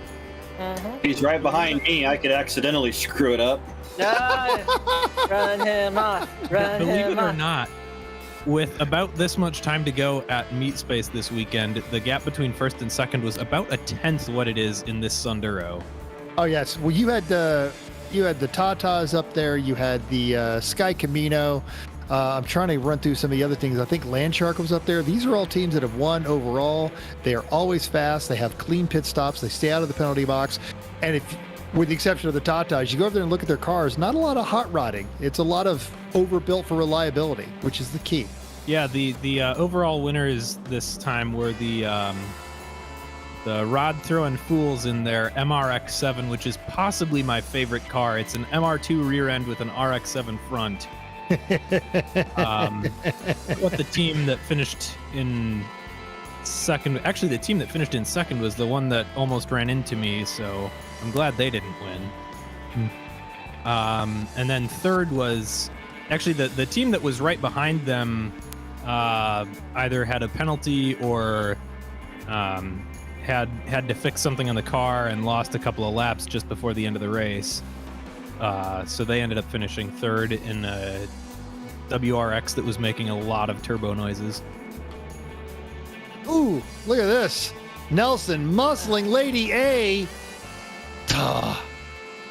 He's right behind me. I could accidentally screw it up. Run him off. Believe it or not, with about this much time to go at Meat Space this weekend, the gap between first and second was about a tenth what it is in this Sunduro. Oh yes. Well, you had the Tatas up there. You had the Sky Camino. I'm trying to run through some of the other things. I think Landshark was up there. These are all teams that have won overall. They are always fast. They have clean pit stops. They stay out of the penalty box. And with the exception of the Tatas, you go over there and look at their cars, not a lot of hot rodding. It's a lot of overbuilt for reliability, which is the key. Yeah, the overall winners this time were the rod throwing fools in their MRX7, which is possibly my favorite car. It's an MR2 rear end with an RX7 front. What the team that finished in second, actually the team that finished in second was the one that almost ran into me, so I'm glad they didn't win. And then third was actually the team that was right behind them either had a penalty or had to fix something on the car and lost a couple of laps just before the end of the race. So they ended up finishing third in a WRX that was making a lot of turbo noises. Ooh, look at this. Nelson muscling Lady A. Yeah,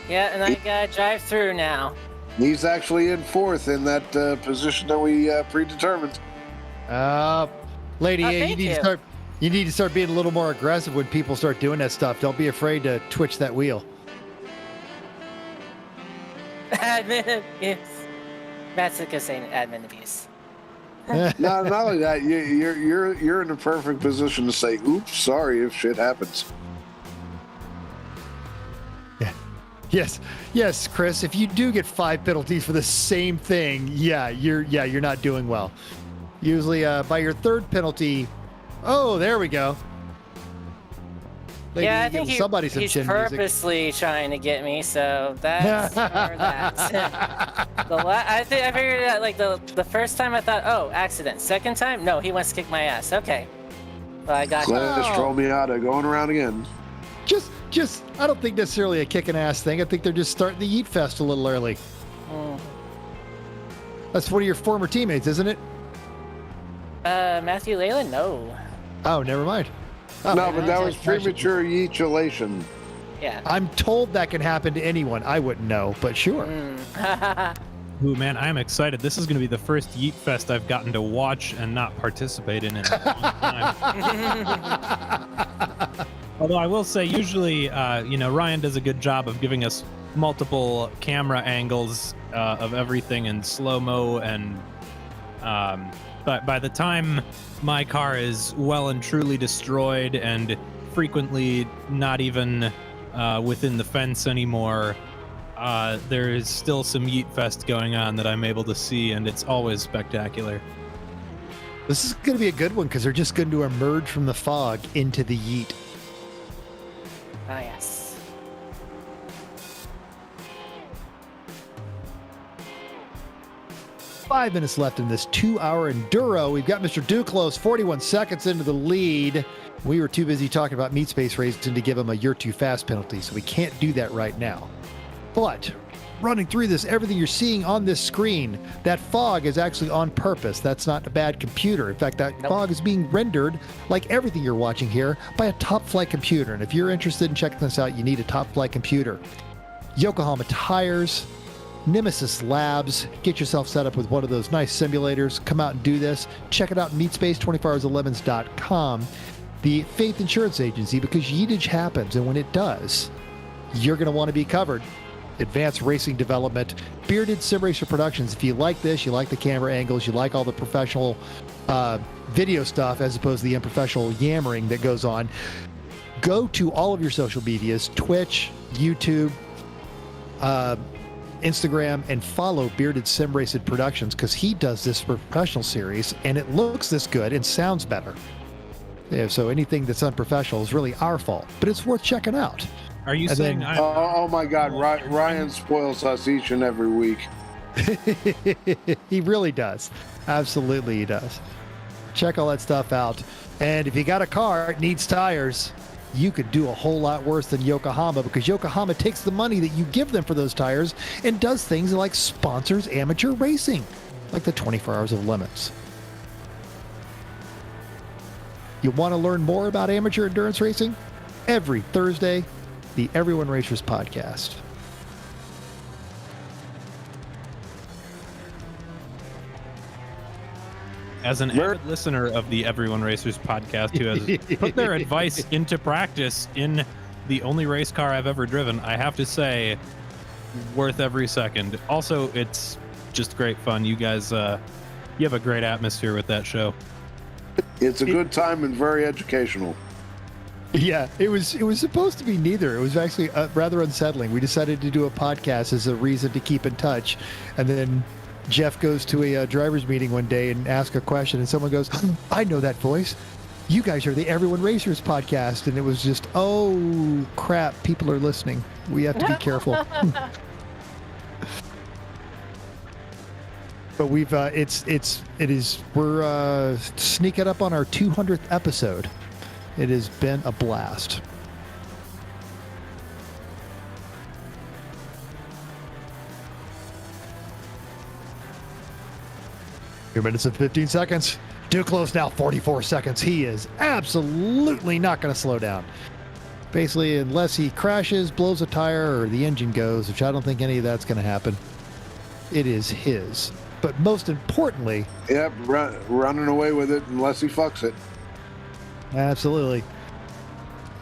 and I gotta drive through now. He's actually in fourth in that position that we predetermined. Lady A, you need to start being a little more aggressive when people start doing that stuff. Don't be afraid to twitch that wheel. Admin abuse. Matt's saying admin abuse. Not only that, you're in the perfect position to say, "Oops, sorry" if shit happens. Yeah. Yes, Chris. If you do get 5 penalties for the same thing, you're not doing well. Usually, by your third penalty, oh, there we go. They yeah, I need to think give somebody some he's chin music. purposely trying to get me, so that's for that. I figured it out, like, the first time I thought, oh, accident. Second time, no, he wants to kick my ass. Okay. Well, I got Cholesterol Miata going around again. Just, I don't think necessarily a kicking ass thing. I think they're just starting the Yeet Fest a little early. That's one of your former teammates, isn't it? Matthew Leyland? No. Oh, never mind. Oh, No, but that was premature yeetulation. Yeah. I'm told that can happen to anyone. I wouldn't know, but sure. Ooh, man, I'm excited. This is going to be the first Yeet Fest I've gotten to watch and not participate in a long time. Although I will say, usually, Ryan does a good job of giving us multiple camera angles of everything in slow-mo, and but by the time my car is well and truly destroyed and frequently not even within the fence anymore, there is still some Yeet Fest going on that I'm able to see, and it's always spectacular. This is going to be a good one because they're just going to emerge from the fog into the Yeet. Oh, yes. Five minutes left in this 2-hour enduro. We've got Mr. Duclos 41 seconds into the lead. We were too busy talking about meat space racing to give him a "you're too fast" penalty, so we can't do that right now. But running through this, everything you're seeing on this screen, that fog is actually on purpose. That's not a bad computer. In fact, that fog is being rendered, like everything you're watching here, by a top-flight computer. And if you're interested in checking this out, you need a top-flight computer. Yokohama Tires, Nemesis Labs. Get yourself set up with one of those nice simulators. Come out and do this. Check it out, meatspace24hoursoflemons.com. The Faith Insurance Agency, because yeetage happens, and when it does, you're going to want to be covered. Advanced Racing Development, Bearded Sim Racer Productions. If you like this, you like the camera angles, you like all the professional video stuff as opposed to the unprofessional yammering that goes on, go to all of your social medias, Twitch, YouTube, Instagram, and follow Bearded Sim Racer Productions, because he does this for professional series, and it looks this good and sounds better. Yeah, so anything that's unprofessional is really our fault, but it's worth checking out. Are you And saying then- Oh my God, Ryan spoils us each and every week. He really does. Absolutely, he does. Check all that stuff out. And if you got a car, it needs tires, you could do a whole lot worse than Yokohama, because Yokohama takes the money that you give them for those tires and does things like sponsors amateur racing, like the 24 Hours of Lemons. You want to learn more about amateur endurance racing? Every Thursday, the Everyone Racers podcast. As an avid listener of the Everyone Racers podcast who has put their advice into practice in the only race car I've ever driven, I have to say, worth every second. Also, it's just great fun. You guys, you have a great atmosphere with that show. It's a good time and very educational. Yeah, it was supposed to be neither. It was actually rather unsettling. We decided to do a podcast as a reason to keep in touch, and then Jeff goes to a driver's meeting one day and asks a question, and someone goes, "I know that voice. You guys are the Everyone Racers podcast." And it was just, oh crap, people are listening. We have to be careful. But we've we're sneaking up on our 200th episode. It has been a blast. Two minutes and 15 seconds. Duclos now 44 seconds. He is absolutely not going to slow down. Basically, unless he crashes, blows a tire, or the engine goes, which I don't think any of that's going to happen. It is his. But most importantly... Yep, running away with it unless he fucks it. Absolutely.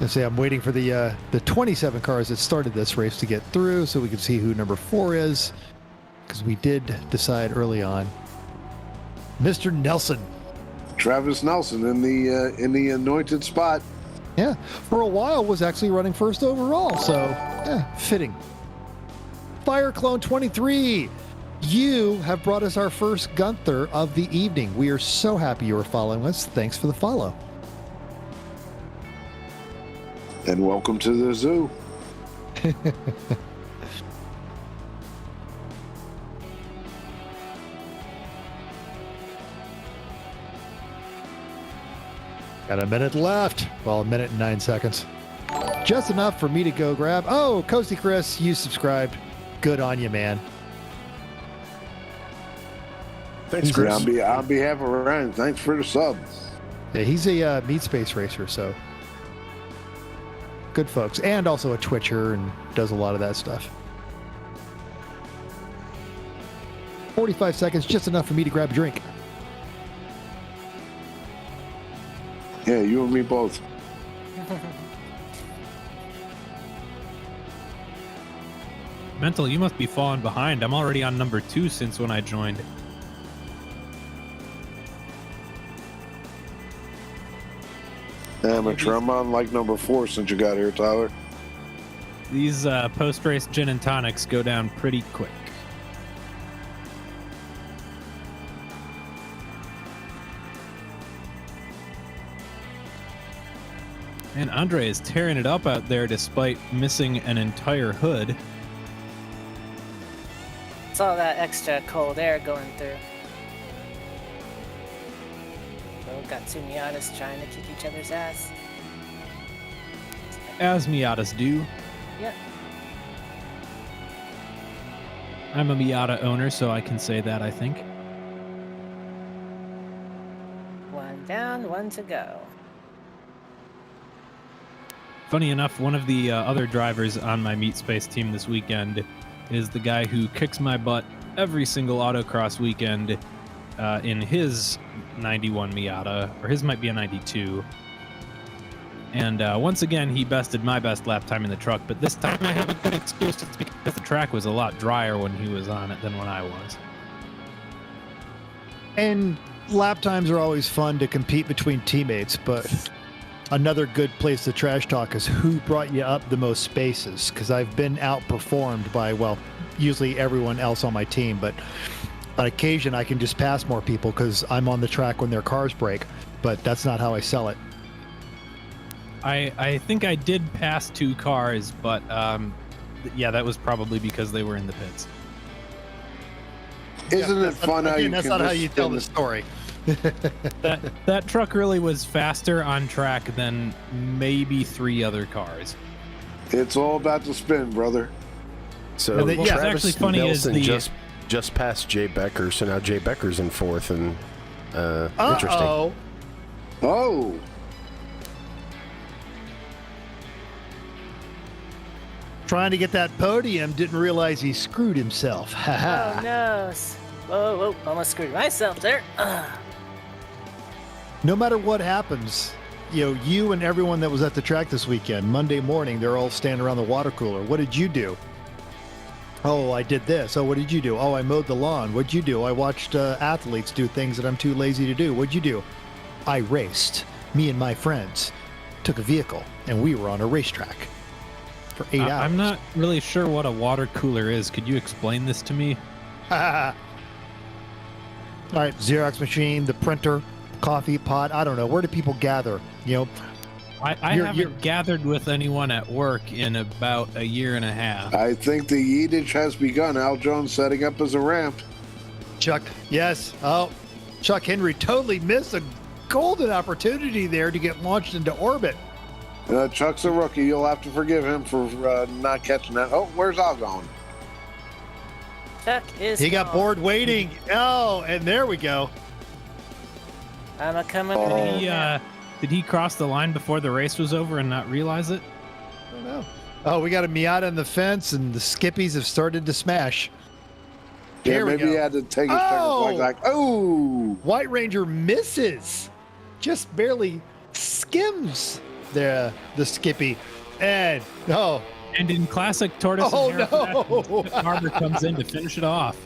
I say I'm waiting for the 27 cars that started this race to get through so we can see who number 4 is, because we did decide early on. Mr. Nelson. Travis Nelson in the anointed spot. Yeah, for a while was actually running first overall, so yeah, fitting. Fire Clone 23. You have brought us our first Gunther of the evening. We are so happy you are following us. Thanks for the follow. And welcome to the zoo. Got a minute left. Well, a minute and 9 seconds. Just enough for me to go grab. Oh, Coasty Chris, you subscribed. Good on you, man. Thanks, Chris. On behalf of Ryan, thanks for the sub. Yeah, he's a meat space racer, so good folks, and also a Twitcher and does a lot of that stuff. 45 seconds, just enough for me to grab a drink. Yeah, you and me both. Mental, you must be falling behind. I'm already on number 2 since when I joined. Amateur, I'm on like number 4 since you got here, Tyler. These post-race gin and tonics go down pretty quick. And Andre is tearing it up out there despite missing an entire hood. It's all that extra cold air going through. Oh, got two Miatas trying to kick each other's ass. As Miatas do. Yep. I'm a Miata owner, so I can say that, I think. One down, one to go. Funny enough, one of the other drivers on my Meat Space team this weekend is the guy who kicks my butt every single autocross weekend in his 91 Miata, or his might be a 92. And once again, he bested my best lap time in the truck, but this time I have a good excuse. It's because the track was a lot drier when he was on it than when I was. And lap times are always fun to compete between teammates, but another good place to trash talk is who brought you up the most spaces, because I've been outperformed by, well, usually everyone else on my team, but on occasion I can just pass more people because I'm on the track when their cars break, but that's not how I sell it. I think I did pass 2 cars, but yeah, that was probably because they were in the pits. Isn't it fun how you that's can not how just you tell spin the story. That truck really was faster on track than maybe 3 other cars. It's all about the spin, brother. So And then- yeah, Travis it's actually funny is Nelson the- just passed Jay Becker, so now Jay Becker's in 4th, and interesting. Uh-oh. Oh, Trying to get that podium, didn't realize he screwed himself. Oh no. Whoa, almost screwed myself there. No matter what happens, you and everyone that was at the track this weekend, Monday morning, they're all standing around the water cooler. What did you do? Oh, I did this. Oh, what did you do? Oh, I mowed the lawn. What'd you do? I watched athletes do things that I'm too lazy to do. What'd you do? I raced. Me and my friends took a vehicle, and we were on a racetrack for 8 hours. I'm not really sure what a water cooler is. Could you explain this to me? All right, Xerox machine, the printer, coffee pot. I don't know. Where do people gather? I haven't gathered with anyone at work in about a year and a half. I think the Yiddish has begun. Al Jones setting up as a ramp. Chuck, yes. Oh, Chuck Henry totally missed a golden opportunity there to get launched into orbit. Chuck's a rookie. You'll have to forgive him for not catching that. Oh, where's Al going? Chuck is. He got gone. bored waiting. Oh, and there we go. I'm a coming. Did he cross the line before the race was over and not realize it? I don't know. Oh, we got a Miata in the fence, and the Skippies have started to smash. Yeah, Here we maybe go. he had to take his checker flag. Oh! White Ranger misses. Just barely skims the Skippy. And, And in classic tortoise Oh, and hare fashion, Barber comes in to finish it off.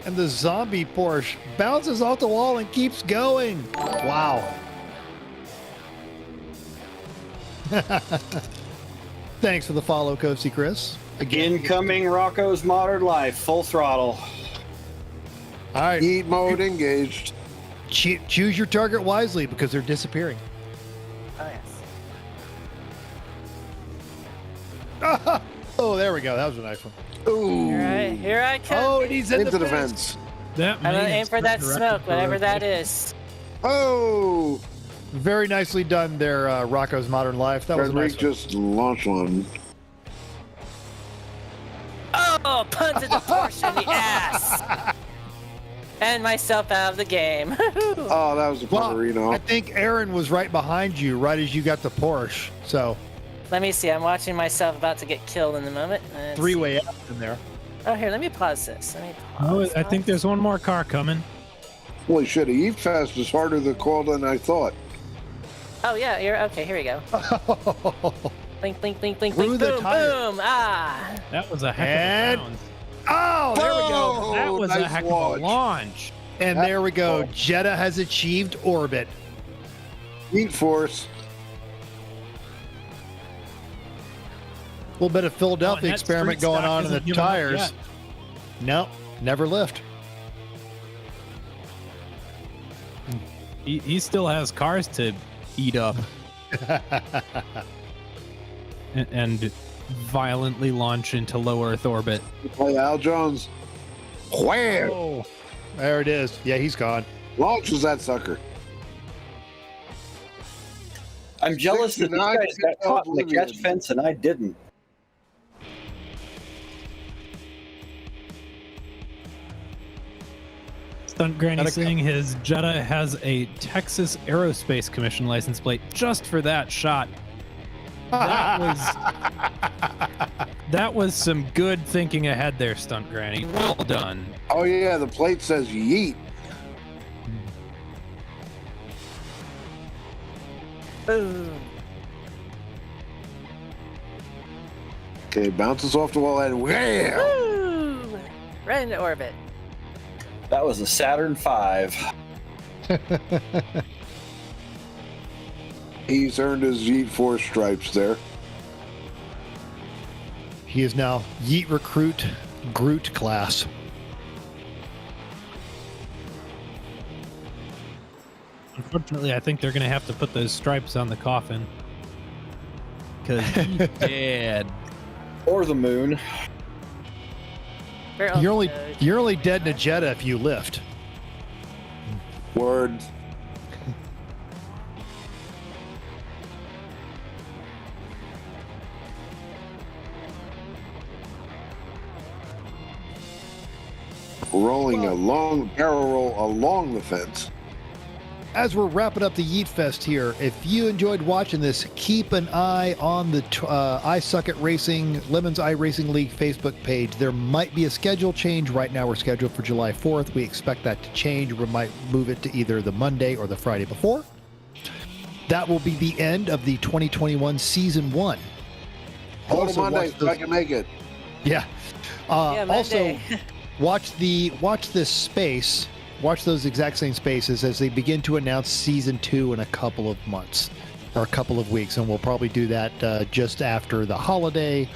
and the zombie Porsche bounces off the wall and keeps going. Wow. Thanks for the follow, Coasty Chris. Again, Incoming Rocco's Modern Life, full throttle. all right. Heat mode engaged. Choose your target wisely because they're disappearing. Oh yes. Oh, there we go. That was a nice one. Ooh. Here I come. Oh, and he's Into the fence. That I'm gonna may aim for have that set the smoke, record for whatever that rotation. is. Oh, very nicely done there, Rocco's Modern Life. That was a nice one. Just launched one. Oh, punted the Porsche in the ass. And myself out of the game. Oh, that was a Well, Pomerino. I think Aaron was right behind you, right as you got the Porsche. So Let me see. I'm watching myself about to get killed in the moment. Let's see. three-way out in there. Oh, here. Let me pause this. Oh, I think there's one more car coming. Holy shit, a Heat Fest is harder to call than I thought. Oh yeah. You're okay. Here we go. Blink, blink, blink, blink, Through blink. the Boom, tire. boom. Ah. That was a heck And- of a bounce. Oh, there we go. That was a nice heck launch. of a launch. And there we go. Jetta has achieved orbit. Heat Force. A little bit of Philadelphia that experiment street going stock on in the isn't giving up tires. yet. No, never lift. He still has cars to eat up and violently launch into low Earth orbit. Play Al Jones. Wham! Oh, there it is. Yeah, he's gone. Launches that sucker. I'm jealous that these 69 guys got caught in the Oblivion. catch fence and I didn't. Stunt Granny saying his Jetta has a Texas Aerospace Commission license plate just for that shot. That was some good thinking ahead there, Stunt Granny. Well done. Oh yeah, the plate says yeet. Boom. Okay, bounces off the wall and wham! Woo! Right into orbit. That was a Saturn V. He's earned his Yeet Force stripes there. He is now Yeet Recruit Groot class. Unfortunately, I think they're going to have to put those stripes on the coffin. Because he's dead. Or the moon. You're only dead in a Jetta if you lift. Word. Rolling a long barrel roll along the fence. As we're wrapping up the Yeet Fest here, if you enjoyed watching this, keep an eye on the I Suck at Racing, Lemon's iRacing League Facebook page. There might be a schedule change. Right now we're scheduled for July 4th. We expect that to change. We might move it to either the Monday or the Friday before. That will be the end of the 2021 Season 1. Hold Also Monday watch so I those- can make it. Yeah. Yeah, Also, Monday. watch this space. Watch those exact same spaces as they begin to announce Season 2 in a couple of months or a couple of weeks, and we'll probably do that just after the holiday.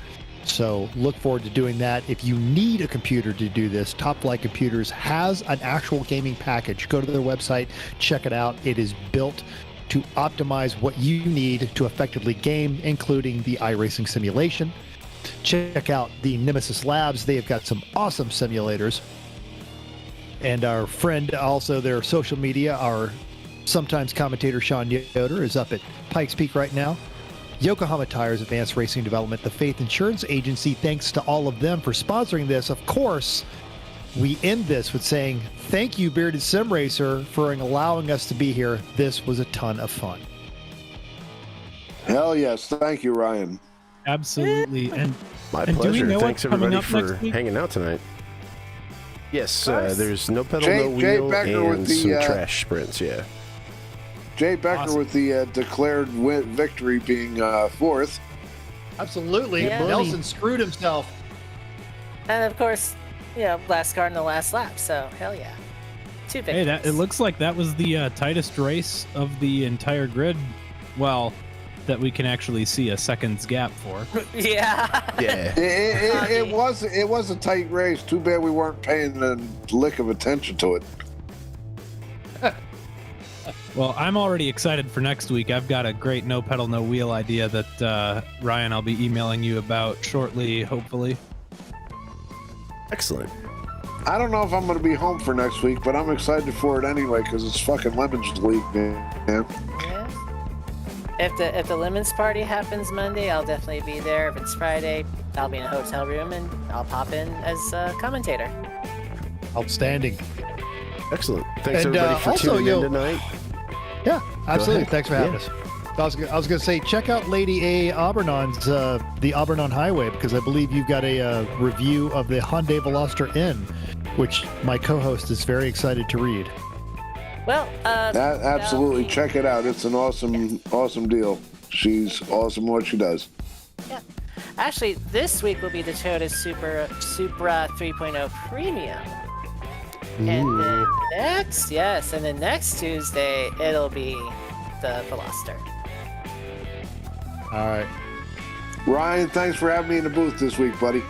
So look forward to doing that. If you need a computer to do this, Top Flight Computers has an actual gaming package. Go to their website, check it out. It is built to optimize what you need to effectively game, including the iRacing simulation. Check out the Nemesis Labs. They have got some awesome simulators. And our friend, also their social media, our sometimes commentator Sean Yoder is up at Pikes Peak right now. Yokohama Tires, Advanced Racing Development, the Faith Insurance Agency, thanks to all of them for sponsoring this. Of course, we end this with saying, thank you, Bearded Sim Racer, for allowing us to be here. This was a ton of fun. Hell yes. Thank you, Ryan. Absolutely. And My And do we pleasure. know Thanks what's coming everybody up for next week? hanging out tonight. Yes, course. there's no pedal, Jay- no Jay wheel, Becker with and the, some uh, trash sprints. Yeah. Jay Becker Awesome. with the declared victory being fourth. Absolutely. Yeah. Nelson screwed himself. And of course, last car in the last lap. So hell yeah. Two hey, victories. it looks like that was the tightest race of the entire grid. Well, that we can actually see a second's gap for. Yeah. Yeah. It was a tight race. Too bad we weren't paying a lick of attention to it. Well, I'm already excited for next week. I've got a great no pedal, no wheel idea that Ryan, I'll be emailing you about shortly, hopefully. Excellent. I don't know if I'm going to be home for next week, but I'm excited for it anyway because it's fucking Lemons Week, man. Yeah. If the Lemons party happens Monday, I'll definitely be there. If it's Friday, I'll be in a hotel room and I'll pop in as a commentator. Outstanding. Excellent. Thanks And, everybody for also, tuning in tonight. Yeah, absolutely. ahead. Thanks for having Yeah. us. I was going to say, check out Lady A Auburnon's the Auburnon Highway, because I believe you've got a review of the Hyundai Veloster N, which my co-host is very excited to read. Well, Absolutely. Check it out. It's an awesome deal. She's awesome what she does. Yeah. Actually, this week will be the Toyota Supra 3.0 Premium. And then next Tuesday, it'll be the Veloster. All right. Ryan, thanks for having me in the booth this week, buddy.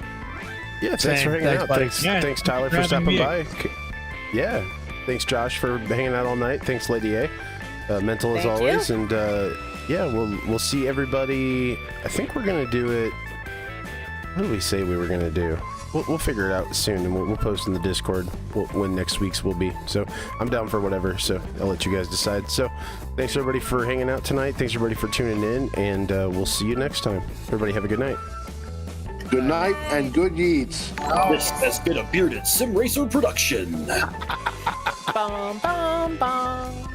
Yeah, thanks for hanging out. buddy. Thanks Tyler for Thanks for stopping having by. Yeah. Thanks Josh for hanging out all night. Thanks Lady A. Mental as Thank always. you. And yeah, we'll see everybody. I think we're gonna do it. What did we say we were gonna do? We'll figure it out soon, and we'll post in the Discord when next week's will be. So I'm down for whatever. So I'll let you guys decide. So thanks everybody for hanging out tonight. Thanks everybody for tuning in, and we'll see you next time. Everybody have a good night. Good night and good yeets. This has been a Bearded Sim Racer production. Bum, bum, bum.